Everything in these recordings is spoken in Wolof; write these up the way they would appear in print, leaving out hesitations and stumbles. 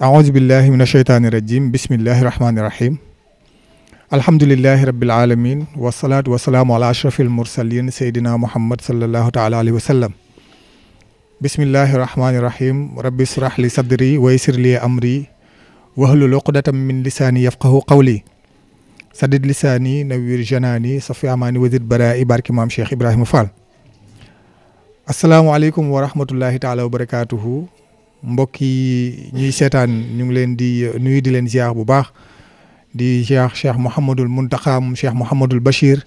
أعوذ بالله من الشيطان الرجيم بسم الله الرحمن الرحيم الحمد لله رب العالمين والصلاة والسلام على أشرف المرسلين سيدنا محمد صلى الله تعالى عليه وسلم بسم الله الرحمن الرحيم رب اشرح لي صدري ويسر لي أمري واحلل عقدة من لساني يفقهوا قولي سدد لساني نوير جناني صفي أماني وزد برائي بارك إمام شيخ إبراهيم فال السلام عليكم ورحمة الله تعالى وبركاته mbokk yi ñuy seetaan ñu ngi leen di nuyu di leen ziar bu baax di ziar Cheikh Mouhamadul Mountakha Cheikh Mouhamadul Bachir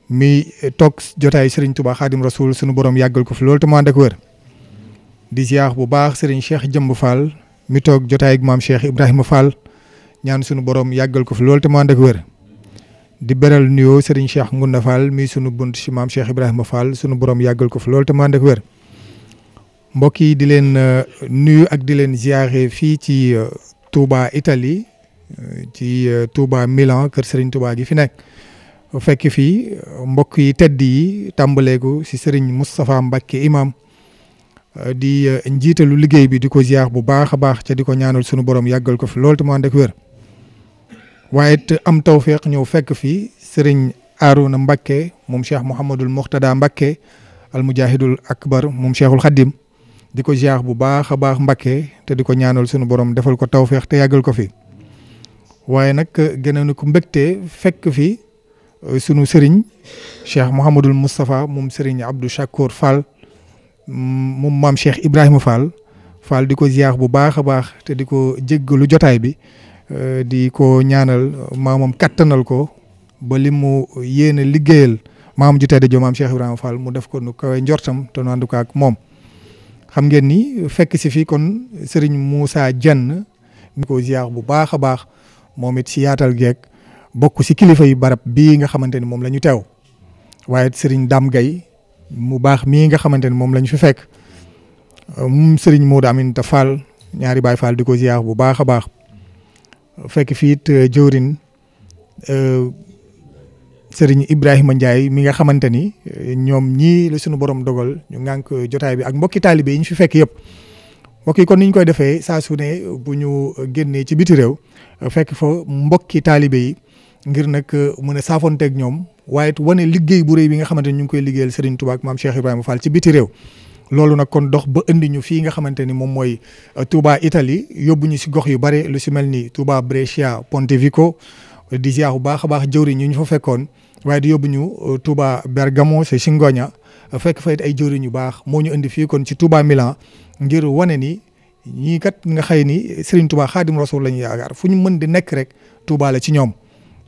mi toog jotaay Serigne Touba Khadim Rasoul sunu borom yàggal ko fi loolu te mu ànd ak wér di ziar bu baax Serigne Cheikh Jëmb Fall mi toog jotaay ak maam Cheikh Ibrahima Fall ñaan sunu borom yàggal ko fi loolu te mu ànd ak wér di beral nuyoo Serigne Cheikh Ngunda Fall mi sunu bunt ci maam Cheikh Ibrahima Fall sunu borom yàggal ko fi loolu te mu ànd ak wér. mbokk yi di leen nuyu ak di leen ziare fii ci Touba Italie ci Touba Milan kër Serigne Touba gi fi nekk fekk fii mbokk yi tedd yi tàmbaleeku si Serigne Moustapha Mbacke imam di njiitalu liggéey bi di ko ziar bu baax a baax ca di ko ñaanal sunu borom yàggal ko fi loolu te mu ànd ak wér waaye it am tawféex ñëw fekk fii Serigne Arouna Mbacke moom Cheikh Mouhamadul Mourtada Mbacke al mujahidul akbar moom Cheikhul Khadim di ko ziar bu baax a baax Mbacke te di ko ñaanal sunu borom defal ko tawféex te yàggal ko fi waaye nag gën a ko mbégte fekk fi sunu sëriñ Cheikh Mouhamadul Moustapha moom sëriñ Abdou Chakour Fall moom maam Cheikh Ibrahima Fall di ko ziar bu baax a baax te di ko jéggalu jotaay bi di ko ñaanal maamam kattanal ko ba li mu yéene liggéeyal maam ju tedd jo maam Cheikh Ibrahima Fall mu def ko nu kawe njortam te nu ànd ko ak moom. xam ngeen ni fekk si fii kon Serigne Moussa Dieng mi ko ziar bu baax a baax moom it si yaatal geek bokk si kilifa yi barab bii nga xamante ni moom la ñu teew waaye Serigne Dame Gueye mu baax mii nga xamante ni moom la ñu fi fekk Serigne Modou Aminta Fall ñaari Baye Fall di ko ziar bu baax a baax fekk fii it jëwrin Serigne Ibrahima Ndiaye mi nga xamante ni ñoom ñii la suñu borom dogal ñu ngànk jotaay bi ak mbokki taalibe yi ñu fi fekk yëpp mbokk yi kon ni ñu koy defee saa su ne bu ñu génnee ci biti réew fekk fa mbokki taalibe yi ngir nag mën a saafonteeg ñoom waaye it wane liggéey bu rëy bi nga xamante ni ñu ngi koy liggéeyal Serigne Touba ak maam Cheikh Ibrahima Fall ci biti réew. loolu nag kon dox ba indi ñu fii nga xamante ni moom mooy Touba Italie yóbbu ñu si gox yu bare lu si mel ni Touba Brescia Pontevico di ziar bu baax a baax jëwriñ ñu fa fekkoon. waaye di yóbbu ñu Touba Bergamo c'est Cingogna fekk fa it ay jëwriñ yu baax moo ñu indi fii kon ci Touba Milan ngir wane ni ñii kat nga xëy ni Serigne Touba Khadim Rasoul la ñu yaakaar fu ñu mën di nekk rek Touba la ci ñoom.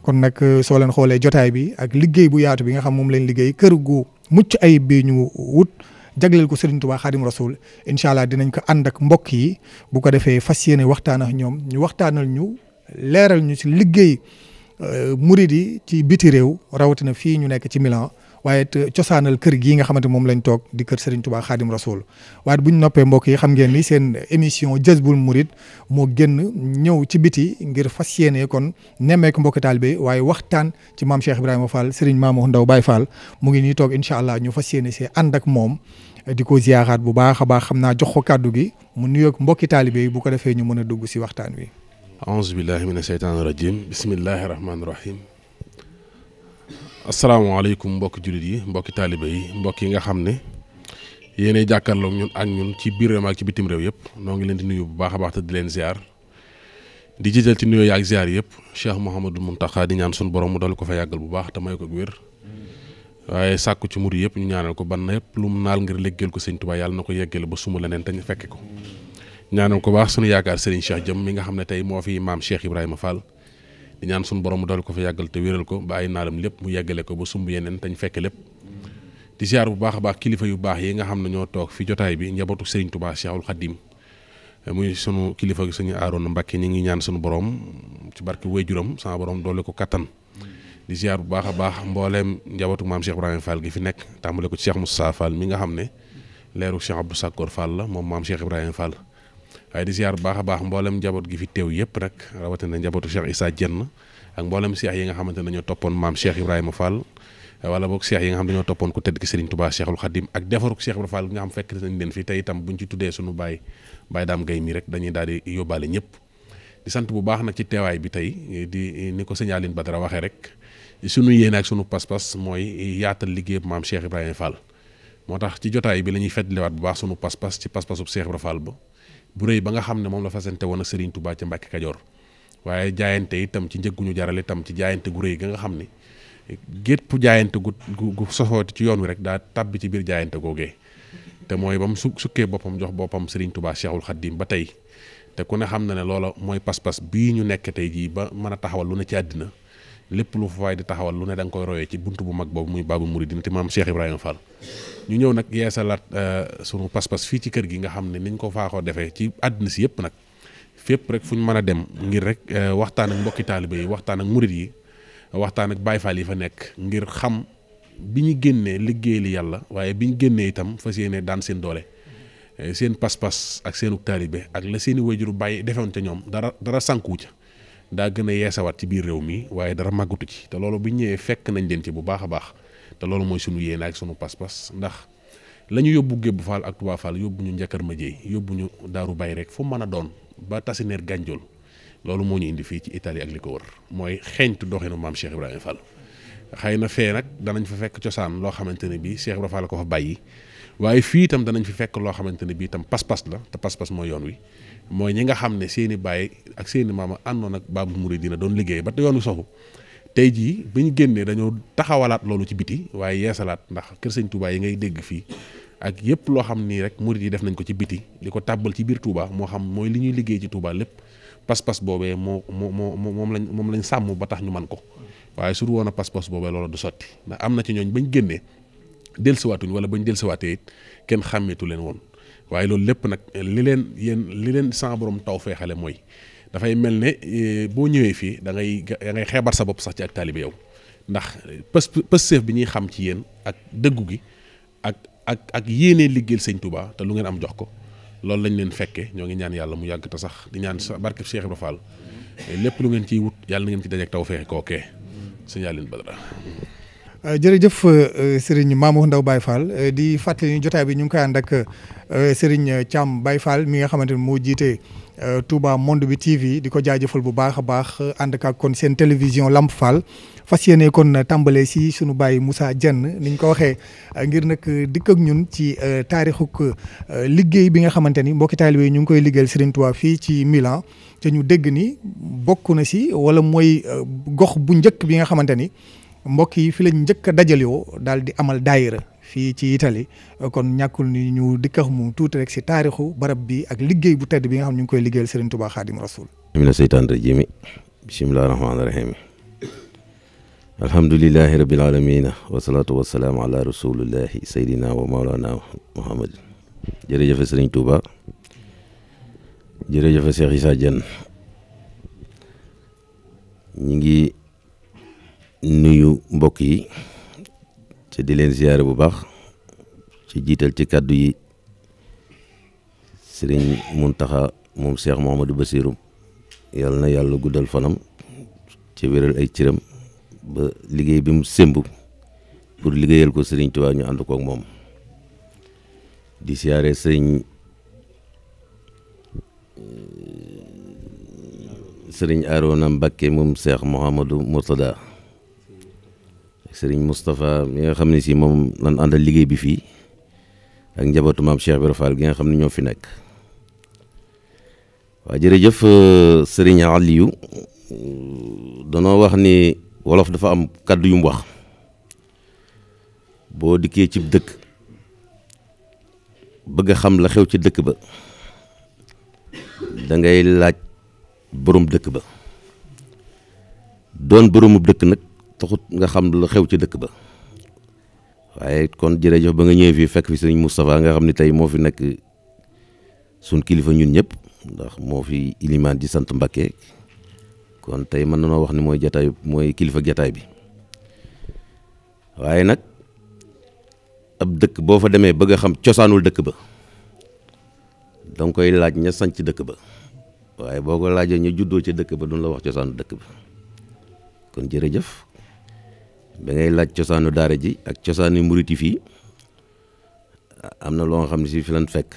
kon nag soo leen xoolee jotaay bi ak liggéey bu yaatu bi nga xam moom lañ liggéey kër gu mucc ayib bi ñu wut jagleel ko Serigne Touba Khadim Rasoul incha allah dinañ ko ànd ak mbokk yi bu ko defee fas yéene waxtaan ak ñoom ñu waxtaanal ñu leeral ñu ci liggéey. murid yi ci biti réew rawatina fii ñu nekk ci Milan waaye cosaanal kër gii nga xamante moom lañ toog di kër Serigne Touba Khadim Rasoul waaye bu ñu noppee mbokk yi xam ngeen ni seen émission Jazboul Mouride moo génn ñëw ci biti ngir fas yéene kon nemmeeku mbokki taalibe waaye waxtaan ci maam Cheikh Ibrahima Fall Serigne Mamadou Ndaw Baye Fall mu ngi nii toog incha allah ñu fas yéene see ànd ak moom di ko ziaraat bu baax a baax xam naa jox ko kàddu gi mu nuyoog mbokki taalibe yi bu ko defee ñu mën a dugg si waxtaan wi. aouzu billahi mina sheytaani rajim bismillahi rahmaani rahim asalaamaaleykum mbokki jullit yi mbokki taalibe yi mbokk yi nga xam ne yéenay jàkkaarloog ñun ak ñun ci biir réew ak ci bitim réew yëpp noo ngi leen di nuyu bu baax a baax te di leen ziar di jiital ci nuyoo yaak ziar yëpp Cheikh Mouhamadul Mountakha di ñaan suñu borom mu dal ko fa yàggal bu baax te may ko wér waaye sàkku ci murid yëpp ñu ñaanal ko ban na yëpp lu mu naal ngir léggeel ko Sëñ Tuubaa yàlla na ko yeggale ba suma leneen te ñu fekke ko ñaanal ko baax sunu yaakaar Serigne Cheikh Jëm mi nga xam ne tey moo fi maam Cheikh Ibrahima Fall di ñaan sunu borom mu dal ko fa yàggal te wéral ko ba ay naalam lépp mu yeggale ko ba sumb yeneen te ñu fekke lépp di ziar bu baax a baax kilifa yu baax yi nga xam ne ñoo toog fi jotaay bi njabootu Serigne Touba Cheikhul Khadim muy sunu kilifa suñu Arouna Mbacke ñi ngi ñaan sunu borom ci barke waajuram sama borom doole ko kattan di ziar bu baax a baax mbooleem njabootu maam Cheikh Ibrahima Fall gi fi nekk tàmbale ko ci Cheikh Moussa Fall mi nga xam ne leeru Cheikh Abdou Sakor Fall la moom maam Cheikh Ibrahima Fall waaye di ziar bu baax a baax mboolem njaboot gi fi teew yëpp rek rawatina njabootu Cheikh Issa Dieng ak mboolem seex yi nga xamante ne ñoo toppoon maam Cheikh Ibrahima Fall wala boog seex yi nga xam dañoo toppoon ku tedd ki Serigne Touba Cheikhul Khadim ak defaruk Cheikh Ibra Fall nga xam fekk nañ leen fii tey itam buñ ci tuddee sunu baay Daam Gay mi rek dañuy daal di yóbbaale ñëpp di sant bu baax nag ci teewaay bi tey di ni ko sëñ Aline Badara waxee rek sunu yéene ak sunu pas-pas mooy yaatal liggéeyub maam Cheikh Ibrahima Fall moo tax ci jotaay bi la ñuy feddliwaat bu baax sunu pas-pas ci pas-pasub Cheikh Ibra Fall ba bu rëy ba nga xam ne moom la fasante woon ak Serigne Touba ca Mbàkke Kajoor waaye jaayante itam ci njëgguñu jaral itam ci jaayante gu rëy ga nga xam ne gépp jaayante gu soxooti ci yoon wi rek daa tàbbi ci biir jaayante googee te mooy ba mu sukkee boppam jox boppam Serigne Touba Cheikhul Khadim ba tey te ku ne xam na ne loola mooy pas-pas bii ñu nekk tey jii ba mën a taxawal lu ne ci àddina lépp lu fa waay di taxawal lu ne da nga koy royee ci buntu bu mag boobu muy Baabul Muridiin te maam Cheikh Ibrahima Fall ñu ñëw nag yeesalaat sunu pas-pas fii ci kër gi nga xam ne niñ ko faaxoo defee ci àddina si yëpp nag fépp rek fu ñu mën a dem ngir rek waxtaan ak mbokki taalibe yi waxtaan ak murid yi waxtaan ak Baay Faal yi fa nekk ngir xam bi ñu génnee liggéey li yàlla waaye bi ñu génnee itam fas yéene daan seen doole seen pas-pas ak seenu taalibe ak la seeni wayjuru bàyyi defewoon ca ñoom dara sànku ca daa gën a yeesawaat ci biir réew mi waaye dara màggatu ci te loolu bu ñëwee fekk nañ leen ci bu baax a baax te loolu mooy sunu yéene ak sunu pas-pas ndax la ñu yóbbu Gébbu Fall ak Touba Fall yóbbu ñu Njakar ma Jéey yóbbu ñu Daaru Bay rek fu mën a doon ba Tasineer Gànjool loolu moo ñu indi fii ci Italie ak li ko wër mooy xeeñtu doxinu maam Cheikh Ibrahima Fall xëy na fee nag danañ fa fekk cosaan loo xamante ne bii Cheikh Ibrahima Fall ko fa bàyyi waaye fii itam danañ fi fekk loo xamante ne bii itam pas-pas la te pas-pas mooy yoon wi mooy ñi nga xam ne seeni baay ak seeni maama àndoon ak Baabul Muridiin doon liggéey ba te yoon wi soxu tey jii bi ñu génnee dañoo taxawalaat loolu ci biti waaye yeesalaat ndax kër sëñ Touba yi ngay dégg fii ak yëpp loo xam nii rek murid yi def nañ ko ci biti di ko tàbbal ci biir Touba moo xam mooy li ñuy liggéey ci Touba lépp pas-pas boobee moom lañ sàmm ba tax ñu man ko waaye su woon a pas-pas boobee loolu du sotti ndax am na ci ñooñ bañ génnee dellusiwaatuñ wala bañ dellusiwaatee it kenn xàmmeetu leen woon waaye loolu lépp nag li leen sa borom taw feexale mooy dafay mel ne boo ñëwee fii da ngay xeebar sa bopp sax ci ak taalibe yow ndax pësteef bi ñuy xam ci yéen ak dëggu gi ak yéenee liggéeyal sëñ Touba te lu ngeen am jox ko loolu lañ leen fekke ñoo ngi ñaan yàlla mu yàgg te sax di ñaan barkeb Cheikh Ibra Fall lépp lu ngeen ciy wut yàlla na ngeen ci dajeek taw feexe kookee sëñ Aline Badara. jërëjëf Serigne Mamour Ndaw Baye Fall di fàttali jotaay bi ñu ngi koy ànd ak Serigne Thiam Baye Fall mi nga xamante ni moo jiite Touba Monde bi TV di ko jaajëfal bu baax a baax ànd ak kon seen télévision Lamp Fall fas yéene kon tàmbalee si sunu baay Moussa Dieng ni ñu ko waxee ngir nag dikk ak ñun ci taarixuk liggéey bi nga xamante ni mbokki taalibe yi ñu ngi koy liggéeyal Serigne Touba fii ci Milan te ñu dégg ni bokk na si wala mooy gox bu njëkk bi nga xamante ni. mbokk yi fi lañ njëkk a dajalewoo daal di amal daayira fii ci Italie kon ñàkkul ni ñu dikkax mu tuuti rek si taarixu barab bi ak liggéey bu tedd bi nga xam ñu ngi koy liggéeyal Serigne Touba Khadim Rasoul. mina seytaan rajim bismillahi rahmaani rahim alhamdulillahi rabbil alamin wasalaatu wasalaamu ala rasulillahi sayyidina wa mawlana Muhammad jërëjëf Serigne Touba jërëjëf Cheikh Issa Dieng ñi ngi nuyu mbokk yi ci di leen ziyaare bu baax ci jiital ci kàddu yi Sëriñ Muntaxa moom Cheikh Mouhamadou Bassirou yàlla na yàlla guddal fanam ci wéral ay cëram ba liggéey bi mu sémb pour liggéeyal ko Sëriñ Tuubaa ñu ànd ko ak moom di ziyaare Sëriñ Arona Mbakke moom Cheikh Mouhamadou Mourtada Sëriñ Moustapha mi nga xam ne si moom lan àndal liggéey bi fii ak njabootu maam Cheikh Ibra Fall gi nga xam ne ñoo fi nekk waaw jërëjëf Sëriñ Aliou danoo wax ni wolof dafa am kàddu yu mu wax boo dikkee ci dëkk bëgg a xam la xew ci dëkk ba da ngay laaj borom dëkk ba doon boroomu dëkk nag taxut nga xam la xew ci dëkk ba waaye kon jërëjëf ba nga ñëwee fii fekk fi sëriñ Moustapha nga xam ne tey moo fi nekk suñ kilifa ñun ñëpp ndax moo fi ilimaan ji sant Mbakke kon tey mën nanoo wax ni mooy kilifa jataay bi waaye nag ab dëkk boo fa demee bëgg a xam cosaanul dëkk ba danga koy laaj ña sanc dëkk ba waaye boo ko laajee ñu juddoo ci dëkk ba duñ la wax cosaanul dëkk ba kon jërëjëf ba ngay laaj cosaanu daara ji ak cosaanu murit yi fii am na loo nga xam ne si fi lan fekk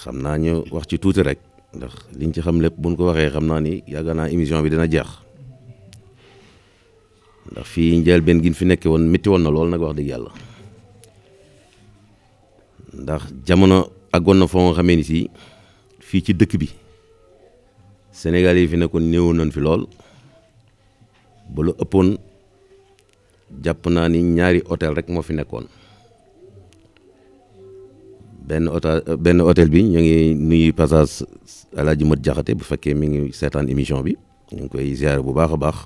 xam naa ñu wax ci tuuti rek ndax liñ ci xam lépp buñ ko waxee xam naa ni yàgg naa émission bi dina jeex ndax fii njëlbeen gi fi nekke woon métti woon na lool nag wax dëgg yàlla ndax jamono àggoon na foo nga xamee ni si fii ci dëkk bi Sénégal yi fi nekkoon néewoon nañ fi lool ba lu ëppoon jàpp naa ni ñaari hôtel rek moo fi nekkoon benn hôtel bi ñu ngi nuyu passage Alaaji Mat Jaxate bu fekkee mi ngi seetaan émission bi ñu ngi koy ziare bu baax a baax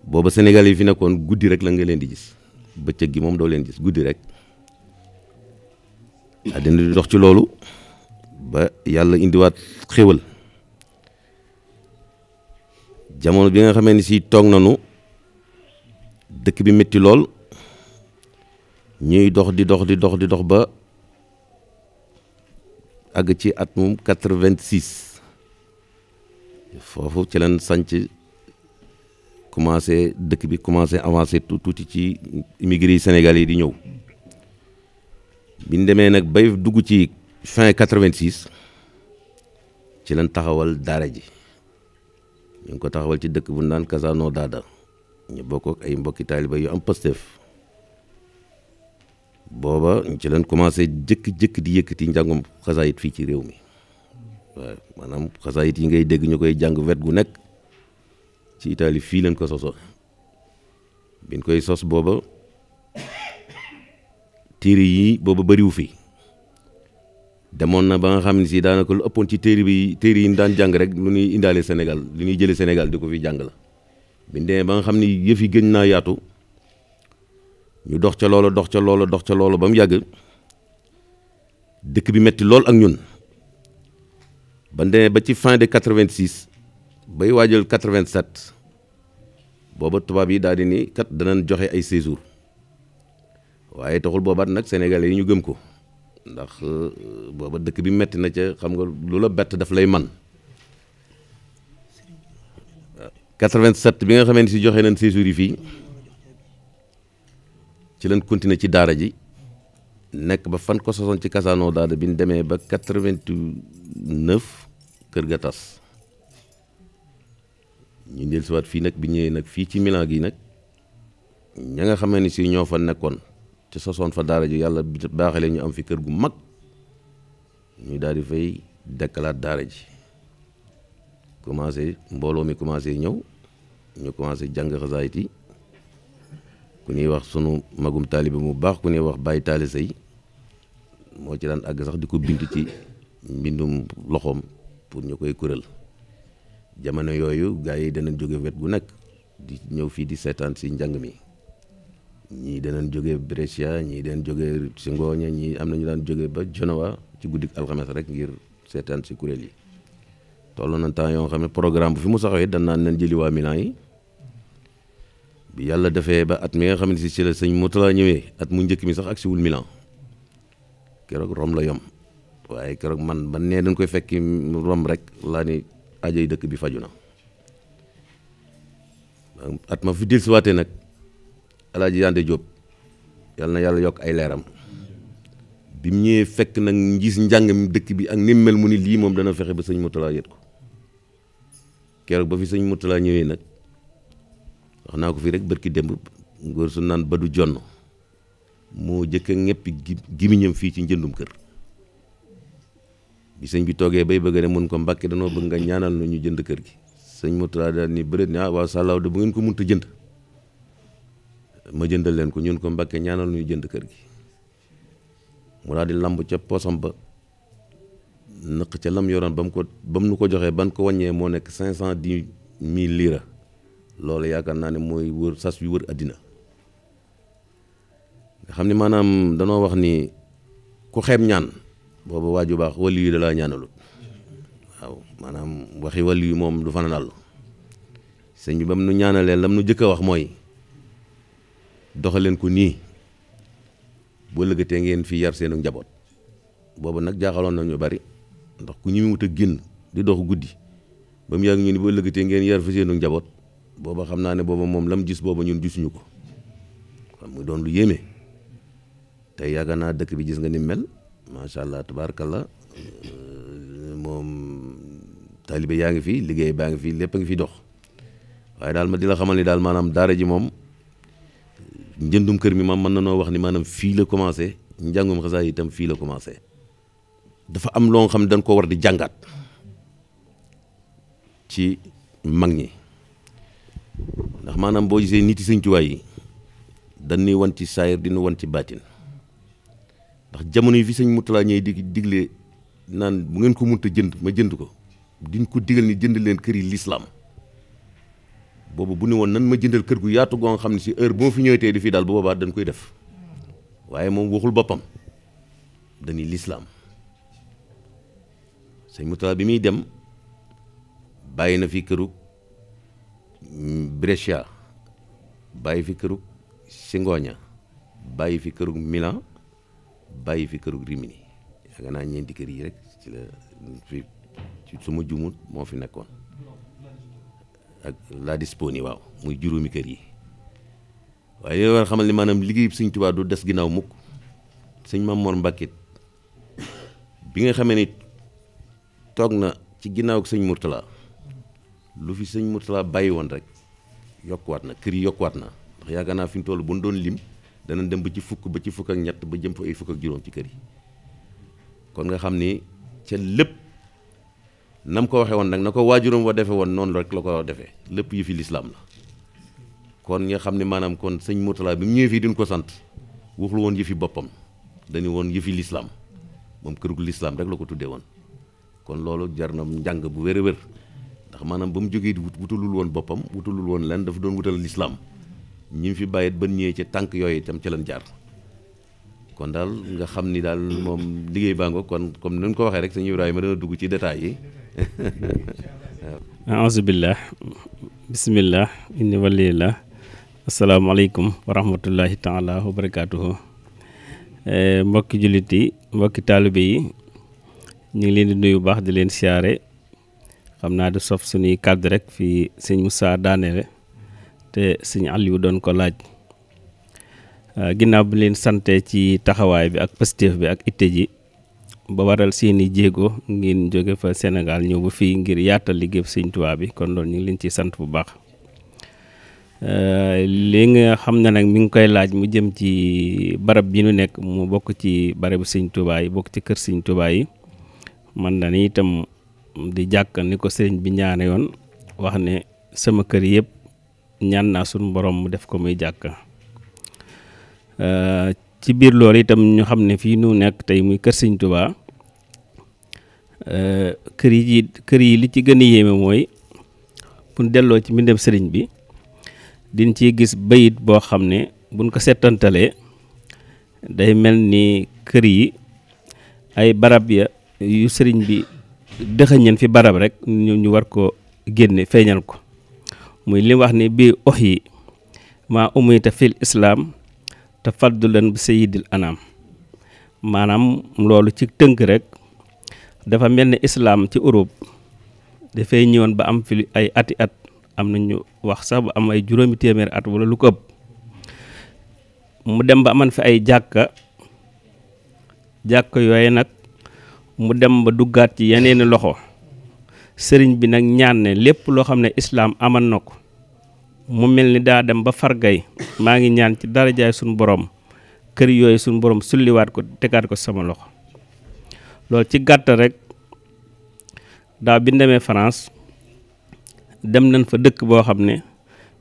booba Sénégal yi fi nekkoon guddi rek la nga leen di gis bëccëg gi moom doo leen gis guddi rek àddina di dox ci loolu ba yàlla indiwaat xéwal jamono bi nga xamee ni si toog nañu dëkk bi métti lool ñuy dox di dox ba àgg ci atum 86 foofu ci leen sanc commencé dëkk bi commencé avancé tuuti ci immigré yi Sénégal yi di ñëw biñ demee nag bay dugg ci fin 86 ci leen taxawal daara ji ñu ngi ko taxawal ci dëkk bu naan Kasano Daada ñu bokk ak ay mbokki taaliba yu am Pastef booba ci leen commencé jëkk di yëkkati njàngum xasaayit fii ci réew mi waaw maanaam xasaayit yi ngay dégg ñu koy jàng wet gu nekk ci Italie fii leen ko soso biñ koy sos booba téere yi booba bëriwu fi demoon na ba nga xam ne si daanaka lu ëppoon ci téere yi ñu daan jàng rek lu ñuy indaale Sénégal lu ñuy jële Sénégal di ko fi jàng la biñ demee ba nga xam ni yëf yi gën naa yaatu ñu dox ca loolu ba mu yàgg dëkk bi metti lool ak ñun ba demee ba ci fin de 86 bay waajal 87 booba tubaab yi daal di ni kat danañ joxe ay séjour waaye taxul boobaat nag sénégalais yi ñu gëm ko ndax booba dëkk bi metti na ca xam nga lu la bett daf lay man 87 bi nga xamee ni si joxe nañ séjour yi fii ci leen continuer ci daara ji nekk ba fan ko sosoon ci Kasano Daada bi ñu demee ba 89 kër ga tas ñu del siwaat fii nag bi ñëwee nag fii ci Milan gi nag ña nga xamee ni si ñoo fa nekkoon ci sosoon fa daara ji yàlla baaxale ñu am fi kër gu mag ñu daal di fay dekkalaat daara ji commencé mbooloo mi commencé ñëw ñu commencé jàng xasaayit yi ku ñuy wax sunu magum taalibe mu baax ku ñuy wax Baye Taale Sey moo ci daan àgg sax di ko bind ci mbindum loxoom pour ñu koy kuréel jamono yooyu gars yi danañ jóge wet gu nekk di ñëw fii di seetaan si njàng mi ñii danañ jóge Brescia ñii danañ jóge si Ngooña ñii am nañu daan jóge ba Genoa ci guddik alxames rek ngir seetaan si kuréel yi toll na temps yoo xam ne programme bu fi mu saxee dan naan leen jëli waa Milan yi bi yàlla defee ba at mi nga xam ne si ci la sëñ Moutala ñëwee at mu njëkk mi sax ak si wul Milan keroog Rome la yom waaye keroog man ba nee dañ koy fekki Rome rek laa ni ajay dëkk bi faju na at ma fi del si waatee nag Alaaji Yande Diop yàlla na yàlla yokk ay leeram bi mu ñëwee fekk nag gis njàng mi dëkk bi ak ni mel mu ni lii moom dana fexe ba sëñ Moutala yët ko keroog ba fi sëñ Moutala ñëwee nag wax naa ko fii rek bërki démb ngóor su naan Badu Jonn moo jëkk a ñeppi gimiñam fii ci njëndum kër bi sëñ bi toogee bay bëgg ne mun ko Mbàkke danoo bëgg nga ñaanal nu ñu jënd kër gi sëñ Moutala daal ni bëreet ni waaw sàllaaw de bu ngeen ko munta jënd ma jëndal leen ko ñun ko Mbàkke ñaanal nu ñu jënd kër gi mu daal di lamb ca poosam ba nëq ca lam yoroon ba mu nu ko joxee ban ko wàññee moo nekk 510,000 lira loolu yaakaar naa ne mooy wër sas wi wër àddina nga xam ne maanaam danoo wax ni ku xeeb ñaan boobu waaju baax wali yu da laa ñaanalut waaw maanaam waxi wali yu moom du fana dal sëñ bi ba mu nu ñaanalee lam nu jëkk a wax mooy doxaleen ko nii boo lëggatee ngeen fi yar seenu njaboot boobu nag jaaxaloon na ñu bari ndax ku ñu wut a génn di dox guddi ba mu yàgg ñu ni boo lëggatee ngeen yar fi seenu njaboot booba xam naa ne booba moom lam gis booba ñun gisuñu ko xam mu doon lu yéeme tey yaakaar naa dëkk bi gis nga ni mel macha allah tabaarakallah moom taalibe yaa ngi fi liggéey baa ngi fi lépp a ngi fi dox waaye daal ma di la xamal ni daal maanaam daara ji moom njëndum kër mi maam mën na noo wax ni maanaam fii la commencé njàngum xasaay itam fii la commencé dafa am loo xam ne dañ ko war di jàngaat ci mag ñi ndax maanaam boo gisee nit yi Sëñ Tuubaa yi dañ ni wan ci saayir dina wan ci baatin ndax jamono yi fi sëñ Murtala ñëw di digle naan bu ngeen ko mënta jënd ma jënd ko diñ ko digal ni jënd leen kër yi lislaam boobu bu ni woon nan ma jëndal kër gu yaatu goo nga xam ne si heure bu ma fi ñëwetee di fii daal bu boobaa dañ koy def waaye moom waxul boppam dañuy lislaam sëñ Murtala bi muy dem bàyyi na fi kërug Brescia bàyyi fi kërug Singoña bàyyi fi kërug Milan bàyyi fi kërug Rimini yaakaar naa ñeenti kër yi rek ci la fi ci suma jumut moo fi nekkoon ak la Disponi waaw muy juróomi kër yi waaye yow war xamal ni maanaam liggéey Sëñ Tuubaa du des ginnaaw mukk sëñ Mamor Mbàkke bi nga xamee ni toog na ci ginnaaw sëñ Murtala lu fi sëñ Murtala bàyyi woon rek yokkuwaat na kër yi yokkuwaat na ndax yaakaar naa fi mu toll bu ñu doon lim danañ dem ba ci fukk ak ñett ba jëm fa ay fukk ak juróom ci kër yi kon nga xam ni ca lépp nam ko waxee woon nag na ko waajuram wa defe woon noonu rek la ko defee lépp yi fi lislaam la kon nga xam ne maanaam kon sëñ Murtala bi mu ñëwee fii duñ ko sant waxul woon yëfi boppam dañu woon yëfi lislaam moom kërug lislaam rek la ko tuddee woon kon loolu jar na njàng bu wér a wér ndax maanaam ba mu jógee wutalul woon boppam wutalul woon lenn dafa doon wutal lislaam ñi fi bàyyit ban ñëwee ci tànk yooyu itam ca lañ jaar kon daal nga xam ni daal moom liggéey baa nga kon comme ni ko waxee rek sëñ Ibrahima dana dugg ci détails yi a'uuzu billah bismillah inni walillah asalaamaaleykum wa rahmatullahi taala wa barakaatuhu mbokki jullit yi mbokki taalibe yi ñu ngi leen di nuyu baax di leen siyaare xam naa di sof suñuy kàddu rek fii sëñ Moussa daanele te sëñ Aliou doon ko laaj ginnaaw bi leen sante ci taxawaay bi ak positif bi ak itte ji ba waral seeni jéego ngeen jóge fa Sénégal ñëw ba fii ngir yaatal liggéey sëñ Tuubaa bi kon loolu ñu ngi leen ci sant bu baax li nga xam ne nag mi ngi koy laaj mu jëm ci barab bi ñu nekk mu bokk ci barabu sëñ Tuubaa yi bokk ci kër sëñ Tuubaa yi man na ni itam di jàkk ni ko sëriñ bi ñaane yoon wax ne sama kër yëpp ñaan naa suñu borom mu def ko muy jàkk ci biir loolu itam ñu xam ne fii nu nekk tey muy kër sëñ Tuubaa kër yi li ci gën a yéeme mooy pour delloo ci mbindam sëriñ bi diñ ciy gis bayit boo xam ne buñ ko settantalee day mel ni kër yi ay barab ya yu sëriñ bi dëxëñeen fi barab rek ñu war ko génne feeñal ko muy li wax ni bii ox yi maa umita fil islaam te faddulan bi sayyidil anam maanaam loolu ci tënk rek dafa mel ni islaam ci Europe dafay ñëwoon ba am fi ay ati at am nañu wax sax ba am ay juróomi téeméeri at wala lu ko ëpp mu dem ba aman fi ay jàkka yooyu nag mu dem ba duggaat ci yeneeni loxo sëriñ bi nag ñaan ne lépp loo xam ne islaam aman na ko mu mel ni daa dem ba fargay maa ngi ñaan ci darajaay suñu borom kër yooyu suñu borom sulliwaat ko tegaat ko sama loxo loolu ci gàttal rek daaw bi demee France dem nañ fa dëkk boo xam ne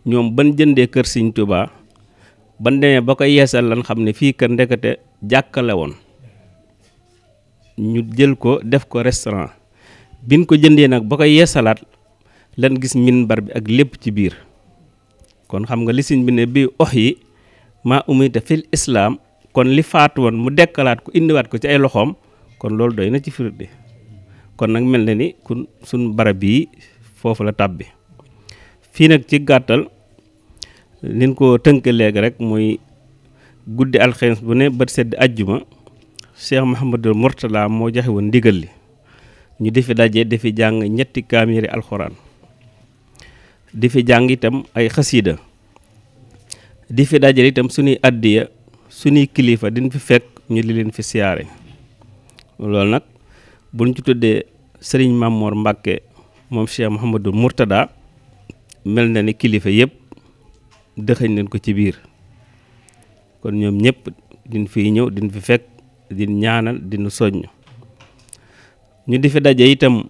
ñoom ban jëndee kër sëñ Tuubaa ban demee ba ko yeesal lan xam ne fii kër ndekete jàkkale woon ñu jël ko def ko restaurant biñ ko jëndee nag ba ko yeesalaat lan gis minbar bi ak lépp ci biir kon xam nga li sëñ bi ne bii ox yi maa umita fil islaam kon li faatu woon mu dekkalaat ko indiwaat ko ci ay loxoom kon loolu doy na ci firnde kon nag mel na ni kun suñ barab yi foofu la tàbbi fii nag ci gàttal liñ ko tënk léegi rek muy guddi alxames bu ne bët sedd ajjuma Cheikh Mouhamadul Mourtala moo joxe woon ndigal li ñu defi daje defi jàng ñetti kaamiri alxuraan di fi jàng itam ay xasiida di fi dajale itam suñuy addiya suñuy kilifa diñ fi fekk ñu di leen fi siyaare loolu nag buñ ci tuddee sëriñ Mamor Mbàkke moom Cheikh Mouhamadou Mourtada mel na ni kilifa yëpp dëxëñ nañ ko ci biir kon ñoom ñëpp diñ fi ñëw diñ fi fekk din ñaanal dinu soññ ñu di fi daje itam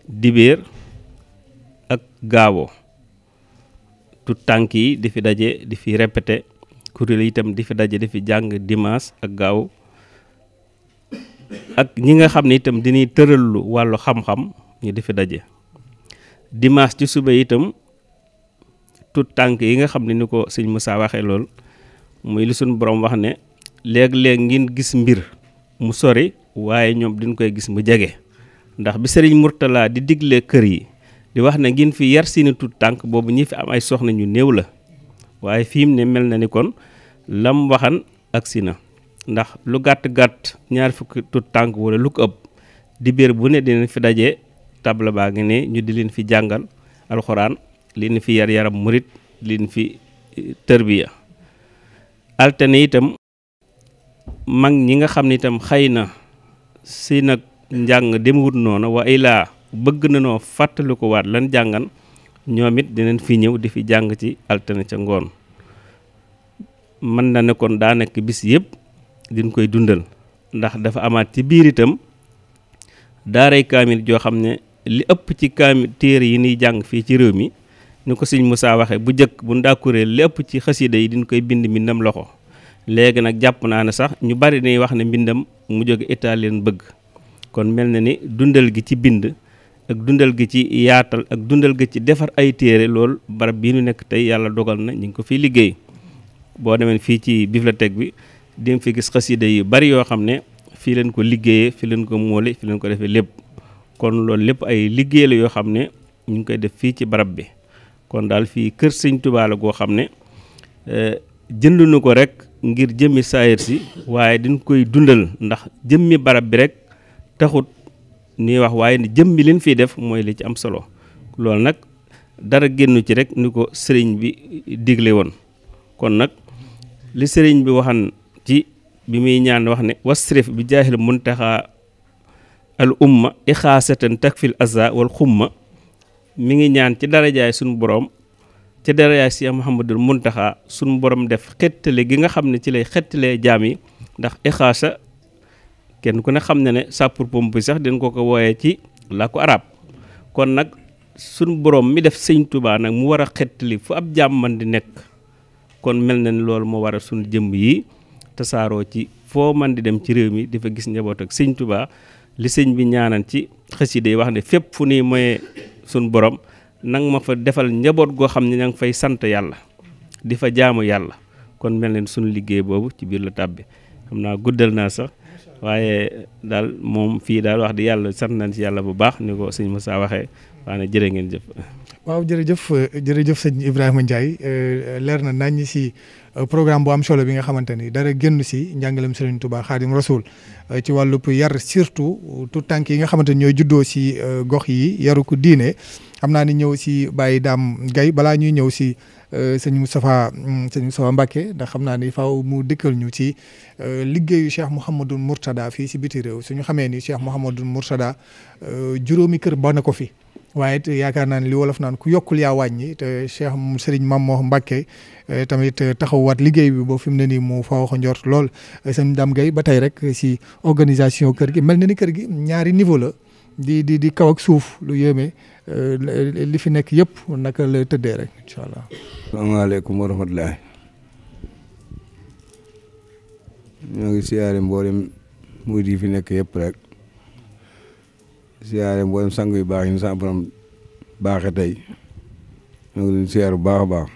dibéer ak gaawo tut tànk yi di fi daje di fi répété kuréel itam di fi daje di fi jàng dimanche ak gaaw ak ñi nga xam ne itam dañuy tërallu wàllu xam-xam ñu di fi daje dimanche ci suba itam tut tànk yi nga xam ne ni ko sëñ Moussa waxee lool muy li suñu borom wax ne léeg-léeg ngeen gis mbir mu sori waaye ñoom diñ koy gis mu jege ndax bi sëriñ Mourtala di digle kër yi di wax ne ngeen fi yar seeni tut tànk boobu ñi fi am ay soxna ñu néew la waaye fi mu ne mel na ni kon lam waxan agsi na ndax lu gàtt-gàtt ñaar fukki tut tànk wala lu ko ëpp di biir bu ne dinañ fi daje table baa ngi ne ñu di leen fi jàngal alxuraan leen fi yar yaram murit leen fi tërbiya altine itam mag ñi nga xam ne itam xëy na si nag njàng demewut noonu wa ilaa bëgg na noo fàttali ko waat lan jàngan ñoom it dinañ fi ñëw di fi jàng ci altine ca ngoon mën na ne kon daa nekk bis yëpp diñ koy dundal ndax dafa amaat ci biir itam daaray kaamil joo xam ne li ëpp ci kaamil téere yi niy jàng fii ci réew mi ni ko sëñ Moussa waxee bu njëkk bu ndaa kuréel li ëpp ci xasida yi diñ koy bind mbindam loxo léegi nag jàpp naa ne sax ñu bari dañuy wax ne mbindam mu jóge Italie leen bëgg kon mel na ni dundal gi ci bind ak dundal gi ci yaatal ak dundal gi ci defar ay téere loolu barab bii nu nekk tey yàlla dogal na ñu ngi ko fiy liggéey boo demee fii ci bibliothèque bi di fi gis xasida yi bari yoo xam ne fii leen ko liggéeyee fii leen ko moole fii leen ko defee lépp kon loolu lépp ay liggéey la yoo xam ne ñu ngi koy def fii ci barab bi kon daal fii kër sëñ Tuubaa la goo xam ne jënduñu ko rek ngir jëmmi saayir si waaye dañ koy dundal ndax jëmmi barab bi rek taxut ñuy wax waaye ni jëmmi leen fiy def mooy li ci am solo loolu nag dara génnu ci rek ni ko sëriñ bi digle woon kon nag li sëriñ bi waxan ci bi muy ñaan wax ne wasrif bi jaahil muntaxa al umma ixaasatan takfil aza wal xumma mi ngi ñaan ci darajaay suñu borom ci darajaay si Muhammadul Muntaxa suñu borom def xettale gi nga xam ne ci lay xettalee jaam yi ndax ixaasa kenn ku ne xam ne ne sapeur-pompier sax dañ ko wooyee ci làkku arab kon nag suñu borom mi def sëñ Tuubaa nag mu war a xettali fu ab jaam man di nekk kon mel na ni loolu moo war a suñu jëmm yi tasaaroo ci foo man di dem ci réew mi di fa gis njaboot ak sëñ Tuubaa li sëñ bi ñaanan ci xasida yi wax ne fépp fu nuy moyee suñ borom nang ma fa defal njaboot goo xam ne ña ngi fay sant yàlla di fa jaamu yàlla kon mel ne suñu liggéey boobu ci biir la tàbbi xam naa guddal naa sax waaye daal moom fii daal wax di yàlla sant nañ ci yàlla bu baax ni ko sëñ Moussa waxee waa ne jërë ngeen jëf. waaw jërëjëf sëñ Ibrahima Ndiaye leer na nañ si programme bu am solo bi nga xamante ni dara génn si njàngalem Serigne Touba Khadim Rasoul ci wàllub yar surtout tout tànk yi nga xamante ni ñooy juddoo si gox yi yaru ko diine xam naa ni ñëw si Baye Dame Gaye balaa ñuy ñëw si sëñ Moustapha Mbacké ndax xam naa ni faaw mu dëkkal ñu ci liggéeyu Cheikh Mouhamadou Mourtada fii si biti réew suñu xamee ni Cheikh Mouhamadou Mourtada juróomi kër ba na ko fi. waaye it yaakaar naa ne li wolof naan ku yokkul yaa wàññi te Cheikh Serigne Mamor Mbacké tamit taxawaat liggéey bi boo fi mu ne nii mu fa wax njort lool sëñ Dame Gaye ba tey rek si organisation kër gi mel na ni kër gi ñaari niveau la di kaw ak suuf lu yéeme li fi nekk yëpp naka la tëddee rek incha allah. asalaamaaleykum wa rahmatulah. ñoo ngi siyaare mboolem murid yi fi nekk yëpp rek. siyaare mboolem sang yu baax yi ni sa borom baaxe tey ñoo ngi leen siyaar bu baax a baax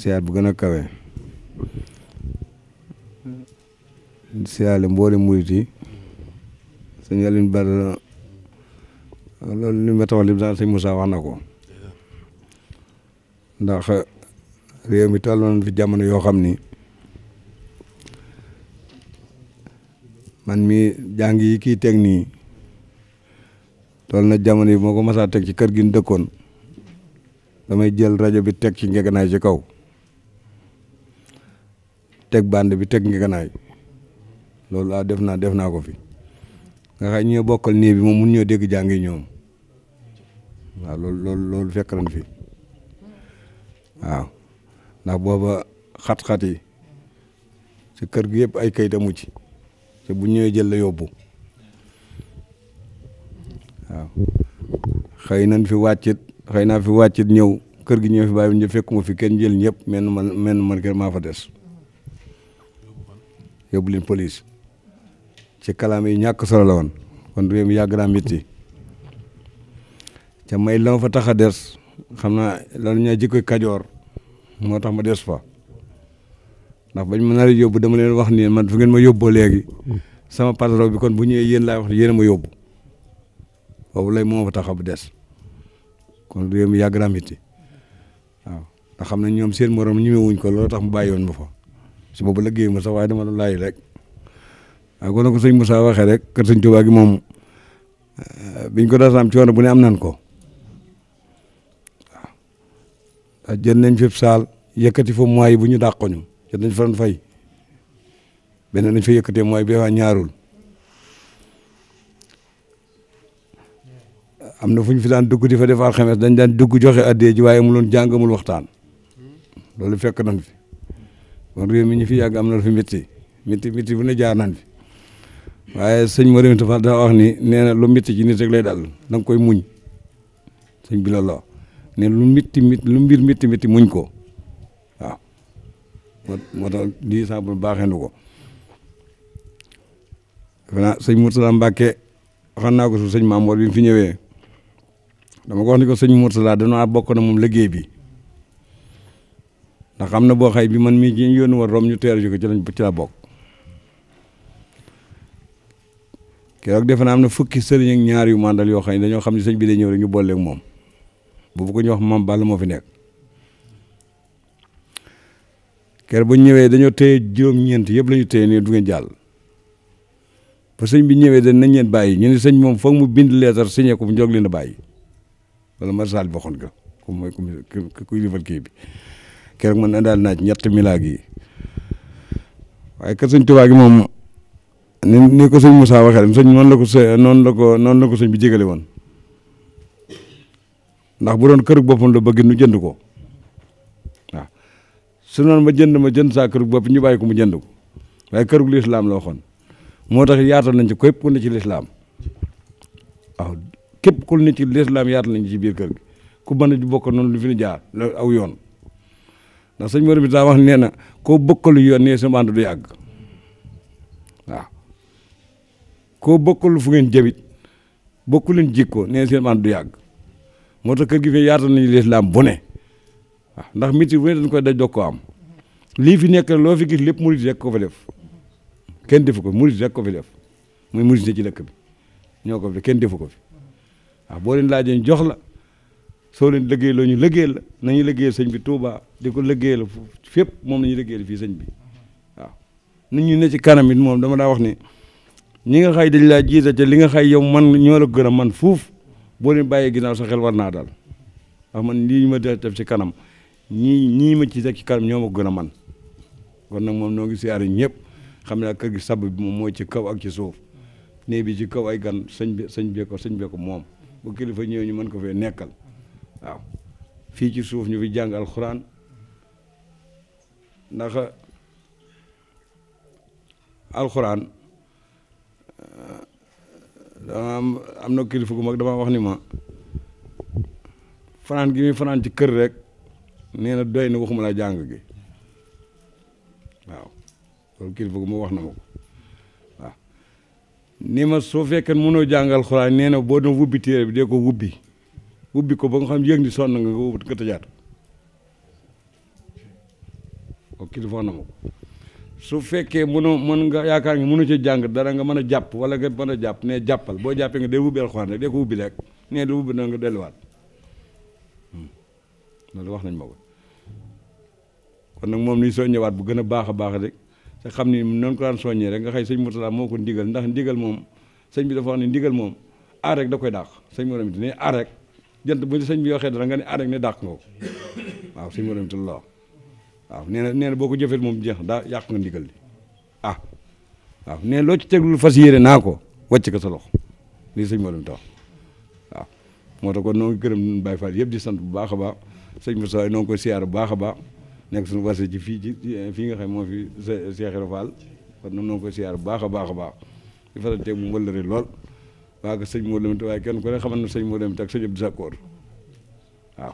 siyaar bu gën a kawe siyaare mboolem murit yi sëñ Alioune Badara loolu li ma taxaw li daal sëñ Moussa wax na ko ndax réew mi tolloon fi jamono yoo xam ni man mi jàng yi kii teg nii tool na jamono yi moo ko masaa teg ci kër gi ñu dëkkoon damay jël rajo bi teg ci ngeganaay ci kaw teg bande bi teg ngeganaay loolu laa def naa ko fi nga xay ñoo bokkal nii bi moom mun ñoo dégg jàngi ñoom waaw loolu fekk nañ fi waaw ndax booba xat-xat yi ci kër gi yëpp ay kayit amu ci te bu ñëwee jël la yóbbu waaw xëy nañ fi wàccit xëy naa fi wàccit ñëw kër gi ñëw fi bàyyi ñu fekkuma fi kenn jël ñëpp man kër maa fa des yóbbu leen police ci kalaam yi ñàkk solo la woon kon réew mi yàgg naa métti ca may la ma fa tax a des xam naa loolu ñaa jikkoy kajoor moo tax ma des fa ndax bañ ma nar a yóbbu dama leen wax ni man fu ngeen ma yóbboo léegi sama patron bi kon bu ñëwee yéen laay wax yéen a ma yóbbu boobu lay moo fa tax a des kon réew mi yàgg naa métti waaw ndax xam nañ ñoom seen morom ñemewuñ ko loolu tax mu bàyyi woon ma fa si boobu liggéeyu ma sax waaye dama doon laaj rek waaw kon ko sëñ Moussa waxee rek kër sëñ Tuubaa gi moom biñ ko dasaam coono bu ne am nan ko waaw jël nañ fi saal yëkkati fa mois yi bu ñu dàqoñu jël nañ fa doon fay benn nañ fa yëkkatee mois bi waa ñaarul am na fu ñu fi daan dugg di fa def alxames dañ daan dugg joxe addee ji waaye amuloon jàng amul waxtaan loolu fekk nañ fi kon réew mi ñu fi yàgg am na fi métti bu ne jaar nañ fi waaye sëñ Mor Anta Fall daa wax ni nee na lu métti ci nit rek lay dal da nga koy muñ sëñ bi la ne lu mbir métti muñ ko waaw moo tax lii sax bu baaxee nu ko defe sëñ Mourtala Mbacke waxoon naa ko su sëñ Mamour bi mu fi ñëwee dama ko wax ni ko sëñ Mourtala danaa bokk na moom liggéey bi ndax xam na boo xay bi man mii ci yónni war rom ñu teer ko ci la bokk keroog defe naa am na fukki sëriñ ak ñaar yu mandal yoo xam ne dañoo xam ne sëñ bi day ñëw rek ñu booleeg moom boobu ko ñu wax Mame Balla moo fi nekk keroog bu ñu ñëwee dañoo téye juróom-ñeent yëpp la ñu téye nii du ngeen jàll ba sëñ bi ñëwee dañ nañ leen bàyyi ñu ne sëñ moom foog mu bind leetar signé ko mu jóg leen a bàyyi wala marsal bi waxoon ko comme mooy kuy lifal kii bi keroog man daal naa ci ñetti milaag yi waaye kër sëñ Tuubaa gi moom ni ko sëñ Moussa waxee rek sëñ noonu la ko sëñ bi jégale woon ndax bu doon kërug boppam la bëgg nu jënd ko waaw su noonu ma jënd saa kërug bopp ñu bàyyi ko mu jënd ko waaye kërug lislaam la waxoon moo tax yaatal nañ ci képp ku ne ci lislaam waaw képp ku ne ci lislaam yaatal nañ ci biir kër gi ku mën a bokk noonu lu fi ñu jaar aw yoon ndax sëñ Mor bi daa wax nee na koo bokkalu yoon nee sa ànd du yàgg waaw koo bokkalu fu ngeen jëbit bokku leen jikko nee seen ànd du yàgg moo tax kër gi fi yaatal nañu lislaam bu ne waaw ndax miti bu ne dañ koy daj dog ko am lii fi nekk loo fi gis lépp murid rek ko fa def kenn defu ko murid rek ko fi def muy murid ne ci dëkk bi ñoo ko fi kenn defu ko fi waaw boo leen laajee jox la soo leen liggéey loo ñu liggéeyal la nañu liggéeyal sëñ bi Touba di ko liggéeyal fépp moom nañu liggéeyal fii sëñ bi waaw nit ñu ne ci kanam it moom dama daa wax ni ñi nga xay dañ laa jiite te li nga xay yow man ñoo la gën a man fuuf boo leen bàyyee ginnaaw sa xel war naa daal wax man lii ñu ma def ci kanam ñii ma ci teg ci kanam ñoo ma gën a man kon nag moom noo ngi siyaare ñëpp xam ne kër gi sab bi moom mooy ci kaw ak ci suuf néeg bi ci kaw ay gan sëñ bee ko moom bu kilifa ñëw ñu mën ko fee nekkal waaw fii ci suuf ñu fi jàng alxuraan ndax alxuraan am na kilifa gu mag dama wax ni ma fanaan gi muy fanaan ci kër rek nee na doy na waxuma la jàng gi waaw loolu kilifa gu ma wax na ma ko waaw ni ma soo fekkee mënoo jàng alxuraan nee na boo doon wubbi téere bi dee ko wubbi ko ba nga xam yëg ni sonn nga wut nga tëjaat ko kilifa wax na ma ko su fekkee mën nga yaakaar nga mënu ci jàng dara nga mën a jàpp wala nga mën a jàpp ne jàppal boo jàppee nga dee wubbi alxuraan rek dee ko wubbi rek nee du wubbi na nga delluwaat loolu wax nañ ma ko kon nag moom ni soññewaat bu gën a baax rek te xam ni noonu ko daan soññee rek nga xëy sëñ Mourtala moo ko ndigal ndax ndigal moom sëñ bi dafa wax ne ndigal moom aar rek da koy dàq sëñ Mor Aminta ne aar rek jant bu sëñ bi waxee dara nga ne aar rek ne dàq nga ko waaw sëñ Mor Aminta la waaw nee na boo ko jëfee moom jeex daa yàq nga ndigal li waaw nee loo ci teglul fas yéene naa ko wàcc ko sa loxo lii sëñ Mor Aminta wax waaw moo tax kon noo ngi gërëm Baye Fall yëpp di sant bu baax a baax sëñ Moussa noo ngi koy siyaar bu baax a baax nekk suñu warse ci fii nga xam moo fi Cheikh Ibra Fall kon noo ngi koy siyaar bu baax a baax a baax di faral teeg mu wëllëre lool waa ko sëñ Mor Aminta waaye kenn ku ne xamal ne sëñ Mor Aminta ak sëñ Abdou Sakkoor waaw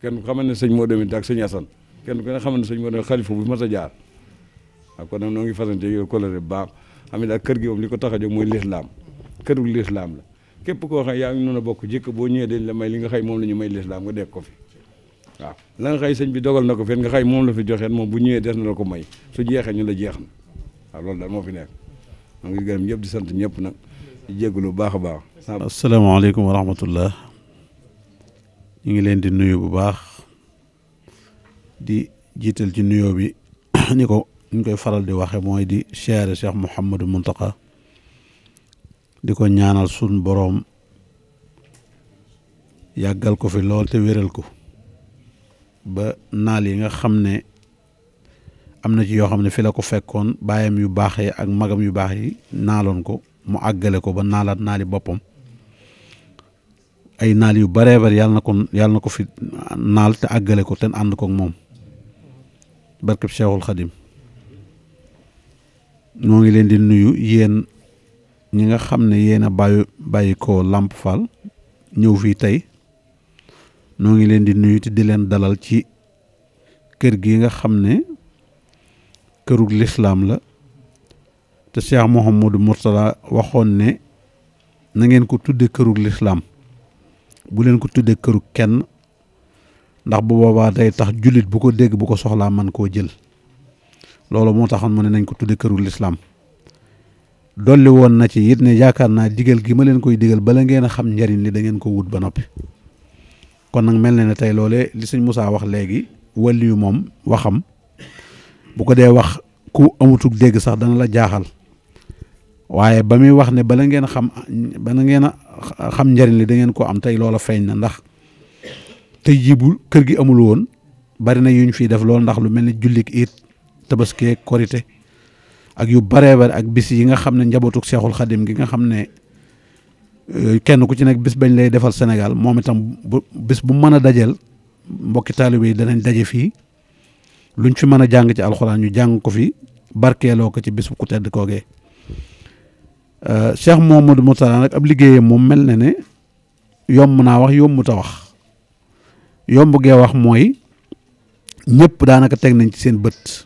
kenn ku xamal ne sëñ Mor Aminta ak sëñ Assane kenn ku ne xamal ne sëñ Mor Aminta xalifa bu mas a jaar waaw kon nag noo ngi fasante yow kolëre bu baax xam ne daal kër gi moom li ko tax a jóg mooy lislaam këru lislaam la képp koo xam yaa ngi noonu a bokk jikk boo ñëwee dañ la may li nga xëy moom la ñu may lislaam nga dégg ko fi waaw la nga xëy sëñ bi dogal na ko fen nga xëy moom la fi joxeen moom bu ñëwee des na la ko may su jeexee ñu la jeex na waaw loolu daal moo fi nekk maa ngi gërëm ñëpp di sant ñëpp nag di jégalu bu baax a baax. asalaamaaleykum wa rahmatullah ñu ngi leen di nuyu bu baax di jiital ci nuyoo bi ni ko ñu koy faral di waxe mooy di siyaare Cheikh Mouhamadou Mountakha di ko ñaanal sun boroom yàggal ko fi lool te wéral ko ba naal yi nga xam ne am na ci yoo xam ne fi la ko fekkoon baayam yu baax yi ak magam yu baax yi naaloon ko mu àggale ko ba naalaat naali boppam ay naal yu baree bari yàlla na ko fi naal te àggale ko te ànd ko ak moom barkeb Cheikhul Khadim noo ngi leen di nuyu yéen ñi nga xam ne yéen a bàyyi ko Lamp Fall ñëw fii tey noo ngi leen di nuyu te di leen dalal ci kër gi nga xam ne kërug lislaam la te Cheikh Mouhamadou Mourtada waxoon ne na ngeen ko tudde kërug lislaam bu leen ko tudde kërug kenn ndax bu boobaa day tax jullit bu ko dégg bu ko soxlaa man koo jël loolu moo taxoon mu ne nañ ko tudde kërug lislaam dolli woon na ci it ne yaakaar naa digal gi ma leen koy digal bala ngeen a xam njariñ li da ngeen ko wut ba noppi kon nag mel na ne tey loolee li sëñ Moussa wax léegi wàllu yu moom waxam bu ko dee wax ku amutug dégg sax dana la jaaxal waaye ba muy wax ne bala ngeen a xam njariñ li da ngeen ko am tey loola feeñ na ndax tey jii bu kër gi amul woon bari na yuñ fii def loolu ndax lu mel ni jullik it tabaski korite ak yu baree bari ak bis yi nga xam ne njabootuk Seexul Xadim gi nga xam ne kenn ku ci nekk bis bañ lay defal Sénégal moom itam bis bu mën a dajeel mbokki taalibe yi danañ daje fii luñ fi mën a jàng ci alxuraan ñu jàng ko fi barkeeloo ko ci bis bu ku tedd koogee Cheikh Mouhamadou Mourtada nag ab liggéeyam moom mel na ne yomb naa wax yombut a wax yomb gee wax mooy ñëpp daanaka teg nañ ci seen bët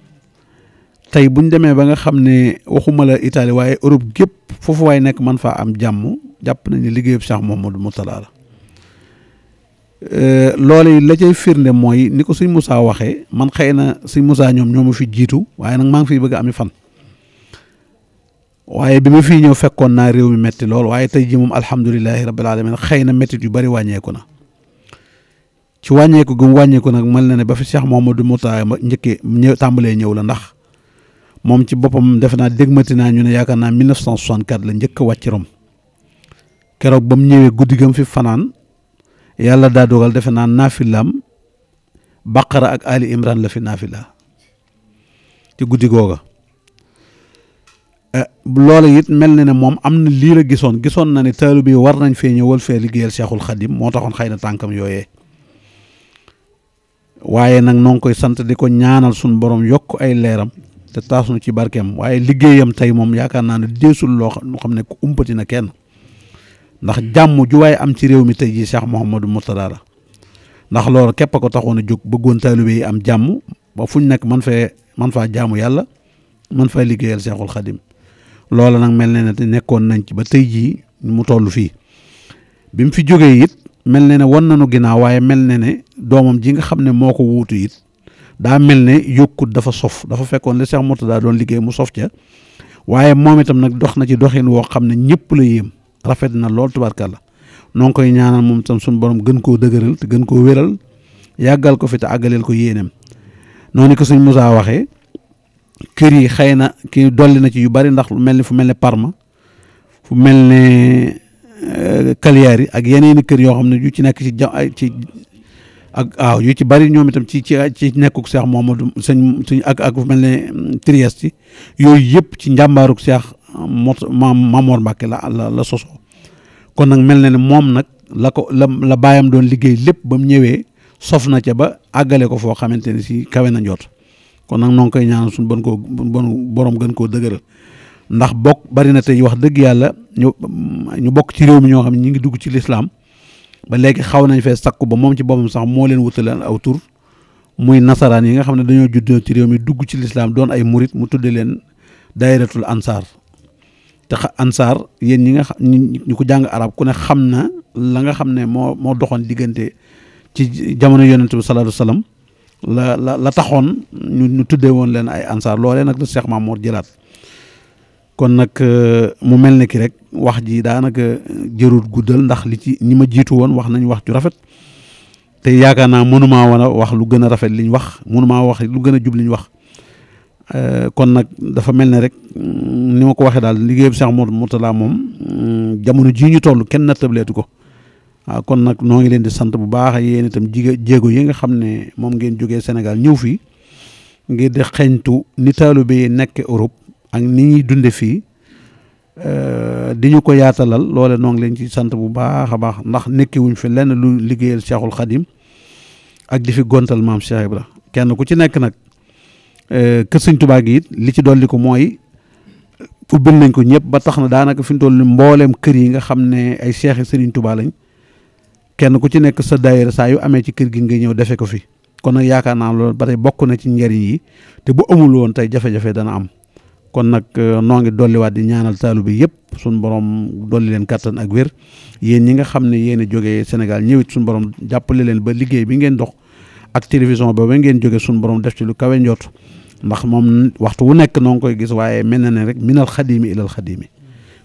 tey buñ demee ba nga xam ne waxuma la Italie waaye Europe gépp foofu waay nekk man faa am jàmm jàpp nañ ne liggéeyub Cheikh Mouhamadou Mourtada la loolu la cay firnde mooy ni ko sëñ Moussa waxee man xëy na sëñ Moussa ñoom ñoo ma fi jiitu waaye nag maa ngi fiy bëgg ami fan waaye bi ma fii ñëw fekkoon naa réew mi metti lool waaye tey ji moom alhamdulilahi rabbil alamin xëy na mettit yu bari wàññeeku na ci wàññeeku gu mu wàññeeku nag mel na ne ba fi Cheikh Mouhamadou Mourtada tàmbalee ñëw la ndax moom ci boppam defe naa dégmati naa ñu ne yaakaar naa 1964 la njëkk a wàcc Rom keroog ba mu ñëwee guddi gam fi fanaan yàlla daa dogal defe naa naafilaam Baqara ak Ali Imran la fi naafila ci guddi googa loola it mel na ne moom am na lii la gisoon na ne taalibe yi war nañ fee ñëwal fee liggéeyal Cheikhul Khadim moo taxoon xëy na tànkam yooyee waaye nag noo ngi koy sant di ko ñaanal suñu borom yokk ay leeram te taasuñu ci barkeem waaye liggéeyam tey moom yaakaar naa ne deesul loo xam ne ku umpati na kenn ndax jàmm ju waaye am ci réew mi tey jii Cheikh Mouhamadou Mourtada la ndax loolu képp a ko taxoon a jóg bëggoon taalibe yi am jàmm ba fuñ nekk man faa jaamu yàlla man faa liggéeyal Cheikhul Khadim loola nag mel na ne nekkoon nañ ci ba tey jii mu toll fii bi mu fi jógee it mel na ne wan nañu ginnaaw waaye mel na ne doomam ji nga xam ne moo ko wuutu it daa mel ne yokkut dafa sof dafa fekkoon li Cheikh Mourtada doon liggéey mu sof ca waaye moom itam nag dox na ci doxin woo xam ne ñëpp la yéem rafet na lool tubaarkàlla noo ngi koy ñaanal moom itam suñu borom gën koo dëgëral te gën koo wéral yàggal ko fi te àggaleel ko yéeneem noonu ko sëñ Moussa waxee kër yi xëy na kii dolli na ci yu bari ndax lu mel ni fu mel ne Parma fu mel ne Kaliyaar yi ak yeneeni kër yoo xam ne yu ci nekk ci ak waaw yu ci bari ñoom itam ci nekkuk Cheikh Mamadou sëñ ak fu mel ne Trieste yooyu yëpp ci njàmbaaruk Cheikh Mamor Mbacke la sosoo kon nag mel na ne moom nag la baayam doon liggéey lépp ba mu ñëwee sof na ca ba àggale ko foo xamante ne si kawe na njoot kon nag noo ngi koy ñaanal suñu borom gën koo dëgëral ndax bari na tey wax dëgg yàlla ñu bokk ci réew mi ñoo xam ne ñu ngi dugg ci lislaam ba léegi xaw nañ fee sakku ba moom ci boppam sax moo leen wutaleen aw tur muy nasaraan yi nga xam ne dañoo juddoo ci réew mi dugg ci lislaam doon ay murit mu tudde leen daayiratul ansaar te ansaar yéen ñi nga xam ñu ko jàng arab ku ne xam na la nga xam ne moo doxoon diggante ci jamono yonent bi sallallahu alayhi wasallam la taxoon ñu tuddee woon leen ay ansaar loolee nag la Cheikh Mamour jëlaat kon nag mu mel ne ki rek wax ji daanaka jërut guddal ndax li ci ñi ma jiitu woon wax nañ wax ju rafet te yaakaar naa mënumaa woon a wax lu gën a rafet liñ wax mënumaa wax lu gën a jub liñ wax kon nag dafa mel ne rek ni ma ko waxee daal liggéeyam Cheikh Mourtada moom jamono jii ñu toll kenn nattableetu ko waaw kon nag noo ngi leen di sant bu baax yéen itam jéego yi nga xam ne moom ngeen jógee Sénégal ñëw fii ngir di xeeñtu ni taalibe yi nekk Europe ak ni ñuy dunde fii di ñu ko yaatalal loole noo ngi leen ci sant bu baax a baax ndax nekki wuñ fi lenn lu liggéeyal Cheikhul Khadim ak di fi gontal maam Cheikh Ibra kenn ku ci nekk nag kër Sëñ Tuubaa gi it li ci dolli ko mooy ubbil nañ ko ñëpp ba tax na daanaka fi mu toll mbooleem kër yi nga xam ne ay Cheikh Sëriñ Tuubaa lañ kenn ku ci nekk sa daayira saa yu amee ci kër gi nga ñëw defe ko fi kon nag yaakaar naa loolu ba tey bokk na ci njariñ yi te bu amul woon tey jafe-jafe dana am kon nag noo ngi dolliwaat di ñaanal taalu bi yëpp suñu borom dolli leen kattan ak wér yéen ñi nga xam ne yéen a jógee Sénégal ñëwit suñu borom jàppale leen ba liggéey bi ngeen dox ak télévision ba ngeen jógee suñu borom def ci lu kawe njot ndax moom waxtu wu nekk noo ngi koy gis waaye mel na ne rek minal xadimi ilal xadimi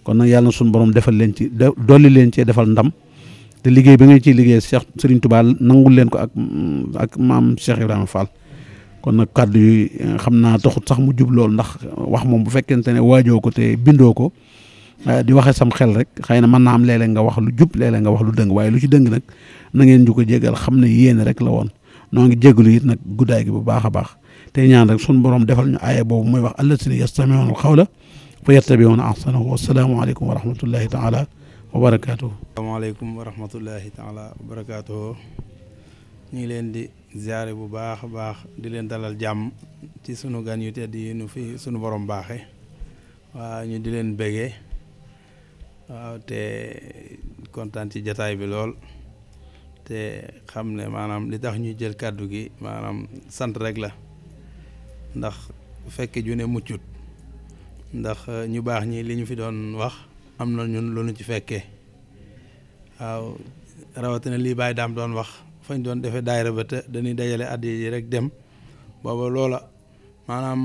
kon nag yàlla na suñu borom defal leen ci dolli leen cee defal ndam te liggéey bi ngeen ciy liggéey Cheikh Serigne Touba nangul leen ko ak maam Cheikh Ibrahima Fall kon nag kàddu yi xam naa taxut sax mu jub lool ndax wax moom bu fekkente ne waajoo ko te bindoo ko di waxee sam xel rek xëy na mën naa am léeg-léeg nga wax lu jub léeg-léeg nga wax lu dëng waaye lu ci dëng nag na ngeen ñu ko jégal xam ne yéene rek la woon noo ngi jégalu it nag guddaay gi bu baax a baax te ñaan rek sunu borom defal ñu aaya boobu muy wax allazina yastami'una al-qawla fa yattabi'una ahsanahu wassalaamu aleykum wa rahmatullahi taala wa barakaatuhu. asalaamaaleykum wa rahmatullahi taala wa barakaatuhu. ñu ngi leen di ziare bu baax a baax di leen dalal jàmm ci sunu gan yu tedd yi nu fi sunu borom baaxe waaw ñu di leen bégee waaw te kontaan ci jataay bi lool te xam ne maanaam li tax ñuy jël kàddu gi maanaam sant rek la ndax fekke ju ne muccut ndax ñu baax ñi li ñu fi doon wax am na ñun lu ñu ci fekkee waaw rawatina lii Baye Daam doon wax fañ doon defee daayira ba te dañuy dajale addi yi rek dem booba loola maanaam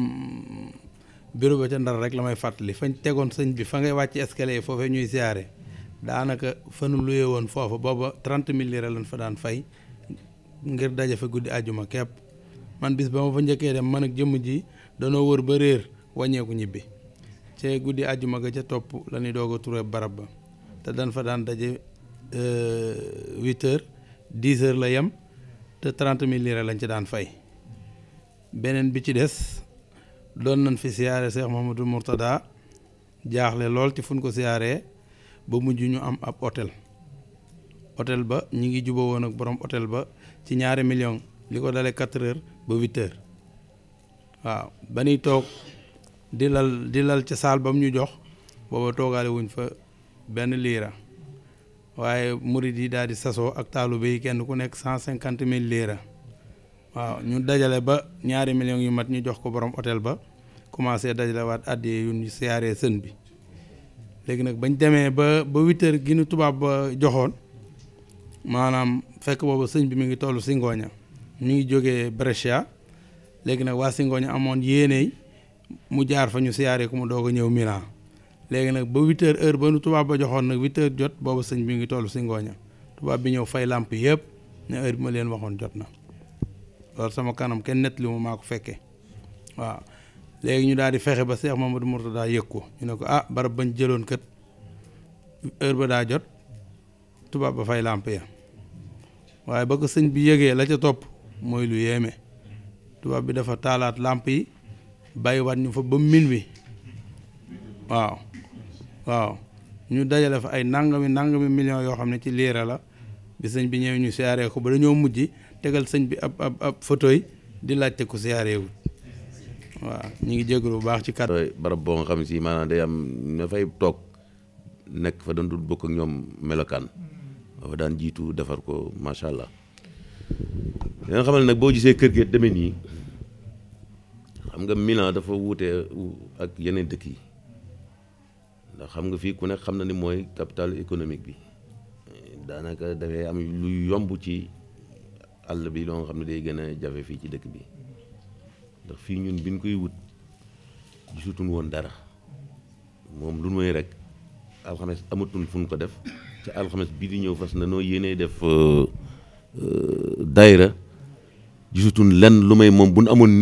bureau ba ca Ndar rek la may fàttali fañ tegoon sëñ bi fa ngay wàcc escalier yi foofee ñuy siyaare daanaka fanu luye woon foofa booba 30 000 lira lañ fa daan fay ngir daje fa guddi àjjuma kepp man bis ba ma fa njëkkee dem man ak jëmm ji danoo wër ba réer wàññeeku ñibbi ci guddi àjjuma ga ca topp la ñuy doog a turé barab ba te dañ fa daan daje 8 heures 10 heures la yem te 30 000 lira lañ ci daan fay beneen bi ci des doon nañ fi siyaare Cheikh Mamadou Mourtada jaaxle lool ci fu ñu ko siyaaree ba mujj ñu am ab hôtel ba ñi ngi juba woon ak borom hôtel ba ci 2 millions li ko dalee 4 heures ba 8 heures waaw ba ñuy toog di lal ca saal ba mu ñu jox booba toogaale wuñ fa benn liira waaye murid yi daal di sasoo ak taalibe yi kenn ku nekk 150 000 liira waaw ñu dajale ba 2 millions yu mat ñu jox ko borom hôtel ba commencé dajale waat addiye yu ñu siyaaree sën bi léegi nag bañ demee ba 8 heures gi nu tubaab ba joxoon maanaam fekk booba sëñ bi mi ngi toll Singoña mi ngi jógee Brescia léegi nag waa Singoña amoon yéeney mu jaar fa ñu siyaaree ko mu doog a ñëw Milan léegi nag ba 8 heures heure ba nu tubaab ba joxoon nag 8 heures jot booba sëñ bi ngi toll Singoña tubaab bi ñëw fay làmp yëpp ne heure bi ma leen waxoon jot na loolu sama kanam kenn nett li mu maa ko fekkee waaw léegi ñu daal di fexe ba Cheikh Mamadou Mourtada yëg ko ñu ne ko barab bañ jëloon kat heure ba daa jot tubaab ba fay làmp ya waaye ba ko sëñ bi yëgee la ca topp mooy lu yéeme tubaab bi dafa taalaat làmp yi bàyyiwaat ñu fa ba min wi waaw ñu dajale fa ay nangami millions yoo xam ne ci liira la bi sëñ bi ñëwee ñu siyaaree ko ba dañoo mujj tegal sëñ bi ab photo yi di laajte ko siyaareewul waaw ñu ngi jégalu bu baax ci kàddu barab boo nga xam si maanaam day am ña fay toog nekk fa doon dul bokk ak ñoom melokaan dafa daan jiitu defar ko macha allah da nga xamal nag boo gisee kër gi demee nii xam nga Milan dafa wuute ak yeneen dëkk yi ndax xam nga fii ku nekk xam na ni mooy capital économique bi daanaka dafay am lu yomb ci àll bi loo nga xam ne day gën a jafe fii ci dëkk bi ndax fii ñun biñ koy wut gisutuñ woon dara moom lu mooy rek alxames amatuñ fu ñu ko def ci alxames bii di ñëw fas na noo yéenee def daayira gisutuñ lenn lu may moom bu ñu amoon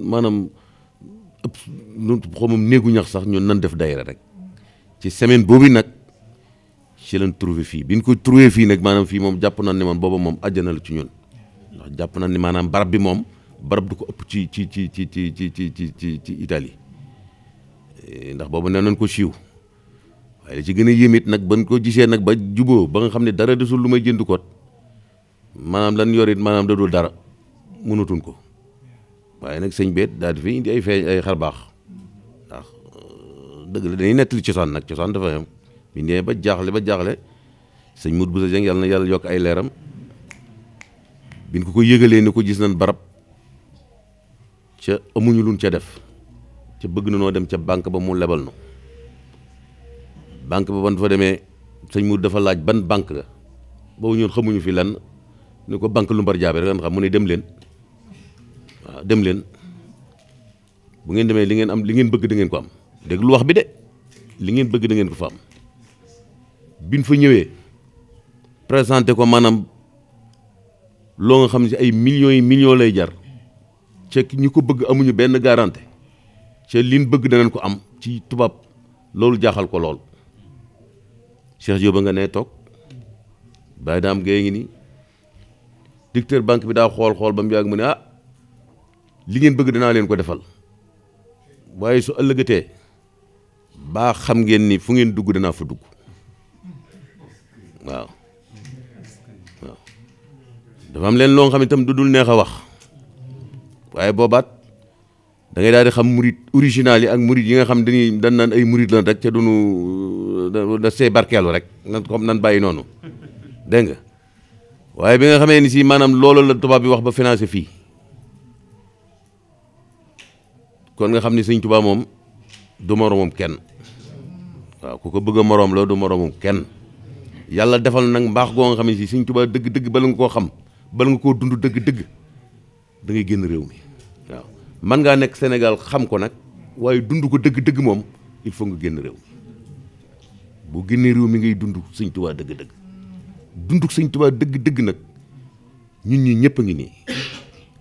maanaam ëpp lu xamam néegu ñax sax ñun nan def daayira rek ci semaine boobu nag ci lañ trouvé fii bi ñu ko trouvé fii nag maanaam fii moom jàpp nañ ni man booba moom àjjana la ci ñun ndax jàpp nañ ni maanaam barab bi moom barab du ko ëpp ci Italie ndax boobu nee nañ ko siiw waaye li ci gën a yéemit nag ban ko gisee nag ba juboo ba nga xam ne dara desul lu may jënd koot maanaam lan yorit maanaam da dul dara mënatuñ ko waaye nag sëñ beet daal di fi indi ay feeñ ay xar baax ndax dëgg la dañuy nettali cosaan nag cosaan dafa yam bi nee ba jaaxle sëñ Modou Bousso Dieng yàlla na yàlla yokk ay leeram biñ ko yëgalee ni ko gis nañ barab ca amuñu luñ ca def ca bëgg na noo dem ca banque ba mu lebal no banque ba ban fa demee sëñ Modou dafa laaj ban banque la boobu ñun xamuñu fi lan ni ko banque lu mbar jaabe rek lan xam mu ne dem leen waaw dem leen bu ngeen demee li ngeen am li ngeen bëgg da ngeen ko am dégg lu wax bi de li ngeen bëgg da ngeen ko fa am biñ fa ñëwee présenté ko maanaam loo nga xam ne ay millions yi millions lay jar ca ñi ko bëgg amuñu benn garantie ca liñ bëgg danañ ko am ci tubaab loolu jaaxal ko lool Cheikh Diop nga ne toog Baye Dame Gueye ngi nii directeur banque bi daa xool ba mu yàgg mu ne li ngeen bëgg danaa leen ko defal waaye su ëllëgatee baa xam ngeen ni fu ngeen dugg danaa fa dugg waaw dafa am leen loo nga xam ne itam du dul neex a wax waaye boobaat da ngay daal di xam murit original yi ak murit yi nga xam dañuy dan naan ay murit lan rek ca dunu da see barkeelu rek nan comme nan bàyyi noonu dégg nga waaye bi nga xamee ni si maanaam loolu la tubaab bi wax ba financé fii kon nga xam ni sëñ Tuubaa moom du moroomam kenn waaw ku ko bëgg a moroom la du moroomam kenn yàlla defal nag mbaax goo nga xam ne si sëñ Tuubaa dëgg-dëgg bala nga koo xam bala nga koo dund dëgg-dëgg da ngay génn réew mi waaw man ngaa nekk Sénégal xam ko nag waaye dund ko dëgg-dëgg moom il faut nga génn réew mi boo génnee réew mi ngay dund sëñ Tuubaa dëgg-dëgg dund sëñ Tuubaa dëgg-dëgg nag ñun ñi ñëpp a ngi nii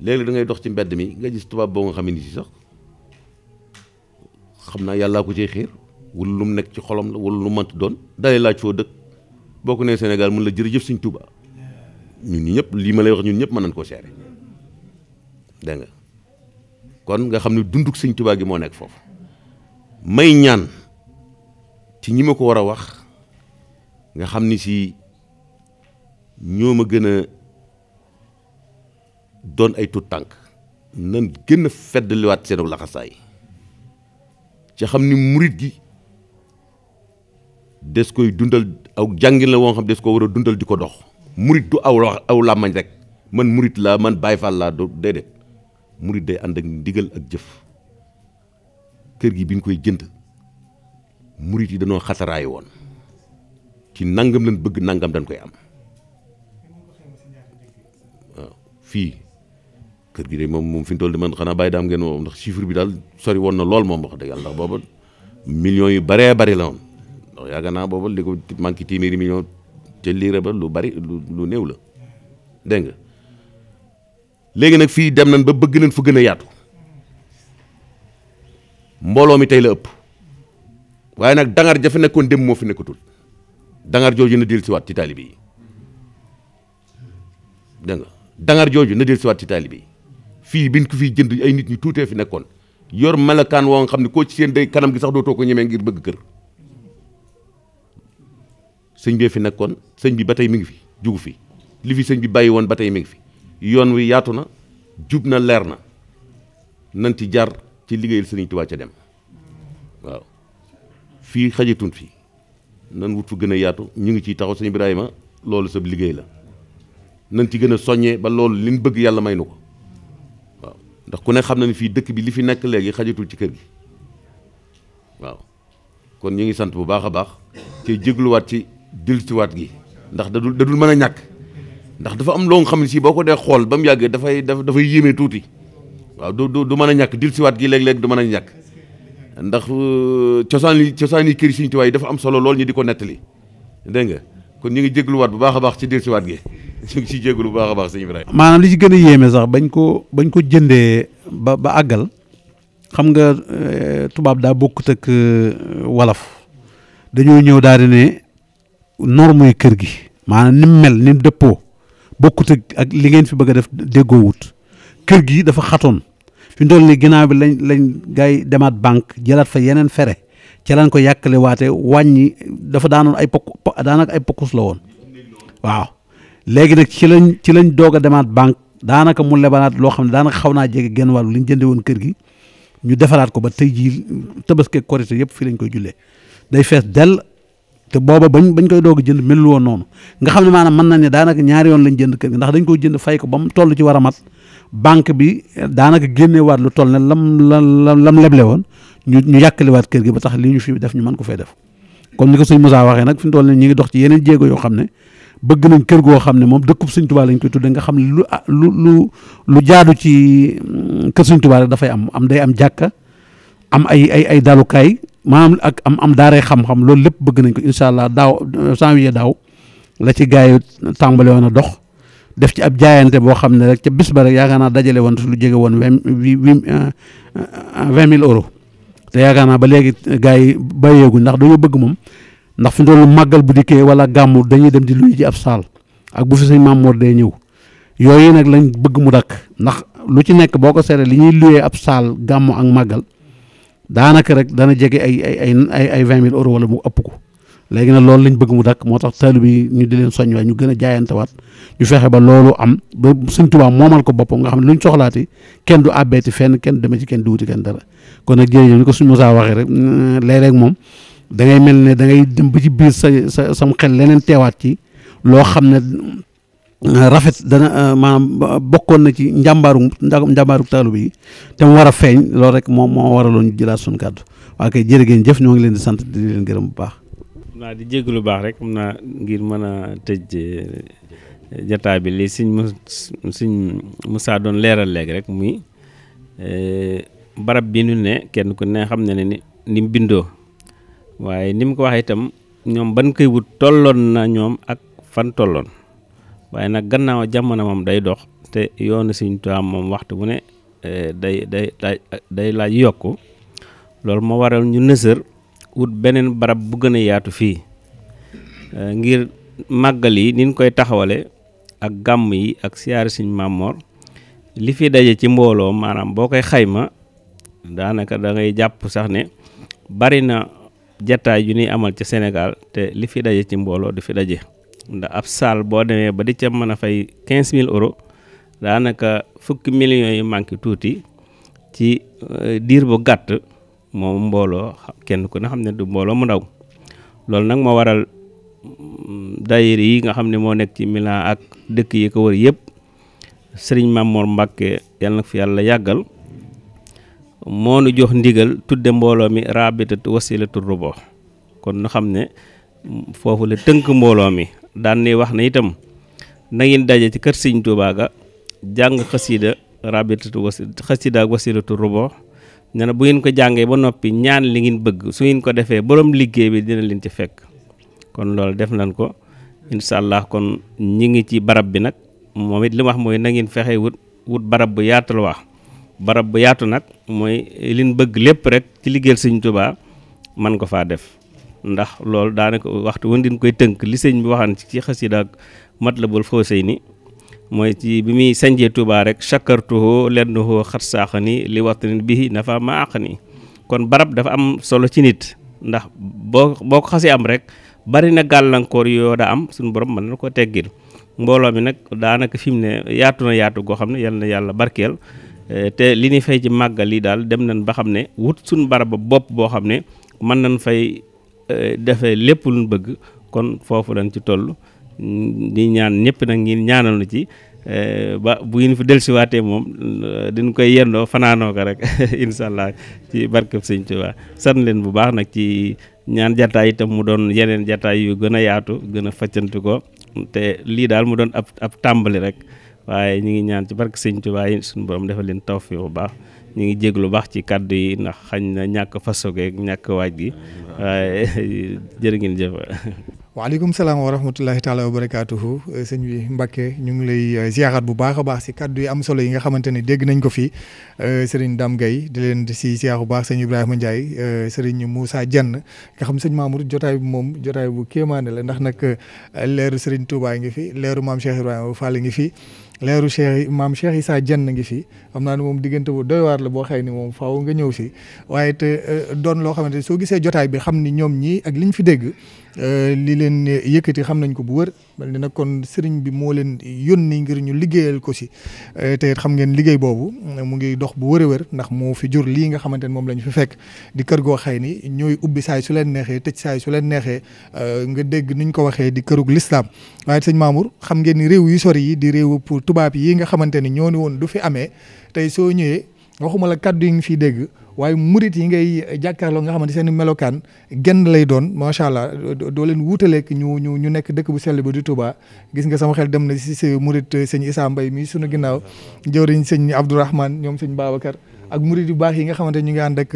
léegi da ngay dox ci mbedd mi nga gis tubaab boo nga xam ne si sax xam naa yàllaa ko cee xiir wala lu mu nekk ci xolam la wala lu mënti doon dalay laaj foo dëkk boo ko nee Sénégal mun la jërëjëf sëñ Tuubaa ñun ñi ñëpp lii ma lay wax ñun ñëpp mën nañ koo seere dégg nga kon nga xam ne dunduk sëñ Tuubaa gi moo nekk foofu may ñaan ci ñi ma ko war a wax nga xam ni si ñoo ma gën a doon ay tut tànk nan gën a feddliwaat seenu laxasaay ci xam ni murit gi des koy dundal aw jàngin la woo xam des ko war a dundal di ko dox murit du aw làmmañ rek man murit laa man Baay Faal laa do déedéet murit day ànd ak ndigal ak jëf kër gi bi ñu koy jënd murit yi dañoo xataraay woon ci nangam lañ bëgg nangam dañ koy am waaw fii kër gi de moom fi ñu toll di man xanaa bàyyi daam ngeen moom ndax chiffre bi daal sori woon na lool moom wax dëgg yàlla ndax booba millions yu baree bari la woon ndax yaakaar naa booba li ko manqué téeméeri million te liira ba lu bari lu néew la dégg nga léegi nag fii dem nañ ba bëgg nañ fa gën a yaatu mbooloo mi tey la ëpp waaye nag dangar jafe nekkoon dem moo fi nekkatul dangar jooju na dellu si waat ci taalibe yi dégg nga dangar jooju na del siwaat ci taalibe yi fii biñ ko fiy jënd ay nit ñu tuutee fi nekkoon yor melakaan woo nga xam ne koo ci seen day kanam gi sax dootoo ko ñemee ngir bëgg kër sëñ bee fi nekkoon sëñ bi ba tey mi ngi fi jugu fi li fi sëñ bi bàyyi woon ba tey mi ngi fi yoon wi yaatu na jub na leer na nan ci jar ci liggéeyal sëriñ Tuubaa ca dem waaw fii xajatun fii nan wut fu gën a yaatu ñu ngi ciy taxaw sëñ Ibrahima loolu sab liggéey la nan ci gën a soññee ba loolu li ñu bëgg yàlla may nu ko waaw ndax ku ne xam na ni fii dëkk bi li fi nekk léegi xajatul ci kër gi waaw kon ñu ngi sant bu baax a baax ci jégluwaat ci dellusiwaat gi ndax dadul mën a ñàkk ndax dafa am loo nga xam ne si boo ko dee xool ba mu yàgg dafay yéeme tuuti waaw du mën a ñàkk dellusiwaat gi léeg-léeg du mën a ñàkk ndax cosaan yi kër Sëriñ Tuubaa yi dafa am solo lool ñu di ko nettali dégg nga kon ñu ngi jégluwaat bu baax a baax ci dellusiwaat gi ñu ngi ciy jéglu bu baax a baax sëñ Ibrahima. maanaam li ci gën a yéeme sax bañ ko jëndee ba àggal xam nga tubaab daa bokkut ak wolof dañoo ñëw daal di ne norme yi kër gi maanaam ni mu mel ni mu dëppoo bokkut ak li ngeen fi bëgg a def déggoo wut kër gi dafa xatoon fi mu toll nii ginnaaw bi lañ gars yi demaat banque jëlaat fa yeneen fere ca lañ ko yàkkale waate wàññi dafa daanoon daanaka ay pokkus la woon waaw léegi nag ci lañ doog a demaat banque daanaka mu lebanaat loo xam ne daanaka xaw naa jege genn wàllu li ñu jënde woon kër gi ñu defaraat ko ba tey jii Tabaski Korité yëpp fii lañ koy jullee day fees dell te booba bañ koy doog a jënd melul woon noonu nga xam ne maanaam mën nañ ne daanaka ñaari yoon lañ jënd kër gi ndax dañ koy jënd fay ko ba mu toll ci war a mat banque bi daanaka génneewaat lu toll ne lam leble woon ñu yàkkaliwaat kër gi ba tax li ñu fi def ñu mën ko fay def comme ni ko sëñ Moussa waxee nag fi mu toll ne ñu ngi dox ci yeneen jéego yoo xam ne bëgg nañ kër goo xam ne moom dëkkub Sëñ Tuubaa lañ koy tudde nga xam ne lu jaadu ci kër Sëñ Tuubaa rek dafay am day am jàkka am ay dalukaay maanaam ak am daaray xam-xam loolu lépp bëgg nañ ko incha allah janvier daaw la ci gars yi tàmbale woon a dox def ci ab jaayante boo xam ne rek ca bis ba rek yaakaar naa dajale woon lu jege woon 20 000 euros te yaakaar naa ba léegi gars yi bàyyeeguñ ndax dañoo bëgg moom ndax fi mu toll màggal bu dikkee wala gàmmu dañuy dem di luy ji ab saal ak bu fi sëñ Maam Mor day ñëw yooyu nag lañ bëgg mu dakk ndax lu ci nekk boo ko seetee li ñuy luyee ab saal gàmmu ak màggal daanaka rek dana jege ay 20 000 euros wala mu ëpp ko léegi nag loolu lañ bëgg mu dakk moo tax taalibe yi ñu di leen soññ waay ñu gën a jaayantewaat ñu fexe ba loolu am ba Sëñ Tuubaa moomal ko boppam nga xam ne luñ soxlaati kenn du àbbeeti fenn kenn demee ci kenn du wuti kenn dara kon nag jërëjëf ni ko suñu Moussa waxee rek léeg-léeg moom da ngay mel ne da ngay dem ba ci biir sam xel leneen teewaat ci loo xam ne rafet dana maanaam bokkoon na ci njàmbaaru taalibe yi te mu war a feeñ loolu rek moo waraloon ñu jëlaat suñu kàddu waaye kay jërë ngeen jëf ñoo ngi leen di sant di leen gërëm bu baax. naa di jégg lu baax rek xam naa ngir mën a tëj jataay bi li sëñ Moussa doon leeral léegi rek muy barab bi ñu ne kenn ku ne xam ne ni mu bindoo waaye ni mu ko waxee itam ñoom ban koy wut tolloon na ñoom ak fan tolloon waaye nag gannaaw jamono moom day dox te yoonu Sëñ Tuubaa moom waxtu bu ne day laaj yokku loolu moo waral ñu nësër wut beneen barab bu gën a yaatu fii ngir màggal yi niñ koy taxawale ak gàmm yi ak siyaare Sëñ Maam Mor li fi daje ci mbooloo maanaam boo koy xayma daanaka da ngay jàpp sax ne bari na jataay yu ñuy amal ci Sénégal te li fi daje ci mbooloo du fi daje ndax ab saal boo demee ba di ca mën a fay 15 000 euros daanaka fukki millions yi manqué tuuti ci diir bu gàtt moom mbooloo kenn ku ne xam ne du mbooloo mu ndaw loolu nag moo waral daayira yi nga xam ne moo nekk ci Milan ak dëkk yi ko wër yëpp sëriñ Maam Mor Mbàkke yàlla na fi yàlla yàggal moo nu jox ndigal tudde mbooloo mi rabitatu wasilatu rubo kon nu xam ne foofu la tënk mbooloo mi daan ni wax na itam na ngeen daje ci kër Sëriñ Tuubaa ga jàng xasida rabitatu xasida ak wasilatu rubo ne na bu ngeen ko jàngee ba noppi ñaan li ngeen bëgg su ngeen ko defee borom liggéey bi dina leen ci fekk kon loolu def nañ ko incha allah kon ñi ngi ci barab bi nag moom it li wax mooy na ngeen fexe wut barab bu yaatu la wax barab bu yaatu nag mooy liñ bëgg lépp rek ci liggéeyal Sëñ Tuubaa man ko faa def ndax loolu daanaka waxtu wën din koy tënk li sëñ bi waxaan ci xasida ak Matlabul Fawzayni mooy ci bi muy sañjee Touba rek chakartuhu lennuhu xat saaxani li watanin bihi nafa ma aqani kon barab dafa am solo ci nit ndax boo ko xasee am rek bari na gàllankoor yoo da am suñu borom mën na ko teggil mbooloo mi nag daanaka fi mu ne yaatu na yaatu goo xam ne yal na yàlla barkeel te li ni fay ci màggal yi daal dem nañ ba xam ne wut suñu barab ba bopp boo xam ne mën nañ fay defee lépp luñ bëgg kon foofu lañ ci toll di ñaan ñëpp nag ñi ñaanal na ci ba bu ngeen fi dellusiwaatee moom dañ koy yendoo fanaanoo ko rek incha allah ci barkeb Sëñ Tuubaa sant leen bu baax nag ci ñaan jataay itam mu doon yeneen jataay yu gën a yaatu gën a faccanti ko te lii daal mu doon ab tàmbali rek waaye ñu ngi ñaan ci barke Sëñ Tuubaa yi suñu borom defal leen tawfiq bu baax ñu ngi jéglu baax ci kàddu yi ndax xañ na ñàkk fasogeeg ñàkk waaj gi waaye jërë ngeen jëf. waaleykum salaam wa rahmatullahi taala wa barakaatuhu sëñ bi Mbacke ñu ngi lay ziarat bu baax a baax si kàddu yi am solo yi nga xamante ne dégg nañ ko fii sëriñ Dame Gueye di leen si ziar bu baax sëñ Ibrahima Ndiaye sëriñ Moussa Dieng nga xam sëñ Mamour jotaay bi moom jotaay bu kéemaane la ndax nag leeru sëriñ Touba ngi fi leeru maam Cheikh Ibrahima Fall ngi fi leeru maam Cheikh Issa Dieng ngi fi xam naa ne moom diggante bu doy waar la boo xëy ni moom faaw nga ñëw si waaye te doon loo xamante ne soo gisee jotaay bi xam ni ñoom ñii ak liñ fi dégg li leen yëkkati xam nañ ko bu wër mel ni nag kon sëriñ bi moo leen yónni ngir ñu liggéeyal ko si te xam ngeen liggéey boobu mu ngi dox bu wër a wër ndax moo fi jur lii nga xamante ne moom la ñu fi fekk di kër goo xëy ni ñooy ubbi saay su leen neexee tëj saay su leen neexee nga dégg nuñ ko waxee di kërug lislaam waaye sëñ Mamour xam ngeen ni réew yu sori yi di réew pour tubaab yi nga xamante ni ñoo ni woon du fi amee tey soo ñëwee waxuma la kaddu yi nga fiy dégg waaye murit yi ngay jàkkaarloo nga xamante seen melokaan genn lay doon macha allah doo leen wuutaleek ñu nekk dëkk bu sell ba di Touba gis nga sama xel dem na si sa murit sëñ Issa Mbaye mi sunu ginnaaw jëwriñ sëñ Abdourahmane ñoom sëñ Babacar ak murit yu baax yi nga xamante ñu ngi ànd ak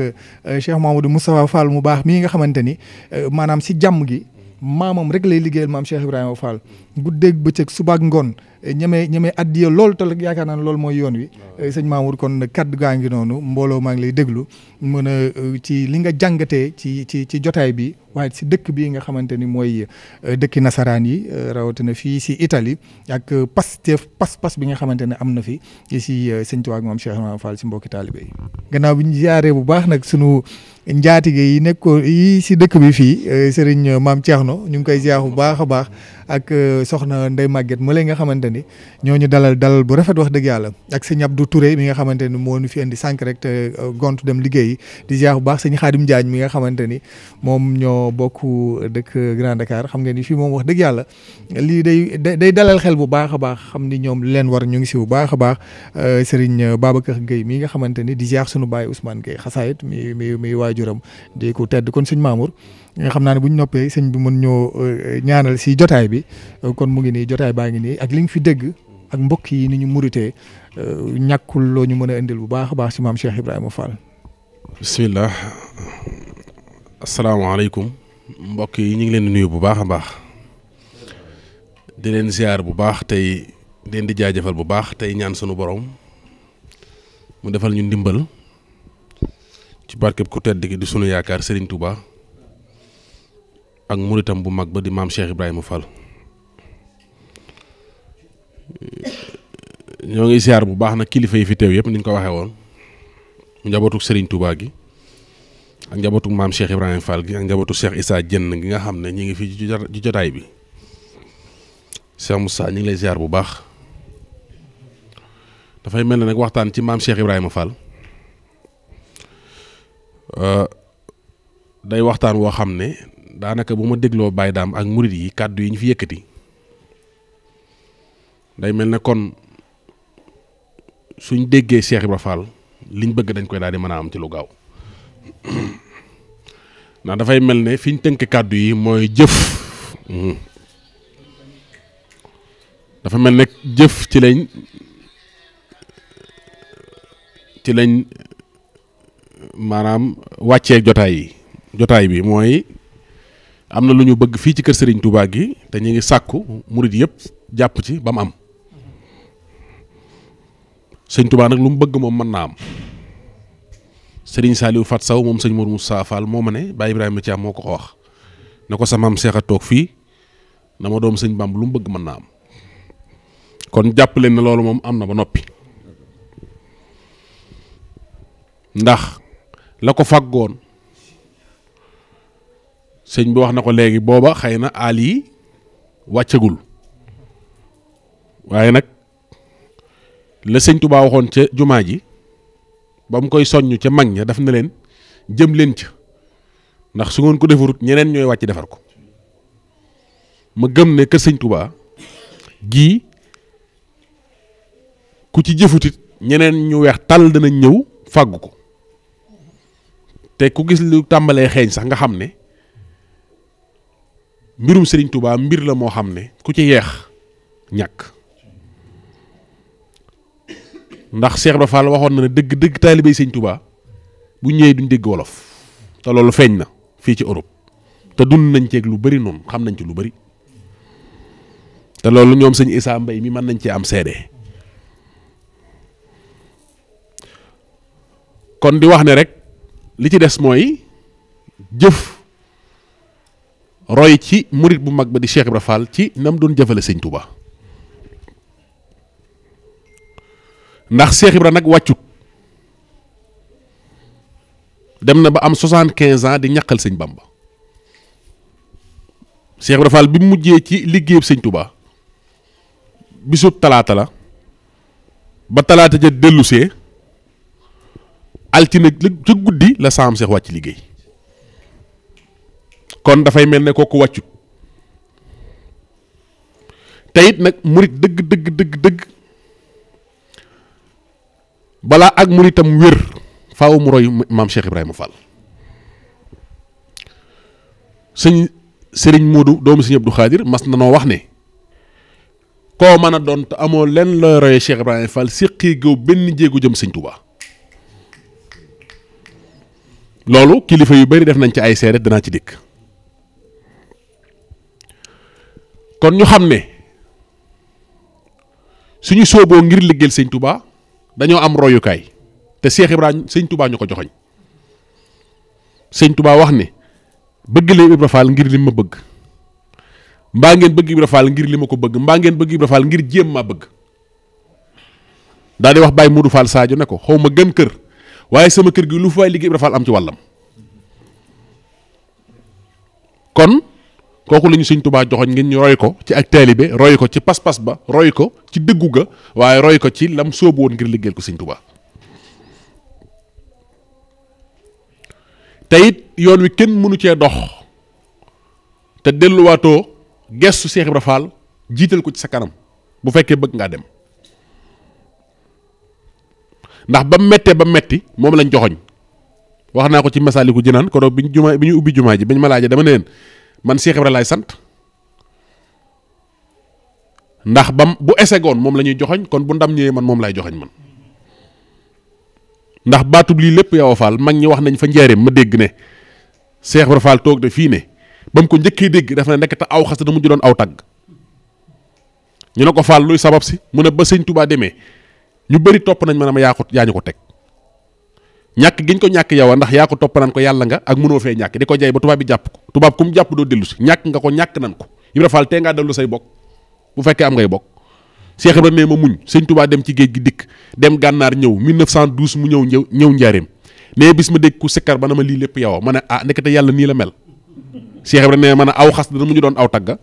Cheikh Mamadou Moustapha Fall mu baax mii nga xamante ni maanaam si jàmm gi maamam rek lay liggéeyal maam Cheikh Ibrahima Fall guddeeg bëccëg subaak ngoon ñeme addiya loolu te yaakaar naa ne loolu mooy yoon wi sëñ Mamour kon kaddu gaa ngi noonu mbooloo maa ngi lay déglu mën a ci li nga jàngatee ci jotaay bi waaye si dëkk bi nga xamante ni mooy dëkki nasaraan yi rawatina fii si Italie ak pas bi nga xamante ne am na fi si sëñ Tuubaa ak maam Cheikh Ibrahima Fall si mbokki taalibe yi. gannaaw bi ñu ziaree bu baax nag sunu njaatige yi nekkoo yi si dëkk bi fii Serigne Maam Thierno ñu ngi koy ziar bu baax a baax ak soxna Ndeye Maguette mu nga xamante ni ñooñu dalal bu rafet wax dëgg yàlla ak sëñ Abdou Touré mi nga xamante ni moo ñu fi indi sànq rek te gontu dem liggéeyi di ziar bu baax sëñ Khadim Diagne mi nga xamante ni moom ñoo bokk dëkk Grand Dakar xam ngeen ni fii moom wax dëgg yàlla lii day dalal xel bu baax a baax xam ni ñoom leen war ñu ngi si bu baax a baax Serigne Babacar Gueye mi nga xamante ni di ziar sunu baay Ousmane Gueye xasaayit mi waajuram di ko tedd kon sëñ Mamour nga xam naa ne bu ñu noppee sëñ bi mën ñoo ñaanal si jotaay bi kon mu ngi nii jotaay baa ngi nii ak li nga fi dégg ak mbokk yi ni ñu muritee ñàkkul loo ñu mën a indil bu baax a baax si maam Cheikh Ibrahima Fall. bisimilah asalaamaaleykum mbokk yi ñu ngi leen di nuyu bu baax a baax di leen ziar bu baax tey leen di jaajëfal bu baax tey ñaan sunu borom mu defal ñu ndimbal ci barkeb ku tedd gi di sunu yaakaar Serigne Touba ak muritam bu mag ba di maam Cheikh Ibrahima Fall ñoo ngi ziar bu baax nag kilifa yi fi teew yëpp ni ñu ko waxee woon njabootu Serigne Touba gi ak njabootu maam Cheikh Ibrahima Fall gi ak njabootu Cheikh Issa Dieng gi nga xam ne ñi ngi fi ci jotaay bi Cheikh Moussa ñu ngi lay ziar bu baax dafay mel ne nag waxtaan ci maam Cheikh Ibrahima Fall day waxtaan woo xam ne daanaka bu ma dégloo Baye Dame ak murid yi kàddu yi ñu fi yëkkati day mel ne kon suñ déggee Cheikh Ibrahima Fall liñ bëgg dañ koy daal di mën a am ci lu gaaw ndax dafay mel ne fi ñu tënk kàddu yi mooy jëf dafa mel ne jëf ci lañ maanaam wàccee jotaay bi mooy am na lu ñu bëgg fii ci kër Serigne Touba gi te ñu ngi sàkku murid yëpp jàpp ci ba mu am sëñ Touba nag lu mu bëgg moom mën naa am Serigne Saliou Fat Saw moom sëñ Mourou Moussa Fall moo ma ne Baye Ibrahima Thiam moo ko wax ne ko sa maam Cheikh a toog fii na ma doom sëñ Bamb lu mu bëgg mën naa am kon jàpp leen ne loolu moom am na ba noppi ndax la ko fàggoon sëñ bi wax na ko léegi booba xëy na aal yi wàccagul waaye nag la sëñ Tuubaa waxoon ca jumaa ji ba mu koy soññ ca mag ña daf na leen jëm leen ca ndax su ngeen ko defarut ñeneen ñooy wàcc defar ko ma gëm ne kër sëñ Tuubaa gii ku ci jëfutit ñeneen ñu weex tàll dana ñëw fàggu ko te ku gis lu tàmbalee xeeñ sax nga xam ne mbirum Serigne Touba mbir la moo xam ne ku ci yeex ñàkk ndax Cheikh Ibra Fall waxoon na ne dëgg taalibey Serigne Touba bu ñëwee duñ dégg wolof te loolu feeñ na fii ci Europe te dund nañ ceeg lu bari noonu xam nañ ci lu bari te loolu ñoom sëñ Issa Mbaye mi mën nañ ci am seede kon di wax ne rek li ci des mooy jëf roy ci murit bu mag ba di Cheikh Ibra Fall ci nam doon jëfale sëñ Touba ndax Cheikh Ibra nag wàccut dem na ba am 75 ans di ñaqal sëñ Bamba Cheikh Ibra Fall bi mu mujjee ci liggéeyub sëñ Touba bisub talaata la ba talaata ja dellusee altine ca guddi la saam Cheikh wàcc liggéey kon dafay mel ne kooku wàccut te it nag murit dëgg balaa ak muritam wér faaw mu roy maam Cheikh Ibrahima Fall sëriñ Moodu doomu sëriñ Abdou Khadir mas na noo wax ne koo mën a doon te amoo lenn looy royee Cheikh Ibrahima Fall séqii géew benn jéegu jëm sëñ Touba loolu kilifa yu bari def nañ ci ay seede danaa ci dikk kon ñu xam ne suñu sooboo ngir liggéeyal sëñ Touba dañoo am royukaay te Cheikh Ibrahima sëñ Touba ñu ko joxoñ sëñ Touba wax ne bëgg leen Ibra Fall ngir li ma bëgg mbaa ngeen bëgg Ibra Fall ngir li ma ko bëgg mbaa ngeen bëgg Ibra Fall ngir jéem maa bëgg daal di wax Baye Modou Fall Sadio ne ko xaw ma gën kër waaye sama kër gi lu fay liggéey Ibra Fall am ci wàllam kon kooku la ñu sëñ Touba joxoñ ngeen ñu roy ko ci ak taalibe roy ko ci pas-pas ba roy ko ci dëggu ga waaye roy ko ci lam sóobu woon ngir liggéeyal ko sëñ Touba te it yoon wi kenn mënu cee dox te delluwaatoo gestu Cheikh Ibra Fall jiital ko ci sa kanam bu fekkee bëgg ngaa dem ndax ba metti moom lañ joxoñ wax naa ko ci Masaalikul Jinaan ko bi ñu ubbi jumaa ji bañ ma laajee dama ne leen man Cheikh Ibra laay sant ndax bam bu esegoon moom la ñuy joxoñ kon bu ndam ñëwee man moom laay joxoñ man ndax baatub lii lépp yow Fall mag ñi wax nañ fa njaareem ma dégg ne Cheikh Ibra Fall toog de fii ne ba mu ko njëkkee dégg dafa ne nekk te aw xas da mujj doon aw tagg ñu ne ko Fall luy sabab si mu ne ba sëñ Touba demee ñu bëri topp nañ ma ne ma yaa ñu ko teg ñàkk giñ ko ñàkk yow ndax yaa ko topp nan ko yàlla nga ak mënoo fee ñàkk di ko jay ba tubaab bi jàpp ko tubaab ku mu jàpp doo dellu si ñàkk nga ko ñàkk nan ko Ibra Fall tee ngaa dellu say bokk bu fekkee am ngay bokk Cheikh Ibra nee ma muñ sëñ Touba dem ci géej gi dikk dem gànnaar ñëw 1912 mu ñëw njaareem nee bis ma dégg ku sikkar ba na ma lii lépp yow ma ne ndekete yàlla nii la mel Cheikh Ibra nee ma ne aw xas dana mu ñu doon aw tagga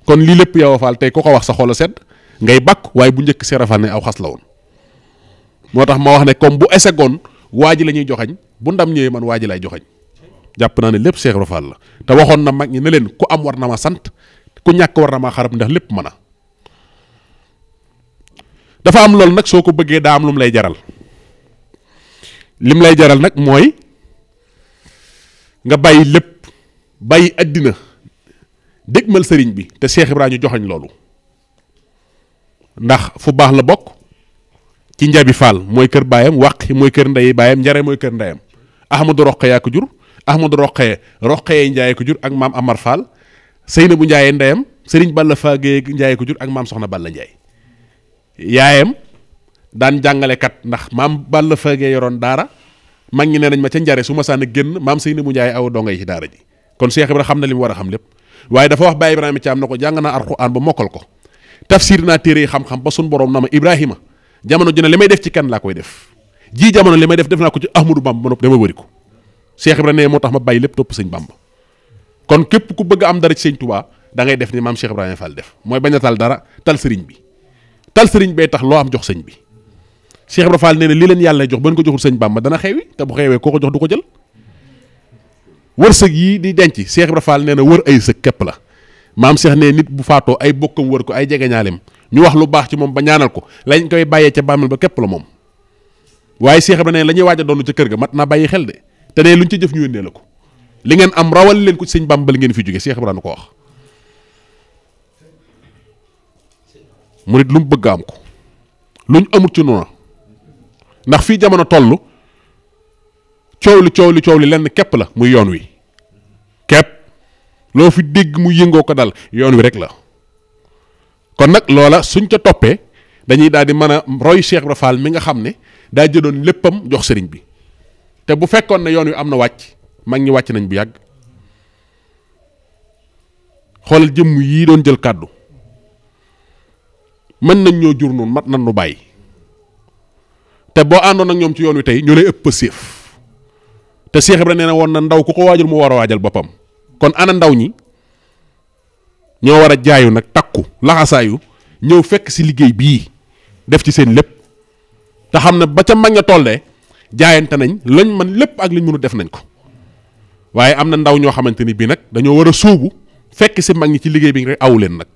kon lii lépp yow Fall tey ko ko wax sa xol a sedd ngay bàkk waaye bu njëkk Cheikh Ibra Fall ne aw xas la woon moo tax ma wax ne comme bu esegoon waa ji la ñuy joxañ bu ndam ñëwee man waa ji lay joxañ jàpp naa ne lépp Cheikh Ibra Fall la te waxoon na mag ñi ne leen ku am war na ma sant ku ñàkk war na maa xarab ndax lépp mën a dafa am loolu nag soo ko bëggee daa am lu mu lay jaral lim lay jaral nag mooy nga bàyyi lépp bàyyi àddina dégmal sëriñ bi te Cheikh Ibra ñu joxañ loolu ndax fu baax la bokk ci njabi Fall mooy kër baayam wàq mooy kër ndey baayam njare mooy kër ndeyam Ahmadou Roqaya ko jur Ahmadou Roqaya Ndiaye ko jur ak maam Amar Fall Seynabou Ndiaye ndeyam Serigne Balla Fagé Ndiaye ko jur ak maam Soxna Balla Ndiaye yaayam daan jàngalekat ndax maam Balla Fagé yoroon daara mag ñi nee nañ ma ca njare su ma saan a génn maam Seynabou Ndiaye aw donga yi ci daara ji kon Cheikh Ibra xam na li mu war a xam lépp waaye dafa wax Baye Ibrahima Thiam na ko jàng naa Alxuraan ba mokkal ko tafsir naa téere yi xam-xam ba suñ borom na ma Ibrahima jamono ji ne li may def ci kenn laa koy def ji jamono li may def naa ko ci Ahmadou Bamba ba noppi dama wëri ko Cheikh Ibrahima ne moo tax ma bàyyi lépp topp sëñ Bamba kon képp ku bëgg am dara ci sëñ Touba da ngay def ni maam Cheikh Ibrahima Fall def mooy bañ a tal dara tal sëriñ bi tal sëriñ bay tax loo am jox sëñ bi Cheikh Ibrahima Fall nee na li leen yàlla jox ba ñu ko joxul sëñ Bamba dana xewi te bu xewee koo ko jox du ko jël wërsëg yii di denc Cheikh Ibrahima Fall nee na wër ay sëg képp la maam Cheikh ne nit bu faatoo ay bokkam wër ko ay jegeñaaleem ñu wax lu baax ci moom ba ñaanal ko lañ koy bàyyee ca bàmmeel ba képp la moom waaye Cheikh Ibrahima ne la ñuy waaj a doon ca kër ga mat naa bàyyi xel de te ne luñ ci jëf ñu yónnee la ko li ngeen am rawal leen ko ci sëñ Bamba li ngeen fi jóge Cheikh Ibrahima ko wax murit lu mu bëgg am ko luñ amut ci noonu ndax fii jamono toll coow li lenn képp la muy yoon wi képp loo fi dégg mu yëngoo ko dal yoon wi rek la kon nag loola suñ ca toppee dañuy daal di mën a roy Cheikh Ibra Fall mi nga xam ne daa jëdoon léppam jox sëriñ bi te bu fekkoon ne yoon wi am na wàcc mag ñi wàcc nañ bu yàgg xoolal jëmm yii doon jël kàddu mën nañ ñoo jur noonu mat nañ nu bàyyi te boo àndoon ak ñoom ci yoon wi tey ñu lay ëpp séef te Cheikh Ibra nee na woon na ndaw ku ko waajal mu war a waajal boppam kon ana ndaw ñi ñoo war a jaayu nag takku laxasaayu ñëw fekk si liggéey bii def ci seen lépp te xam ne ba ca mag ña tollee jaayante nañ lañ man lépp ak liñ mënu def nañ ko waaye am na ndaw ñoo xamante ni bii nag dañoo war a sóobu fekk si mag ñi ci liggéey bi rek awu leen nag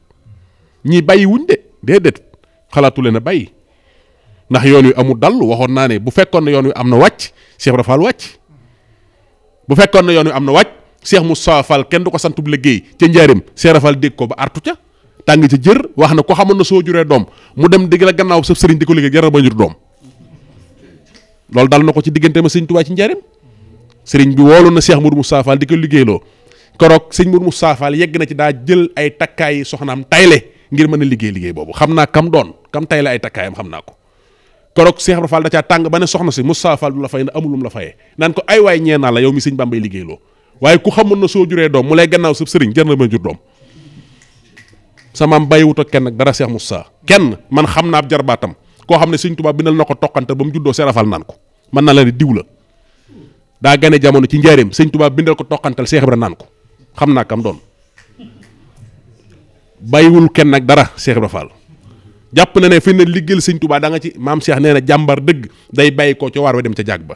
ñii bàyyi wuñ de déedéet xalaatu leen a bàyyi ndax yoon wi amul dal waxoon naa ne bu fekkoon ne yoon wi am na wàcc Cheikh Ibra Fall wàcc bu fekkoon ne yoon wi am na wàcc Cheikh Moussa Fall kenn du ko sant bu liggéey ca njaarim Cheikh Ibra Fall dégg ko ba artu ca tàng ca jër wax na ko xamoon na soo juree doom mu dem digg la gannaaw sa sëriñ di ko liggéey jar ba jur doom loolu dal na ko ci diggante ma sëriñ Tuubaa ci njaarim sëriñ bi woolu na Cheikh Moudou Moussa Fall di ko liggéeyloo keroog sëñ Moudou Moussa Fall yegg na ci daa jël ay takkaay soxnaam tayle ngir mën a liggéey boobu xam naa kam doon kam tayle ay takkaayam xam naa ko keroog Cheikh Ibra Fall da caa tàng ba ne soxna si Moussa Fall du la fay na amul lu mu la fayee naan ko ay waay ñee naa la yow mi sëñ Bambay liggéeyloo waaye ku xamoon na soo juree doom mu lay gannaaw sa sëriñ jar na ma jur doom sa maam bàyyiwut ak kenn nag dara Cheikh Moussa kenn man xam naa ab jarbaatam koo xam ne sëñ Tuubaa bindal na ko toqante ba mu juddoo Cheikh Ibra Fall naan ko mën na la ne diw la daa gane jamono ci njaareem sëñ Tuubaa bindal ko toqantal Cheikh Ibra naan ko xam naa kam doon bàyyiwul kenn nag dara Cheikh Ibra Fall jàpp na ne fi ne liggéeyal sëñ Tuubaa da nga ci maam Cheikh nee na jàmbar dëgg day bàyyi ko ca waar wa dem ca jàgg ba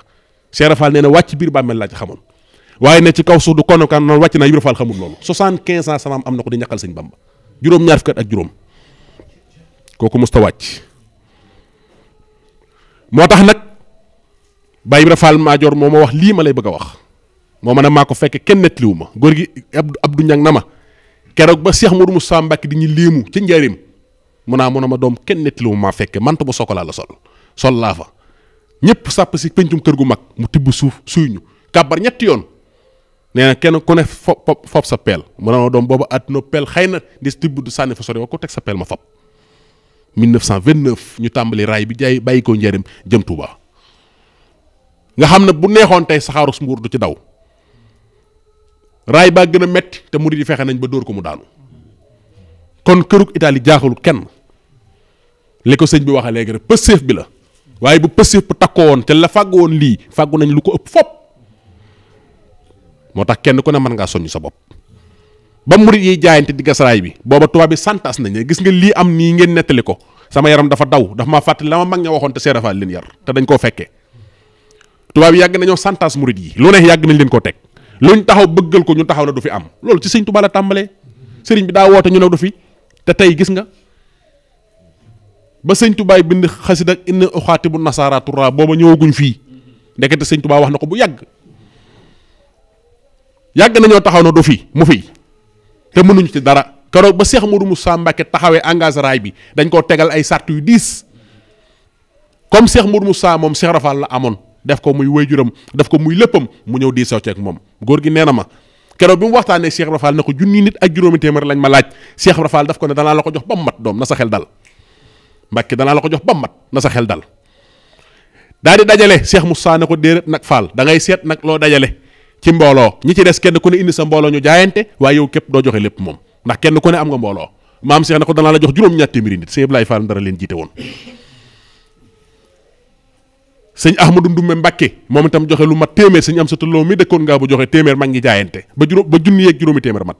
Cheikh Ibra Fall nee na wàcc biir bàmmeel laa ci xamoon waaye ne ci kaw suuf du kono kan noonu wàcc naa Ibra Fall xamul loolu 75 ans sama am na ko di ñaqal sëñ Bamba juróom-ñaar fukki at ak juróom kooku musta wàcc moo tax nag Baye Ibra Fall Maajoor moo ma wax lii ma lay bëgg a wax moo ma ne maa ko fekke kenn nettaliwu ma góor gi Abdou Ñang na ma keroog ba Cheikh Modou Moussa Mbacke di ñu léemu ca njaarim mu naa mu ne ma doom kenn nettaliwu ma maa fekke mant bu sokolaa la sol laa fa ñëpp sàpp si pencum kër gu mag mu tibb suuf suy ñu kàbbar ñetti yoon nee na kenn ku ne fop sa peel mu ne ma doom booba àdduna peel xëy na di tibb du sànni fa sori wa ku teg sa peel ma fab 1929 ñu tàmbali raay bi jaay bàyyi ko njaarim jëm Touba nga xam ne bu neexoon tey saxaaru mbuur du ci daw raay baa gën a metti te murid yi fexe nañ ba dóor ko mu daanu kon kërug Italie jaaxalut kenn li ko sëñ bi waxee léegi rek pësséef bi la waaye bu pësséef bu takkoo woon te la fàggu woon lii fàggu nañ lu ko ëpp fop moo tax kenn ku ne mën ngaa soññ sa bopp ba murid yiy jaayante di gas raay bi booba tubaab bi santaas nañ ne gis nga lii am nii ngeen nettali ko sama yaram dafa daw dafa maa fàttali la ma mag ña waxoon te Cheikh Ibra Fall leen yar te dañ koo fekkee tubaab yi yàgg nañoo santaas murid yi lu ne yàgg nañ leen koo teg luñ taxaw bëggal ko ñu taxaw na du fi am loolu ci sëñ Tuubaa la tàmbalee sëriñ bi daa woote ñu ne du fi te tey gis nga ba sëñ Tuubaa bind xasida ak inna uxaatibu nasaara turra booba ñëwaguñ fii ndekete sëñ Tuubaa wax na ko bu yàgg nañoo taxaw na du fi mu fi te mënuñ ci dara keroog ba Cheikh Modou Moussa Mbacke taxawee engagé raay bi dañ koo tegal ay sart yu diis comme Cheikh Modou Moussa moom Cheikh Ibra Fall la amoon def ko muy waajuram def ko muy léppam mu ñëw di sew ceeg moom góor gi nee na ma keroog bi mu waxtaanee Cheikh Ibra Fall ne ko junni nit ak juróomi téeméer lañ ma laaj Cheikh Ibra Fall daf ko ne danaa la ko jox ba mu mat doom na sa xel dal Mbàkke danaa la ko jox ba mu mat na sa xel dal daal di dajale Cheikh Moussa ne ko déedéet nag Fall da ngay seet nag loo dajale ci mbooloo ñi ci des kenn ku ne indi sa mbooloo ñu jaayante waaye yow képp doo joxe lépp moom ndax kenn ku ne am nga mbooloo maam Cheikh ne ko danaa la jox juróom-ñaar téeméeri nit sëñ Ablaye Fall dara leen jiite woon. sëñ Ahmadou Ndumbe Mbàkke moom itam joxe lu mat téeméer sëñ am sa talloo mi dëkkoon ngaa bu joxe téeméer mag ngi jaayante ba junni yeeg juróomi téeméer mat.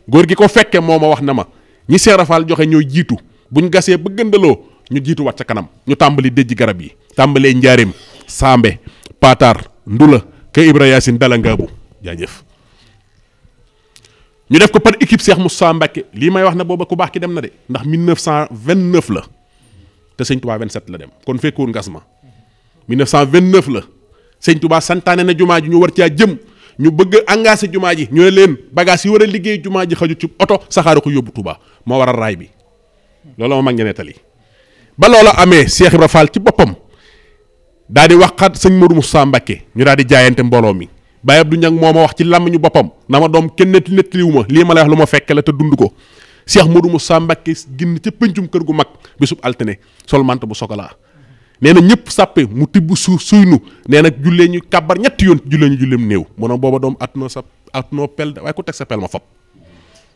góor gi ko fekke moo ma wax na ma ñi Cheikh Rafal joxe ñooy jiitu buñ gasee ba gëndaloo ñu jiitu wat ca kanam ñu tàmbali déjji garab yi tàmbalee njaareem Sambe Patar Ndula Kay Ibra Yaasin Dala Ngaabu jaajëf. ñu def ko par équipe Cheikh Moussa Mbacke lii may wax na booba ku baax ki dem na de ndax 1929 la te sëñ Touba 27 la dem kon fekkoon ngas ma 1929 la sëñ Touba santaane na jumaa ji ñu war caa jëm ñu bëgg a engagé jumaa ji ñu ne leen bagage yi war a liggéey jumaa ji xaju ci oto saxaara ko yóbbu Touba moo waral raay bi loolu ma mag ña nettali ba loola amee Cheikh Ibra Fall ci boppam daal di waxaat sëñ Modou Moussa Mbacke ñu daal di jaayante mbooloo mi. Baye Abdou Niang moo ma wax ci làmmiñu boppam na ma doom kenn nettaliwu ma lii ma lay wax lu ma fekke la te dund ko Cheikh Modou Moussa Mbacke ginn ca pëncum kër gu mag bisub altine sol mant bu sokolaa nee na ñëpp sàppe mu tibb suuf suynu nee na jullee ñu kàbbar ñetti yoon jullee ñu julleem néew mu ne booba doom atnoo pel waaye ku teg sa pel ma fab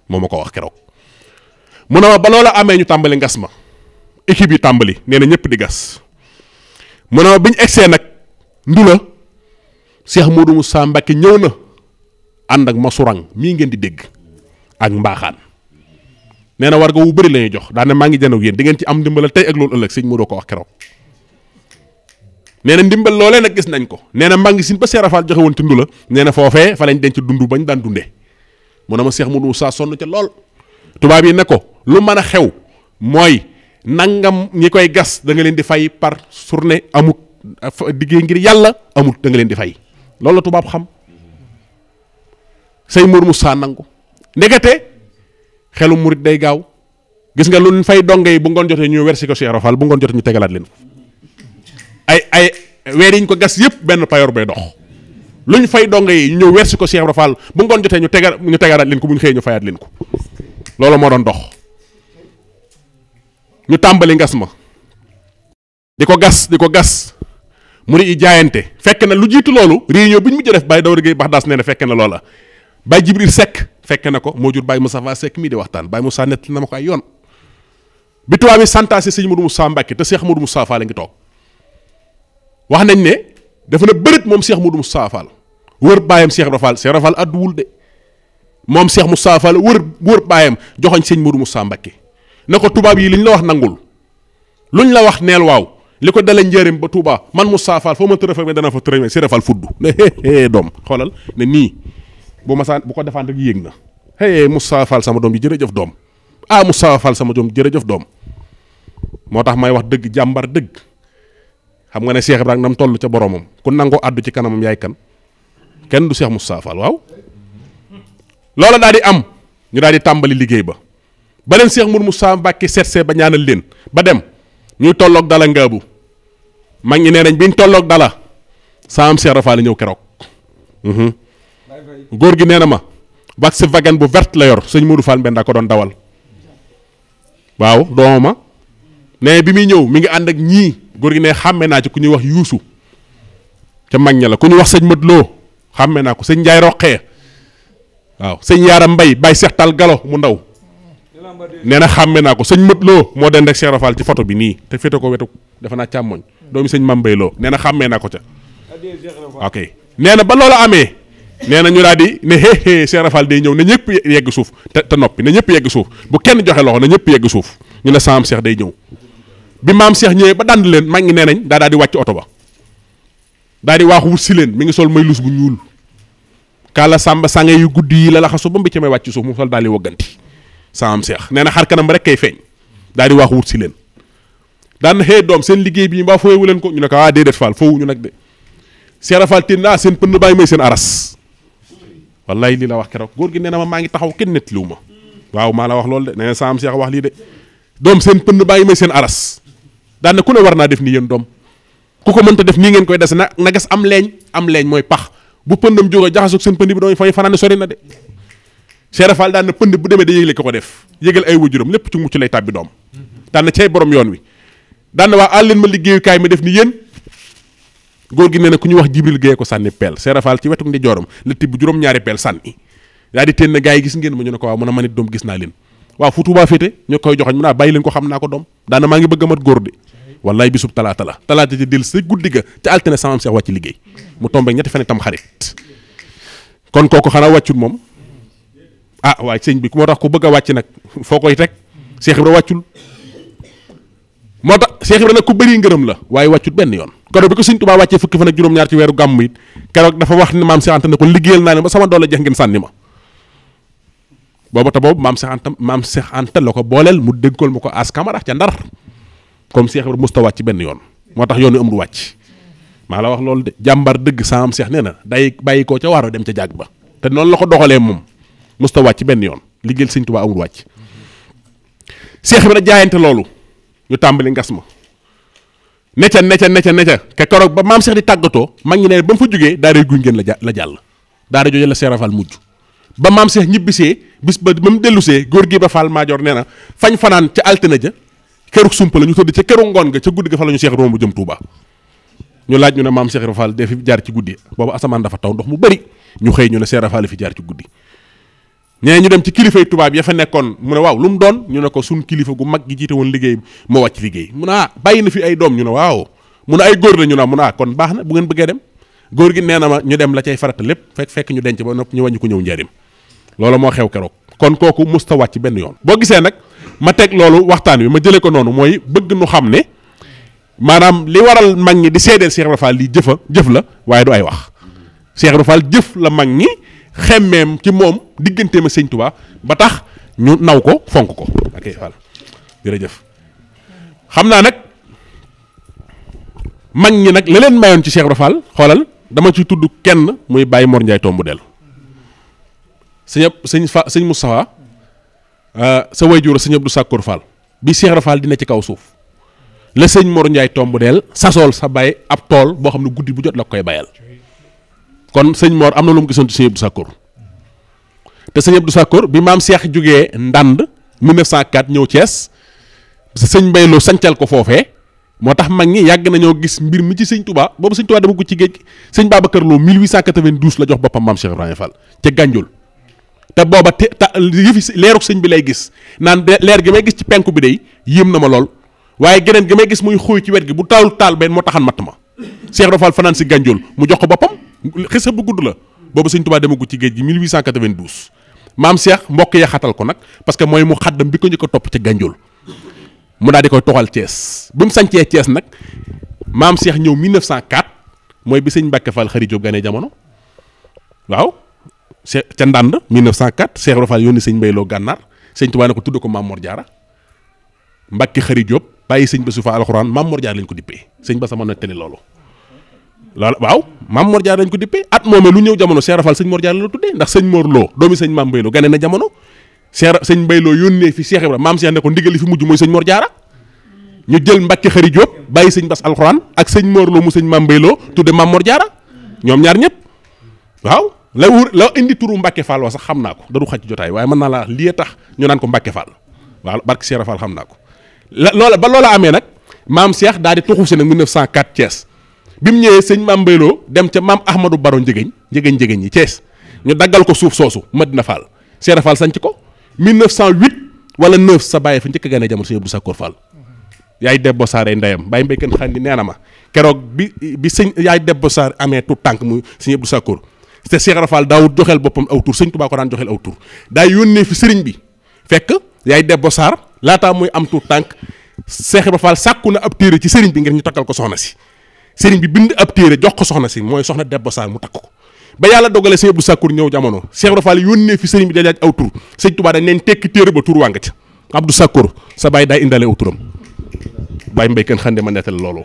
moo ma ko wax keroog mu ne ma ba loola amee ñu tàmbali ngas ma équipe yi tàmbali nee na ñëpp di gas mu ne ma biñu egsee nag Ndula Cheikh Modou Moussa Mbacke ñëw na ànd ak masurang mii ngeen di dégg ak mbaaxaan nee na war nga wu bëri la ñuy jox daane maa ngi janoog yéen di ngeen ci am ndimbalal tey ak loolu ëllëg sëñ Modou ko wax keroog nee na ndimbal loolee nag gis nañ ko nee na maa ngi sin ba Cheikh Rafal joxe woon ci Ndula nee na foofee fa lañ denc dund bañ daan dundee mu ne ma Cheikh Modou Moussa sonn ca lool tubaab yi ne ko lu mën a xew mooy nangam ñi koy gas da nga leen di fay par journée amut diggéey ngir yàlla amut da nga leen di fay loolu la tubaab xam sëñ Modou Moussa nangu ndekete xelu murit day gaaw gis nga lu ñu fay donge yi bu ngoon jotee ñu wersi ko Cheikh Rafal bu ngoon jotee ñu tegalaat leen ko ay weer yi ñu ko gas yëpp benn payoor bay dox lu ñu fay donge yi ñu ñëw wersi ko Cheikh Rafal bu ngoon jotee ñu tegalaat leen ko bu ñu xëyee ñu fayaat leen ko loolu moo doon dox ñu tàmbali ngas ma di ko gas murit yi jaayante fekk na lu jiitu loolu réunion bi ñu mujj def Baye Dawar Gueye Baxdaas nee na fekk na loola Baye Jibril Seck fekk na ko moo jur Baye Moustapha Seck mii di waxtaan Baye Moussa nett na ma ko ay yoon bi tubaab bi santaase sëñ Modou Moussa Mbacke te Cheikh Modou Moussa Fall a ngi toog wax nañ ne dafa na bërit moom Cheikh Modou Moussa Fall wër baayam Cheikh Ibra Fall Cheikh Ibra Fall adduwul de moom Cheikh Moussa Fall wër baayam joxoñ sëñ Modou Moussa Mbacke na ko tubaab yi liñ la wax nangul luñ la wax neel waaw li ko dalee njëriñ ba Touba man Moussa Fall foo ma tërëfal mais dana fa tërëfal Cheikh Ibra Fall fudd ne doom xoolal ne nii bu ma saan bu ko defaan rek yéeg na Moussa Fall sama doom ji jërëjëf doom Moussa Fall sama doom jërëjëf doom moo tax may wax dëgg jàmbar dëgg xam nga ne Cheikh Ibrahima nam toll ca boromam ku nangoo àddu ci kanamam yaay kan kenn du Cheikh Moussa Fall waaw loola daal di am ñu daal di tàmbali liggéey ba leen Cheikh Mour Moussa Mbacke seetsee ba ñaanal leen ba dem ñuy tolloog dala ngaabu mag ñi nee nañ biñ tolloog dala saa am Cheikh Rafal ñëw keroog góor gi nee na ma wax wagan bu verte la yor sëñ Modou Fall Mbenda ko doon dawal waaw doomama ne bi muy ñëw mi ngi ànd ak ñii góor gi ne xàmme naa ci ku ñuy wax yuusu ca mag ña la ku ñuy wax sëñ Mat Loo xàmme naa ko sëñ Njaay Roqee waaw sëñ Yaaram Mbay Baay Seex Tal Galo mu ndaw nee na xàmme naa ko sëñ Mat Loo moo den rek Cheikh Rafal ci photo bi nii te féete ko wetu dafa naa càmmoñ doomi sëñ Mambay Loo nee na xàmmee naa ko ca ok nee na ba loolu amee nee na ñu daal di ne Cheikh Rafal day ñëw na ñëpp yegg suuf te noppi na ñëpp yegg suuf bu kenn joxe loxo na ñëpp yegg suuf ñu ne saam Cheikh day ñëw bi maam Cheikh ñëwee ba dand leen mag ngi nee nañ daal di wàcc oto ba daal di waaxu wut si leen mi ngi sol may lus bu ñuul kala sàmba sànge yu guddi yi la laxasu ba mbicc may wàcc suuf mu sol daal di wogganti saam Cheikh nee na xar kanam rek kay feeñ daal di waaxu wut si leen daan na doom seen liggéey bi mbaa fooyewu leen ko ñu ne ko déedéet Fall foowu ñu nag de Cheikh Rafal teen seen pënd bàyyi may seen aras wallaay lii la wax keroog góor gi nee na ma maa ngi taxaw kenn nettaliwu ma waaw maa la wax loolu de nee na saam Cheikh wax lii de doom seen pënd bàyyi may seen aras daan na ku ne war naa def nii yéen doom ku ko mënta def nii ngeen koy des na gas am leeñ mooy pax bu pëndam jóge jaxasoog seen pënd bi doon fay fanaan sori na de Cheikh Rafal daan na pënd bu demee da yégle ko def yégal ay wajuram lépp ci mucc lay tàbbi doom daan na cay borom yoon wi daan na waa àl leen ma liggéeyukaay mi def ni yéen góor gi nee na ku ñuy wax Jibril Gueye ko sànni peel Cheikh Rafal ci wetu ndi jooram la tibb juróom-ñaari peel sànni daa di teen na gaa yi gis ngeen ma ñu ne ko waaw mun a man it doom gis naa leen waaw fu Touba féete ñu koy joxoñ mu naa bàyyi leen ko xam naa ko doom daana maa ngi bëgg a mat góor de wallaay bisub talaata la talaata ci del sa guddi ga ca altine sama Seex wàcc liggéey mu tombe ñetti fan tam xarit kon kooku xanaa wàccut moom waaye sëñ bi moo tax ku bëgg a wàcc nag foo koy teg Seex Ibra wàccul moo tax Seex Ibra nag ku bëri ngërëm la waaye wàccut benn yoon keroog bi ko sëñ Tuubaa wàccee fukki fan ak juróom-ñaar ci weeru gàmm it keroog dafa wax ne maam Seex Anta ne ko liggéeyal naa ne ba sama doole jeex ngeen sànni ma boobu te boobu maam Seex Anta la ko booleel mu dénkool ma ko as kamara ca Ndar comme Seex Ibra musta wàcc benn yoon moo tax yoon wi amul wàcc maa la wax loolu de jàmbar dëgg saam Seex nee na day bàyyi koo ca waaro dem ca jàgg ba te noonu la ko doxalee moom musta wàcc benn yoon liggéeyal sëñ Tuubaa amul wàcc Seex Ibra jaayante loolu ñu tàmbali ngas ma neca ke keroog ba maam Seex di tàggatoo mag ñi ne ba mu fa jógee daara guy ngeen la jàll daara jooju la Seex Rafal mujj ba maam Seex ñibbisee bis ba mu dellusee góor gi ba Fall Maajoor nee na fañ fanaan ca altine ja keruk sumpa la ñu tëdd ca keru ngoon nga ca guddi ga fa la ñu Seex romb jëm Touba ñu laaj ñu ne maam Seex Rafal dee fi jaar ci guddi boobu asamaan dafa taw ndox mu bëri ñu xëy ñu ne Seex Rafal fi jaar ci guddi ñee ñu dem ci kilifay tubaab ya fa nekkoon mu ne waaw lu mu doon ñu ne ko suñ kilifa gu mag gi jiite woon liggéey moo wàcc liggéey mu ne bàyyi na fi ay doom ñu ne waaw mu ne ay góor la ñu ne mu ne kon baax na bu ngeen bëggee dem góor gi nee na ma ñu dem la cay farata lépp fekk ñu denc ba nopp ñu wàññi ko ñëw njaarim loolu moo xew keroog kon kooku musta wàcc benn yoon boo gisee nag ma teg loolu waxtaan wi ma jëlee ko noonu mooy bëgg nu xam ne maanaam li waral mag ñi di seedeel Seex Ibra Fall lii jëf la waaye du ay wax Seex Ibra Fall jëf la mag ñi xemmeem ci moom digganteem ak sëñ Tuubaa ba tax ñu naw ko fonk ko ok Fall jërëjëf xam naa nag mag ñi nag la leen mayoon ci Seex Ibra Fall xoolal dama ci tudd kenn muy Baye Mor Ndiaye tombu del sëñ Moustapha sa wayjur sëñ Abdou Sakkour Fall bi Seex Ibra Fall dina ci kaw suuf la sëñ Mor Ndiaye tombu del sasool sa bay ab tool boo xam ne guddi bu jot la koy bayal kon sëñ Mor am na lu mu gisoon ci sëñ Abdou Sakkour te sëñ Abdou Sakkour bi maam Seex jógee Ndand 1904 ñëw Thiès sëñ Mbayloo sancal ko foofee moo tax mag ñi yàgg nañoo gis mbir mi ci sëñ Touba boobu sëñ Touba dama ko ci géej sëñ Babacar Lo 1892 la jox boppam maam Cheikh Ibrahima Fall ca Gànjul te booba yëfi leeruk sëñ bi lay gis naan leer gi may gis ci penku bi day yéem na ma lool waaye geneen gi may gis muy xóoy ci wet gi bu taal benn moo taxan matt ma Cheikh Ibrahima Fall fanaan si Gànjul mu jox ko boppam xisa bu gudd la boobu sëñ Touba dama ko ci géej gi 1892 maam Cheikh mbokk ya xatal ko nag parce que mooy mu xaddam bi ko njëkk a topp ca Gànjul mu daal di koy toxal Thiès bi mu sancee Thiès nag maam Cheikh ñëw 1904 mooy bi sëñ Mbàkke Fall Xari Jóob ganee jamono waaw ca Ndànd 1904 Cheikh Ibra Fall yónni sëñ Mbayloo Gànnaar sëñ Tuubaa ne ko tudd ko Maam Mor Jaara Mbàkke Xari Jóob bàyyi sëñ Basu Fa alxuraan Maam Mor Jaara lañ ko dippee sëñ Basa mën na tele loolu waaw Maam Mor Jaara lañ ko dippee at moomee lu ñëw jamono Cheikh Ibra Fall sëñ Mor Jaara la tuddee ndax sëñ Mor Lo doomi sëñ Maam Mbayloo ganee na jamono sëñ Mbayloo yónnee fi Cheikh Ibra maam Cheikh ne ko ndigal li fi mujj mooy sëñ Mor Jaara ñu jël Mbàkke Xari Jóob bàyyi sëñ Bas alxuraan ak sëñ Mor Lo mu sëñ Maam Mbayloo tudde Maam Mor Jaara ñoom ñaar ñëpp waaw la indi turu Mbàkke Fall wa sax xam naa ko daru xaj jotaay waaye mën naa la lii tax ñu naan ko Mbàkke Fall waaw barke Cheikh Fall xam naa ko loola amee nag maam Cheikh daal di tuxu si nag 1904 Thiès bi mu ñëwee sëñ Maam Mbayloo dem ca maam Ahmadou Baro njëgéñ yi Thiès ñu daggal ko suuf soosu Madina Fall Cheikh Fall sanc ko 1908 wala 9 sa bàyyi fa njëkk a gane jamono sëñ Abdou Sakkour Fall yaay Debbo Saar ndeyam bàyyi mbéykan xam ni nee na ma keroog bi sëñ yaay Debbo Saar amee tout tànk mu sëñ Abdou Sakkour te Cheikh Ibra Fall daawut joxeel boppam aw tur sëñ Tuubaa ko daan joxeel aw tur daa yónnee fi sëriñ bi fekk yaay Debbo Saar laataa muy am tout tànk Cheikh Ibra Fall sàkku na ab téere ci sëriñ bi ngir ñu takkal ko soxna si sëriñ bi bind ab téere jox ko soxna si mooy soxna Debbo Saar mu takk ko ba yàlla dogalee sëñ Abdou Sakkour ñëw jamono Cheikh Ibra Fall yónnee fi sëriñ bi da laaj aw tur sëñ Tuubaa dañ leen tekki téere ba tur waa nga ca Abdou Sakkour sa baay daay indale aw turam bàyyi mbéy kenn xande ma nettal loolu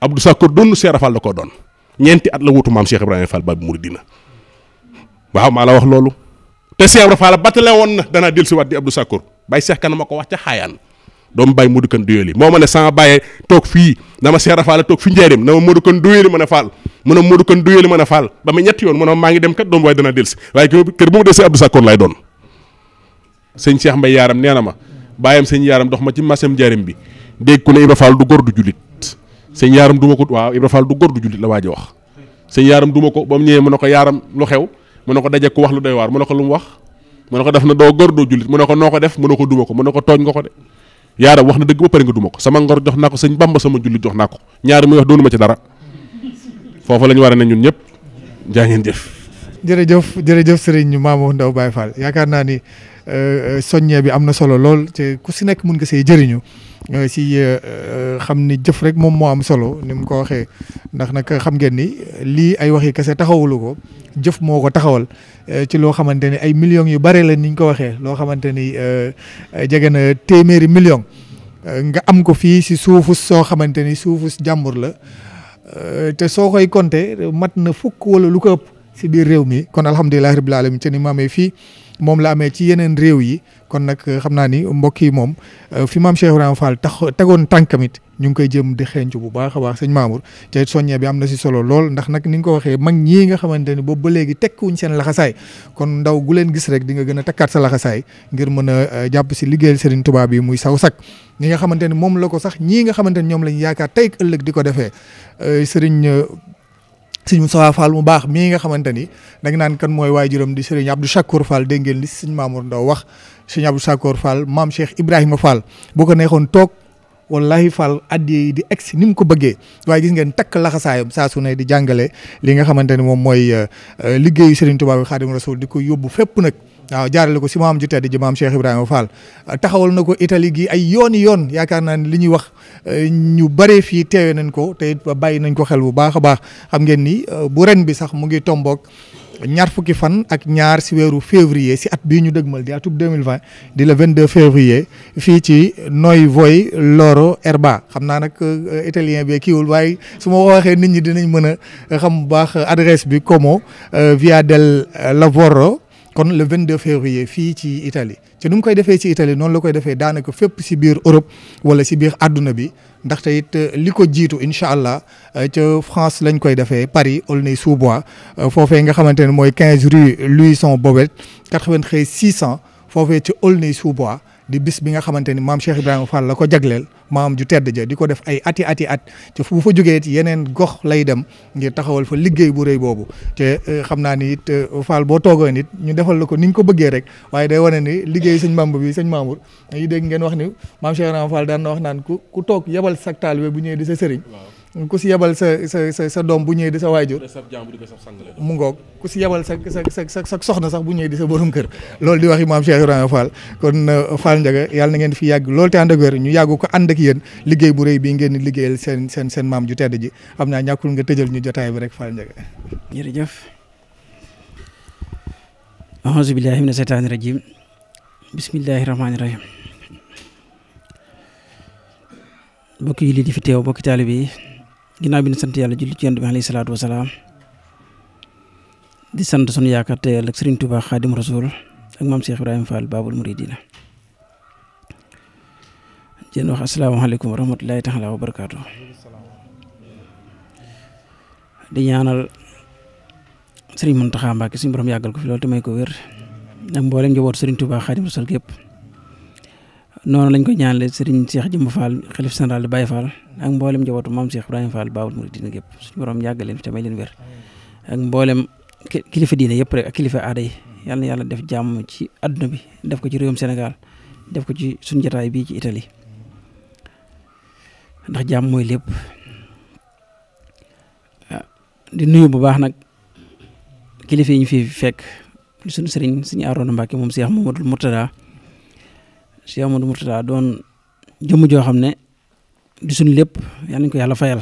Abdou Sakkour doon Cheikh Ibra Fall da koo doon ñeenti at la wutu maam Cheikh Ibrahima Fall Babu Mouridina waaw maa la wax loolu te Cheikh Ibra Fall batale woon na danaa dellusiwaat di Abdou Sakkour bàyyi Cheikh kan ma ko wax ca xaayaan doomu bàyyi Modou Kane Doyeli moo ma ne sama bàyyee toog fii dama Cheikh Ibra Fall toog fi njaareem na ma Modou Kane Doyeli mën a Fall mun a Modou Kane Doyeli mën a Fall ba ma ñetti yoon mun a maa ngi dem kat doom waaye danaa dellusi waaye kër bu mu dellusi Abdou Sakkour lay doon sëñ Cheikh Mbaye yaaram nee na ma bàyyam sëñ yaaram dox ma ci masam njaareem bi dégg ku ne Ibra Fall du góor du jullit sëñ yaaram duma ko waaw Ibra Fall du góor du jullit la waa ji wax sëñ yaaram duma ko ba mu ñëwee mu ne ko yaaram lu xew mu ne ko daje ku wax lu doy waar mu ne ko lu mu wax mu ne ko def na doo góor doo jullit mu ne ko noo ko def mu ne ko duma ko mu ne ko tooñ nga ko de yaaram wax na dëgg ba pare nga duma ko sama ngor jox naa ko sëñ Bamba sama jullit jox naa ko ñaari muy wax doonu ma ci dara foofu la ñu war a ne ñun ñëpp jaa ngeen jëf. jërëjëf Serigne Mamour Ndao Baye Fall yaakaar naa ni soññee bi am na solo lool te ku si nekk mun nga see jëriñu si xam ni jëf rek moom moo am solo ni mu ko waxee ndax nag xam ngeen ni lii ay waxi kese taxawulu ko jëf moo ko taxawal ci loo xamante ni ay millions yu bare la ni ñu ko waxee loo xamante ni jege na téeméeri millions nga am ko fii si suufus soo xamante ni suufus jàmbur la te soo koy compter mat na fukk wala lu ko ëpp si biir réew mi kon alhamdulilahi rabbil alamin te ni mu amee fii moom la amee ci yeneen réew yi kon nag xam naa ni mbokk yi moom fi maam Cheikh Ibrahima Fall tegoon tànkamit ñu ngi koy jëm di xeeñcu bu baax a baax sëñ Mamour te soññee bi am na si solo lool ndax nag ni nga ko waxee mag ñii nga xamante ni boobu ba léegi tekkuñ seen laxasaay kon ndaw gu leen gis rek di nga gën a takkaat sa laxasaay ngir mën a jàpp si liggéeyal Serigne Touba bi muy saw sak ñi nga xamante ni moom la ko sax ñii nga xamante ni ñoom lañ yaakaar tey ëllëg di ko defee Serigne Moustapha Fall mu baax mii nga xamante ni da nga naan kan mooy waajuram di Serigne Abdou Chakour Fall dégg ngeen li sëñ Mamour Ndao wax Serigne Abdou Chakour Fall maam Cheikh Ibrahima Fall boo ko neexoon toog wallahi Fall addiye yi di egg si ni mu ko bëggee waaye gis ngeen takk laxasaayam saa su ne di jàngale li nga xamante ni moom mooy liggéeyu Serigne Touba bi Xaadimu Rasuul di ko yóbbu fépp nag waaw jaarale ko si maam ju tedd ji maam Cheikh Ibrahima Fall taxawal na ko Italie gi ay yooni yoon yaakaar naa ne li ñuy wax ñu bare fii teewe nañ ko te it bàyyi nañ ko xel bu baax a baax xam ngeen ni bu ren bi sax mu ngi tomboog ñaar fukki fan ak ñaar si weeru février si at bii ñu dëgmal di atub 2020 di le 22 février fii ci Noi Voi Loro Erba xam naa nag italien bi kiiwul waaye su ma waxee nit ñi dinañ mën a xam bu baax adresse bi Como Via del Lavoro kon le 22 février fii ci Italie te nu mu koy defee ci Italie noonu la koy defee daanaka fépp si biir Europe wala si biir àdduna bi ndaxte it li ko jiitu incha allah ca France lañ koy defee Paris Aulnay-sous-Bois foofee nga xamante ne mooy 15 rue Louison Bobet 93 600 foofee ca Aulnay-sous-Bois di bis bi nga xamante ni maam Cheikh Ibrahima Fall la ko jagleel maam ju tedd ja di ko def ay ati at te bu fa jógee it yeneen gox lay dem ngir taxawal fa liggéey bu rëy boobu te xam naa ni it Fall boo toogee nit ñu defal la ko ni ñu ko bëggee rek waaye day wane ni liggéey sëñ Bamba bi sëñ Mamour dañuy dégg ngeen wax ni maam Cheikh Ibrahima Fall daan na wax naan ku toog yebal sa taalibe bu ñëwee di sa sëriñ ku si yebal sa doom bu ñëwee di sa waajur mu ngoog ku si yebal sa soxna sax bu ñëwee di sa borom kër loolu di waxi maam Cheikh Ibrahima Fall kon Fall Ndiaga yàlla na ngeen fi yàgg loolu te ànd ak wér ñu yàggu ko ànd ak yéen liggéey bu rëy bii ngeen di liggéeyal seen maam ju tedd ji xam naa ñàkkul nga tëjal ñu jotaay bi rek Fall Ndiaga. jërëjëf auzu billahi mina seytaani rajim bismillahi rahmaani rahim mbokk yi lii di fi teew mbokki taalibe yi ginnaaw bi ñu sant yàlla julli ci Yonent bi alayhi salaatu wa salaam di sant sunu yaakaar te yàlla ak Serigne Touba Xaadimu Rasuul ak maam Cheikh Ibrahima Fall Baabul Muridiina di leen wax asalaamaaleykum wa rahmatulahi taala wa barakaatu. di ñaanal Serigne Mountakha Mbacké suñu borom yàggal ko fi loolu te may ko wér ak mboolem njabootu Serigne Touba Xaadimu Rasuul gépp noonu lañ koy ñaanale Serigne Cheikh Jëmb Fall xalif général de Baye Fall ak mboolem njabootu maam Cheikh Ibrahima Fall Baabul Muridiina gépp suñu borom yàggal leen fi te may leen wér ak mboolem kilifa diine yëpp rek ak kilifa aada yi yal na yàlla def jàmm ci adduna bi def ko ci réewum Sénégal def ko ci suñu jotaay bii ci Italie ndax jàmm mooy lépp di nuyu bu baax nag kilifa yi ñu fi fekk suñu sëriñ suñu Aroona Mbàkke moom Cheikh Mamadou Mourtada Cheikh Mamadou Mourtada doon jëmm joo xam ne di suñu lépp yal nañ ko yàlla fayal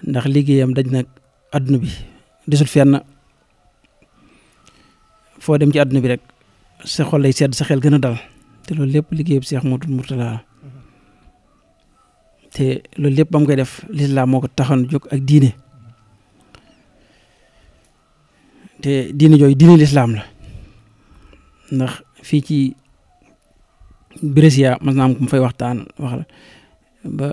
ndax liggéeyam daj nag adduna bi desul fenn foo dem ci adduna bi rek sa xol lay sedd sa xel gën a dal te loolu lépp liggéeyam Cheikh Mamadou Mourtada te loolu lépp ba mu koy def lislaam moo ko taxoon jóg ak diine te diine jooyu diine lislaam la ndax fii ci Brescia mas naa am ku mu fay waxtaan wax ba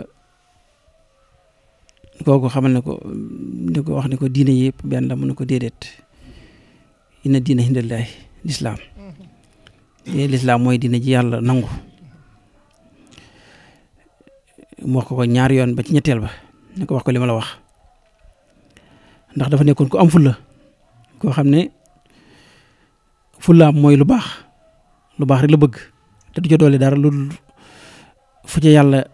kooku xamal ne ko di ko wax ne ko diine yëpp benn la mu ne ko déedéet inna diine hindallaahi lislaam te lislaam mooy diine ji yàlla nangu mu wax ko ñaari yoon ba ci ñetteel ba ne ko wax ko li ma la wax ndax dafa nekkoon ku am fulla koo xam ne fullaam mooy lu baax rek la bëgg te du ca doole dara lu fu ca yàlla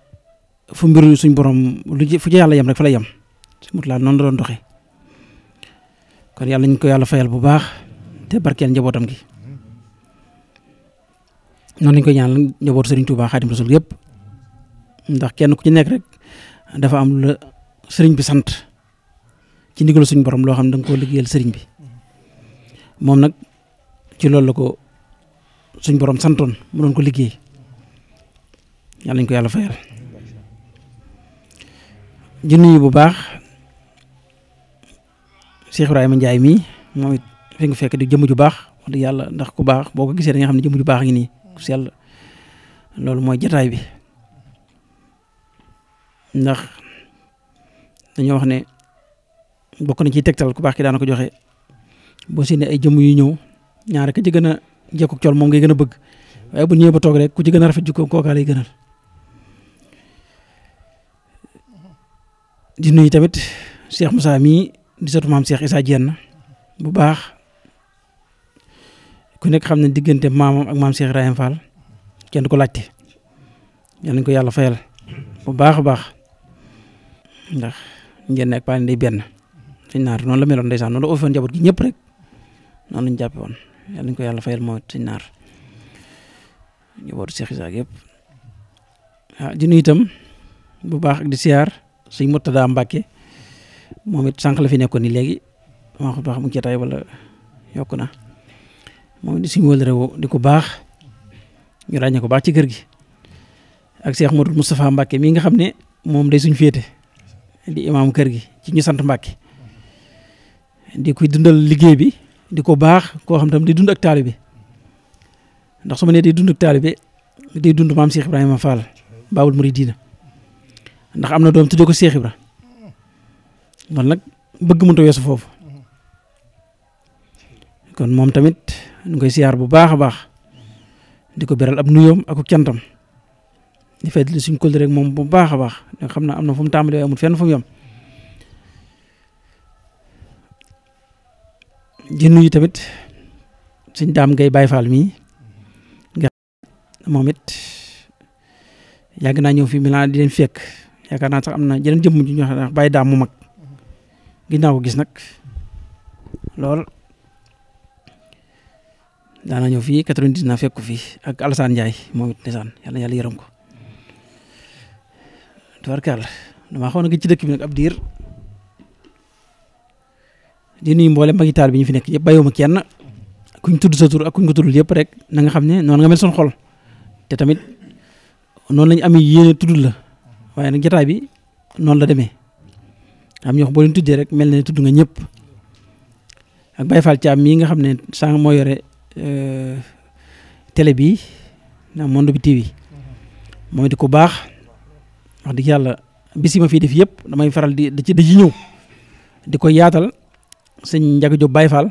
fu mbiru suñ borom fu ca yàlla yem rek fa la yem si mut laa noonu la doon doxee kon yàlla ñu ko yàlla fayal bu baax te barkeel njabootam gi noonu lañ koy ñaanal njabootu Serigne Touba Xaadim Rasul yëpp ndax kenn ku ci nekk rek dafa am la sëriñ bi sant ci ndigalu suñ borom loo xam ne da nga koo liggéeyal sëriñ bi moom nag ci loolu la ko suñ borom santoon mu doon ko liggéey yàlla nañ ko yàlla fayal di nuyu bu baax Cheikh Ibrahima Ndiaye mii moom it fi nga fekk di jëmm ju baax wax dëgg yàlla ndax ku baax boo ko gisee da nga xam ne jëmm ju baax ngi nii ku sell loolu mooy jataay bi ndax dañoo wax ne bokk na ci tegtal ku baax ki daana ko joxe boo si ne ay jëmm yu ñëw ñaare ka ci gën a jekku col moom ngay gën a bëgg waaye bu ñëwee ba toog rek ku ci gën a rafet jikko kookaa lay gënal di nuyu tamit Cheikh Moussa mii di sëtu maam Cheikh Issa Diène bu baax ku nekk xam ne diggante maamam ak maam Cheikh Ibrahima Fall kenn ko laajte yal nañ ko yàlla fayal bu baax a baax ndax njënd ak paan day benn sëñ naar noonu la meloon ndeysaan noonu la offoon njaboot gi ñëpp rek noonu lañ jàppe woon yal nañ ko yàlla fayal moo sëñ naar njabootu Cheikh Issa yëpp di nuyu itam bu baax ak di siyaar sëñ Murtada Mbàkke moom it sànq la fi nekkoon ni léegi maa ko baax mu jotaay wala yokku na moom it di suñu wël réew di ko baax ñu ràññee ko baax ci kër gi ak Cheikh Modou Moustapha Mbàkke mii nga xam ne moom day suñ féete di imaam kër gi ci ñu sant Mbàkke di koy dundal liggéey bi di ko baax koo xam tam di dund ak taalibe ndax su ma nee day dund ak taalibe day dund maam Cheikh Ibrahima Fall Baabul Muridiina ndax am na doom tuddee ko Cheikh Ibra kon nag bëgg mënut a weesu foofu kon moom tamit ñu koy siyaar bu baax a baax di ko beral ab nuyoom ak cantam di fàttali suñ kóol rek moom bu baax a baax nga xam ne am na fu mu tàmbalee amul fenn fu mu yem di nuyu tamit suñ daam ngay Baay Faal mii nga moom it yàgg naa ñëw fi Milan di leen fekk yaakaar naa sax am na jeneen jëmm ju ñu wax Baay Daam mu mag ginnaaw ko gis nag lool daana ñëw fii 99 fekk ko fii ak Alassane Ndiaye moom it ndeysaan yàlla yàlla yërëm ko tubarkàlla damaa xaw na gëj ci dëkk bi nag ab diir di nuyu mboolem magi taal bi ñu fi nekk yëpp bàyyiwuma kenn kuñ tudd sa tur ak kuñ ko tuddul yëpp rek na nga xam ne noonu nga mel son xol te tamit noonu lañu amee yéene tudd la waaye nag jotaay bi noonu la demee am ñoo xam boo leen tuddee rek mel na ne tudd nga ñëpp ak Baye Fall Thiam mii nga xam ne sànq moo yore télé bi na Monde bi TV moom di ko baax wax dëgg yàlla bis yi ma fii def yëpp damay faral di ci ñëw di ko yaatal sëñ Ndiaga Diop Baye Fall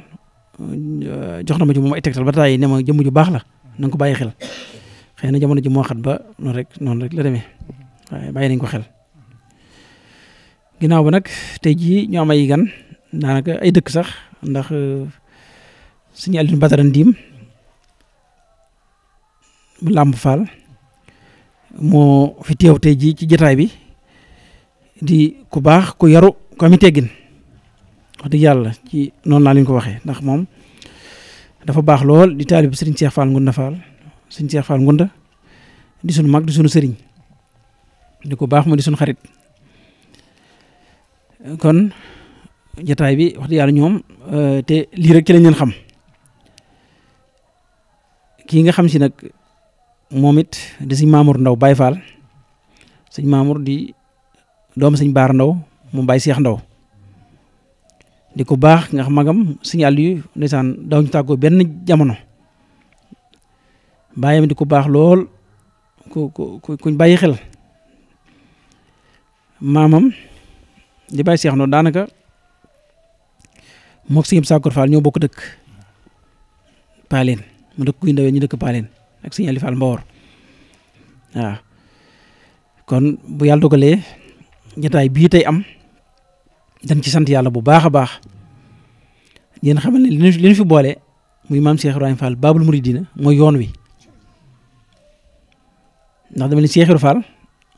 jox na ma ci moom ay tegtal ba taay ne ma jëmm ju baax la na nga ko bàyyi xel xëy na jamono ji moo xat ba noonu rek la demee waaye bàyyi nañ ko xel ginnaaw ba nag tey jii ñu am ay gan daanaka ay dëkk sax ndax sëñ Alioune Badara Ndim bu Lamp Fall moo fi teew tey jii ci jotaay bi di ku baax ku yaru ku ami teggin wax dëgg yàlla ci noonu laa leen ko waxee ndax moom dafa baax lool di taalib sëriñ Cheikh Fall Ngunda Fall sëriñ Cheikh Fall Ngunda di sunu mag di sunu sëriñ di ko baax mu di sunu xarit kon jotaay bi wax dëgg yàlla ñoom te lii rek ci lañ leen xam kii nga xam si nag moom it di sëñ Mamour Ndaw Baye Fall sëñ Mamour di doomu sëñ Baar Ndaw mu Baye Cheikh Ndaw di ko baax nga xam magam sëñ Aliou ndeysaan daw ñu tàggoo benn jamono bàyyam di ko baax lool kuñ bàyyi xel maamam di Baye Cheikh Ndaw daanaka mook sëñ Sakor Fall ñoo bokk dëkk Paaleen mu dëkk kuy ndawee ñu dëkk Paaleen ak sëñ Ali Fall Mbawor waaw kon bu yàlla dogalee jotaay bii tey am dañ ci sant yàlla bu baax a baax yéen xamal ne li ñu fi boole muy maam Cheikh Ibrahima Fall Babul Mouridina mooy yoon wi ndax dama ne Cheikh Ibrahima Fall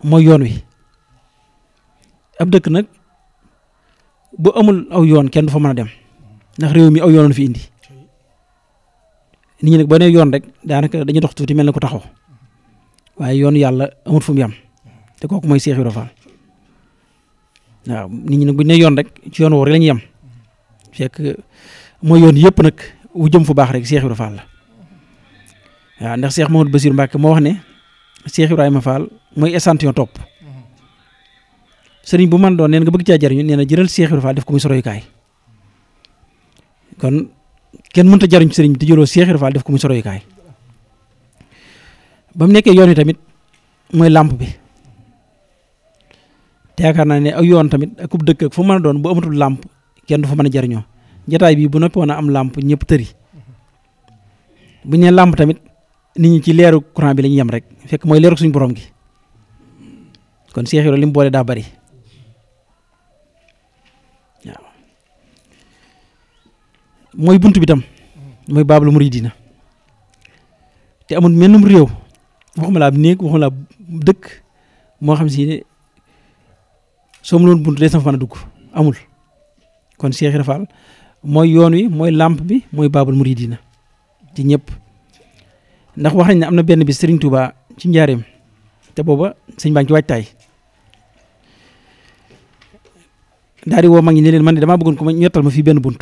mooy yoon wi ab dëkk nag bu amul aw yoon kenn du fa mën a dem ndax réew mi aw yoon fi indi nit ñi nag boo nee yoon rek daanaka dañuy dox tuuti mel na ko taxaw waaye yoon yàlla amul fu mu yam te kooku mooy Cheikh Ibrahima Fall waaw nit ñi nag bu ñu nee yoon rek ci yoon woo rek la ñuy yam fekk mooy yoon yëpp nag wu jëm fu baax rek Cheikh Ibrahima Fall la waaw ndax Cheikh Mamadou Bassirou Mbacké moo wax ne Cheikh Ibrahima Fall mooy échantillon topp sëriñ bu man doon neen nga bëgg caa jariñu nee na jëral Cheikh Ibrahima Fall def ko muy soroyukaay kon kenn mënta jariñ ci sëriñ bi te jëloo Cheikh Ibrahima Fall def ko muy soroyukaay ba mu nekkee yoon wi tamit mooy làmp bi te yaakaar naa ne ak yoon tamit ak ub dëkk ak fu mën a doon bu amatul làmp kenn du fa mën a jariñoo jataay bi bu noppi woon a am làmp ñëpp tëri bu ñu nee làmp tamit nit ñi ci leeru courant bi la ñu yem rek fekk mooy leeru suñu borom gi kon Cheikh Ibrahima li mu boole daa bari waaw mooy bunt bi tam mooy Babul Mouridina te amul mennum réew waxuma laa néeg waxuma laa dëkk moo xam si ne soo mu loon bunt des na fa mën a dugg amul kon Cheikh Ibrahima Fall mooy yoon wi mooy làmp bi mooy Babul Mouridina ci ñëpp ndax wax nañ ne am na benn bi Serigne Touba ci njaareem te booba sëñ baa ngi ci waajtaay daal di woo mag ñi ne leen man de damaa bëggoon ko ma ñettal ma fii benn bunt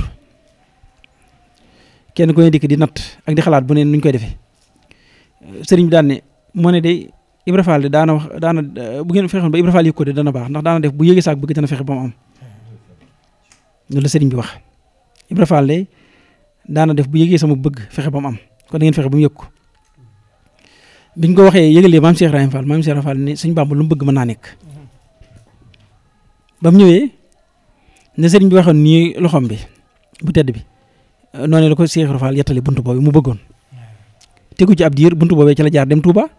kenn ku ne dikk di natt ak di xalaat bu ne nuñ koy defee sëriñ bi daan ne moo ne de Ibra Fall de daana wax daana bu ngeen fexoon ba Ibra Fall yëg ko de dana baax ndax daana def bu yëgee saak bëgg dana fexe ba mu am loolu la sëriñ bi wax Ibra Fall de daana def bu yëgee sama bëgg fexe ba mu am kon da ngeen fexe ba mu yëg ko biñ ko waxee yëgalee maam Cheikh Ibrahima Fall ne suñ Bàmba lu mu bëgg mën naa nekk ba mu ñëwee ne sëriñ bi waxoon nii loxoom bi bu tedd bi noonu la ko Cheikh Ibrahima Fall yettali buntu boobu mu bëggoon tegu ci ab diir buntu boobee ci la jaar dem Touba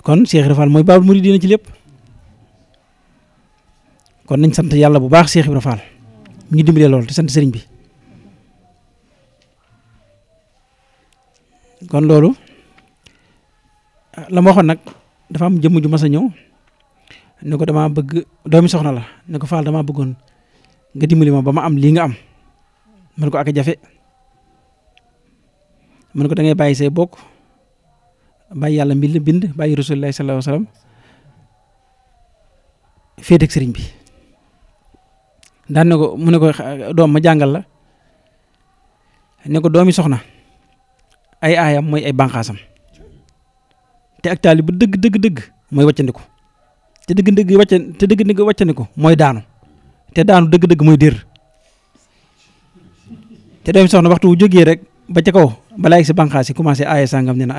kon Cheikh Ibrahima Fall mooy Babul Mouridina ci lépp kon nañ sant yàlla bu baax Cheikh Ibrahima Fall mi ngi dimbalee lool te sant sëriñ bi kon loolu la ma waxoon nag dafa am jëmm ju mas a ñëw ne ko damaa bëgg doomi soxna la ne ko Fall damaa bëggoon nga dimbali ma ba ma am lii nga am man ko ak jafe man ko da ngay bàyyi say bokk bàyyi yàlla bind bàyyi Rasulullahi sallallahu alayhi wa sallam féete ak sëriñ bi daan ne ko mu ne ko doom ma jàngal la ne ko doomi soxna ay aayam mooy ay bànqaasam te ak taali bu dëgg mooy wàccandiku te dëgg wàccandiku mooy daanu te daanu dëgg mooy dér te doomi soxna waxtu wu jógee rek ba ca kaw balaa yegg si bànqaas yi commencé aaya sangam nee na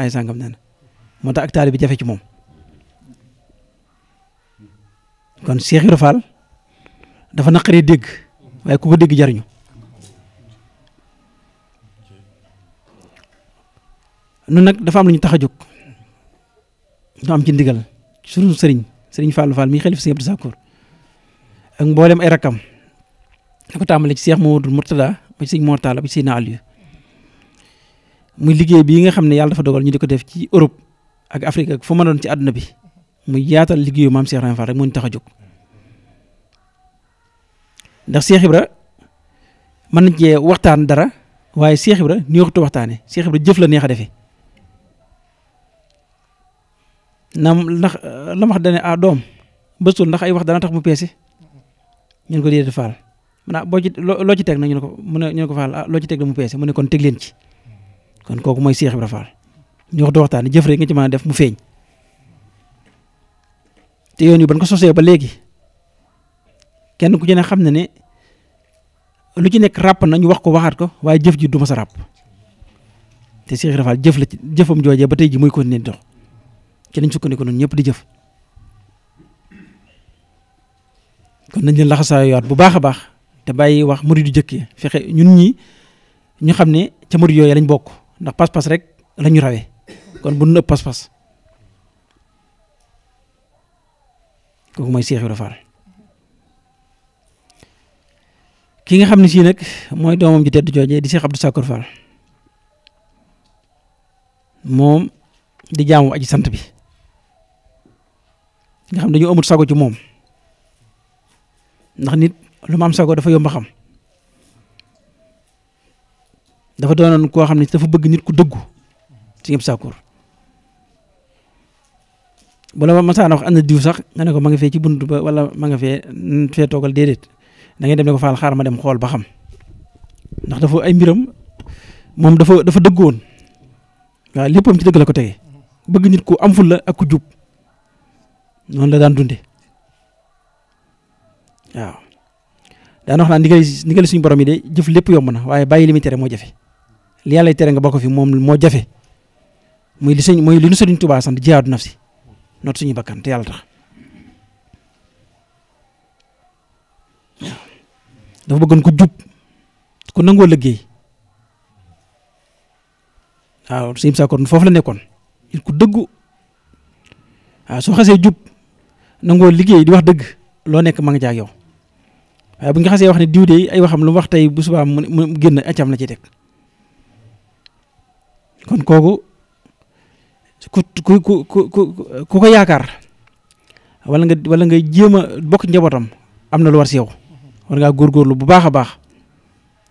moo tax ak taali bi jafe ci moom kon Cheikh Ibrahima Fall dafa naqaree dégg waaye ku ko dégg jariñu nun nag dafa am lu ñu tax a jóg ñu am ci ndigal sunu sëriñ Fallou Fall mi xalif Sëriñ Abdou Sakkour ak mboolem ay rakkam da ko tàmbale ci Cheikh Mamadou Mourtada ba ci Sëriñ Mortala ba ci Seydina Aliou muy liggéey bii nga xam ne yàlla dafa dogal ñu di ko def ci Europe ak Afrique ak fu ma doon ci àdduna bi muy yaatal liggéeyu maam Cheikh Ibrahima Fall rek moo ñu tax a jóg ndax Cheikh Ibra mën nañ cee waxtaan dara waaye Cheikh Ibra ni waxtu waxtaane Cheikh Ibra jëf la neex a defee ndax la ma wax dane doom bësul ndax ay wax dana tax mu peese ñu ko déedéet Fall maanaam boo ci loo ci teg nag ñu ne ko Fall loo ci teg da mu peese mu ne kon teg leen ci kon kooku mooy Cheikh Ibra Fall ñu waxtu waxtaane jëf rek nga ci mën a def mu feeñ te yoon yi ban ko sosee ba léegi kenn ku ci ne xam ne lu ci nekk ràpp na ñu wax ko waxaat ko waaye jëf ji du ma sa ràpp te Cheikh Ibra Fall jëf la ci jëfam joojee ba tey ji mooy continuer dox ci lañ sukkandiku noonu ñëpp di jëf kon nañ leen laxasaayaat bu baax a baax te bàyyi wax murid yu jëkkee fexe ñun ñi ñu xam ne ca murid yooyu lañ bokk ndax pas-pas rek la ñu rawee kon bu nu ëpp pas-pas kooku mooy Cheikh Ibra Fall ki nga xam ne sii nag mooy doomam ji tedd joojee di Cheikh Abdou Sakor Fall moom di jaamu aji sant bi nga xam dañu amut sago ci moom ndax nit lu ma am sago dafa yomb a xam dafa doonoon koo xam ne dafa bëgg nit ku dëggu ci Abdou Sakor bu la masaana wax ànd diw sax nga ne ko ma nga fee ci bunt ba wala ma nga fee toogal déedéet da ngay dem ne ko faal xaar ma dem xool ba xam ndax dafa ay mbiram moom dafa dëgg woon waaw léppam ci dëgg la ko tege bëgg nit ku am ful la ak ku jub noonu la daan dunde waaw daan wax naa ndigal suñu borom yi de jëf lépp yomb na waaye bàyyi li muy tere moo jafe li yàlla tere nga bokk fi moom moo jafe muy li nu Sëriñ Tuubaa sant jihaadu nafsi noot suñuy bakkan te yàlla tax waaw dafa bëggoon ku jub ku nangoo liggéey waaw Sëriñ Sakor foofu la nekkoon nit ku dëggu waaw soo xasee jub nangoo liggéey di wax dëgg loo nekk ma nga jaag yow waaye bu nga xasee wax ne diw de ay waxam lu mu wax tey bu subaa mu génn accam la ci teg kon kooku ku ko yaakaar wala nga jéem a bokk njabootam am na lu war si yow war ngaa góorgóorlu bu baax a baax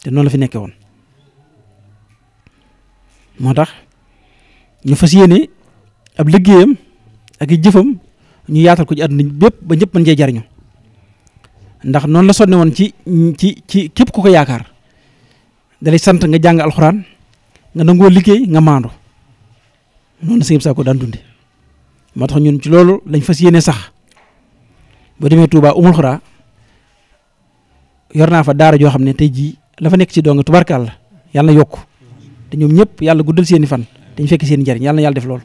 te noonu la fi nekkee woon moo tax ñu fas yéene ab liggéeyam ak i jëfam ñu yaatal ko ci àdduna bépp ba ñëpp mën cee jariñu ndax noonu la sonne woon ci képp ku ko yaakaar dalay sant nga jàng alxuraan nga nangoo liggéey nga maandu noonu la Sëriñ Sakor daan dunde moo tax ñun ci loolu lañ fas yéene sax boo demee Touba Umul Xuraa yor naa fa daara joo xam ne tey jii la fa nekk ci dong tubarkaal la yàlla na yokk te ñoom ñëpp yàlla guddal seeni fan te ñu fekk seen njariñ yàlla na yàlla def loolu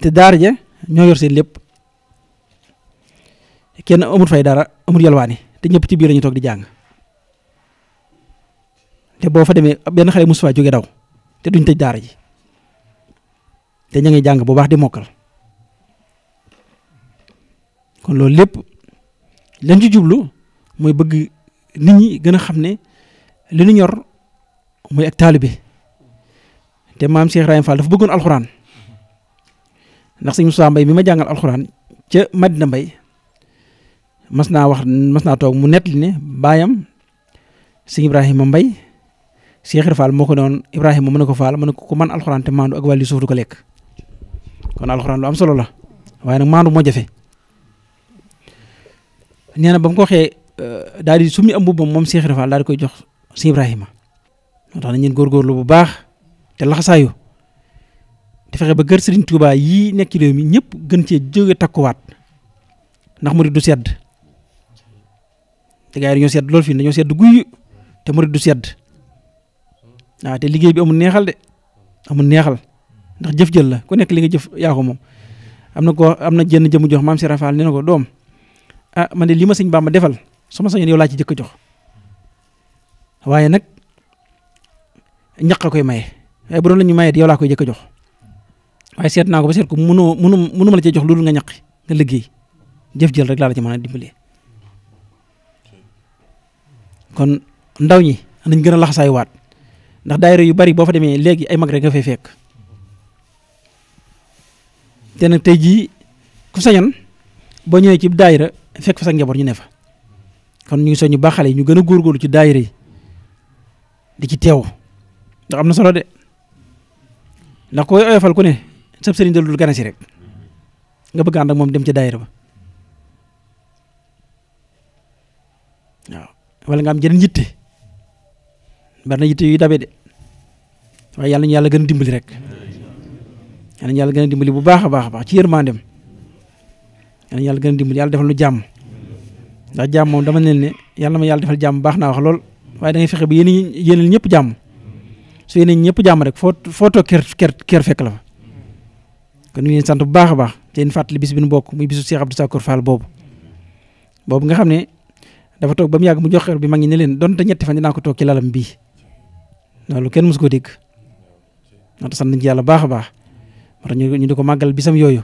te daara ja ñoo yor seen lépp kenn amul fay dara amul yalwaani te ñëpp ci biir lañu toog di jàng te boo fa demee benn xale mosu faa jóge daw te duñ tëj daara ji te ña ngi jàng bu baax di mokkal kon loolu lépp lañ ci jublu mooy bëgg nit ñi gën a xam ne li ñu ñor mooy ak taalibe te maam Cheikh Ibrahima Fall dafa bëggoon alxuraan ndax sëñ Moussa Mbaye mi ma jàngal alxuraan ca Madina Mbaye mas naa toog mu nettali ne baayam sëñ Ibrahima Mbaye Cheikh Ibrahima Fall moo ko doon Ibrahima mën na ko Fall mën na ko man alxuraan te maandu ak wàllu suuf du ko lekk kon alxuraan lu am solo la waaye nag maandu moo jafe nee na ba mu ko waxee daal di summi am mbubbam moom Cheikh Ibrahima Fall daal di koy jox sëñ Ibrahima moo tax na ñeen góorgóorlu bu baax te laxasaayu te fexe ba kër Serigne Touba yii nekk ci réew mi ñëpp gën cee jóge takkuwaat ndax murid du sedd te gars yi dañoo sedd loolu fii dañoo sedd guy te murid du sedd waaw te liggéey bi amul neexal de amul neexal ndax jëf jël la ku nekk li nga jëf yaa ko moom am na jenn jëmu jox maam Serigne Fall nee na ko doom man de li ma sëñ Bamba defal su ma sañoon yow laa ci jëkk a jox waaye nag ñaq a koy maye waaye bu doon la ñu maye yow laa koy jëkk a jox waaye seet naa ko ba seet ko mënuma la cee jox loolu nga ñaqi nga liggéey jëf jël rek laa la ci mën a dimbalee kon ndaw ñi nañ gën a laxasaayu waat ndax daayira yu bari boo fa demee léegi ay mag rek nga fay fekk te nag tey jii ku sañoon boo ñëwee ci daayira fekk fa sa njaboot ñu ne fa kon ñu ngi soññu baax xale yi ñu gën a góorgóorlu ci daayira yi di ci teew ndax am na solo de ndax koy oyofal ku ne sab sëriñ dalul gane si rek nga bëgg ànd ak moom dem ci daayira ba waaw wala nga am jeneen yitte bari na yitte yu dabe de waaye yàlla ñu yàlla gën a dimbali rek yàlla ñu yàlla gën a dimbali bu baax a baax ci yërmandeem yàlla yàlla gën a dimbali yàlla defal nu jàmm ndax jàmm moom dama ne yàlla ma yàlla defal jàmm baax naa wax lool waaye da ngay fexe ba yéen ñëpp jàmm su yéen ñëpp jàmm rek foo toog kër fekk la fa kon ñu ngi leen sant bu baax a baax te ñu fàttali bis bi nu bokk muy bisu Cheikh Abdou Sakor Fall boobu nga xam ne dafa toog ba mu yàgg mu jox xeer bi mag ñi ne leen donte ñetti fan dinaa ko toog ci lalam bii loolu kenn mësu koo dégg moo tax sant nañ ci yàlla baax a baax moo tax ñu di ko màggal bisam yooyu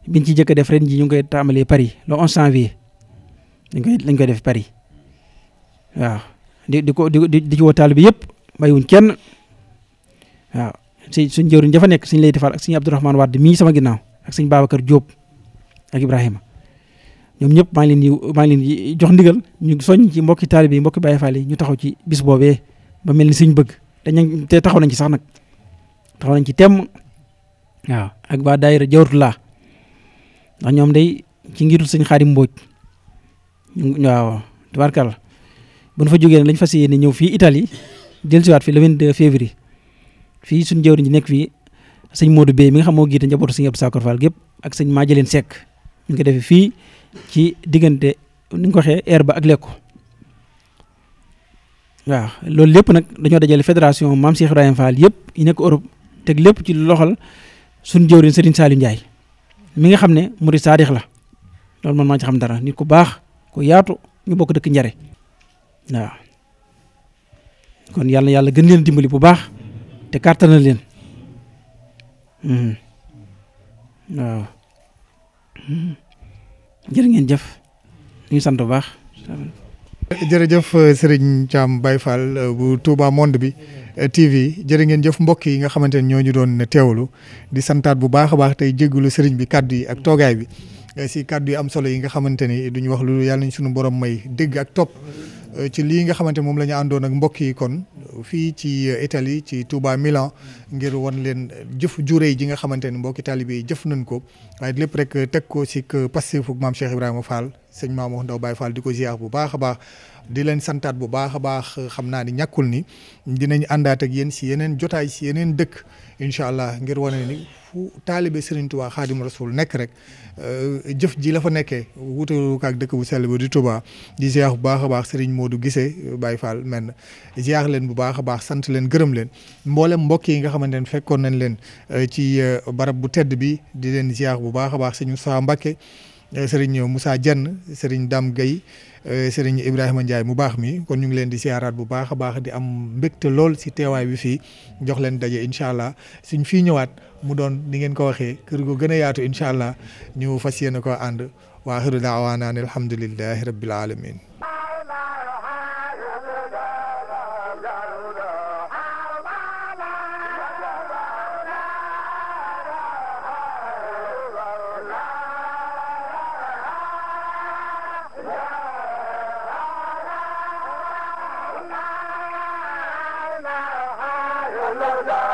biñ ci jëkk a def ren ji ñu ngi koy tàmbalee Paris le 11 janvier lañ koy def Paris waaw di ci woo taalibe bi yëpp bàyyiwuñ kenn waaw suñ jëwriñ dafa nekk suñ lay defal ak suñu Abdourahmane Wade mii sama ginnaaw ak suñ Babacar Diop ak Ibrahima ñoom ñëpp maa ngi leen di jox ndigal ñu soññ ci mbokki taalibe yi mbokki Baye Fall yi ñu taxaw ci bis boobee ba mel ni suñ bëgg te taxaw nañ ci sax nag taxaw nañ ci temm waaw ak waa daayira Jawratullah ndax ñoom day ci ngitul sëñ Xaadim Mbooj waaw tubaarkalla bu ñu fa jógee lañ fas yéene ñëw fii Italie dellusiwaat fi le 22 février fii suñu jëwriñ ji nekk fii sëñ Modou Bey mi nga xam moo jiite njabootu sëñ Abdou Sakor Fall gépp ak sëñ Maajaleen Seck ñu ngi ko defee fii ci diggante ni nga ko waxee air ba ak lekko waaw loolu lépp nag dañoo dajale fédération Maam Cheikh Ibrahima Fall yëpp yi nekk Europe teg lépp ci loxol suñu jëwriñ Serigne Saliou Ndiaye mi nga xam ne murid saadix la loolu man maa ci xam dara nit ku baax ku yaatu ñu bokk dëkk Njare waaw kon yàlla gën leen dimbali bu baax te kàttanal leen waaw jërë ngeen jëf ñu sant bu baax. jërëjëf Serigne Thiam Baye Fall bu Touba Monde bi TV jërë ngeen jëf mbokk yi nga xamante ne ñoo ñu doon teewlu di santaat bu baax a baax tey jégalu Serigne bi kaddu yi ak toogaay bi si kaddu yi am solo yi nga xamante ni duñu wax lu yàlla nañ suñu borom may dégg ak topp ci lii nga xamante moom la ñu àndoon ak mbokk yi kon fii ci Italie ci Touba Milan ngir won leen jëf juré ji nga xamante ni mbokki taalibe yi jëf nañ ko waaye lépp rek teg ko si Pastef maam Cheikh Ibrahima Fall sëñ Mamadou Ndaw Baye Fall di ko ziar bu baax a baax di leen santaat bu baax a baax xam naa ni ñàkkul ni dinañ àndaat ak yéen si yeneen jotaay si yeneen dëkk incha allah ngir wane ni fu taalibe Serigne Touba Xaadim Rasul nekk rek jëf ji la fa nekkee wutalu ko ak dëkk bu sell ba di Touba di ziar bu baax a baax Serigne Modou Gisee Baye Fall men ziar leen bu baax a baax sant leen gërëm leen mboolem mbokk yi nga xamante ne fekkoon nañ leen ci barab bu tedd bi di leen ziar bu baax a baax sëñ Moussa Mbacké Serigne Moussa Dieng Serigne Dame Gueye Serigne Ibrahima Ndiaye mu baax mi kon ñu ngi leen di siyaaraat bu baax a baax di am mbégte lool si teewaay bi fii jox leen daje incha allah suñ fii ñëwaat mu doon ni ngeen ko waxee kër gu gën a yaatu incha allah ñu fas yéene ko ànd wa axiru daawaana an alhamdulillahi rabbil alamin la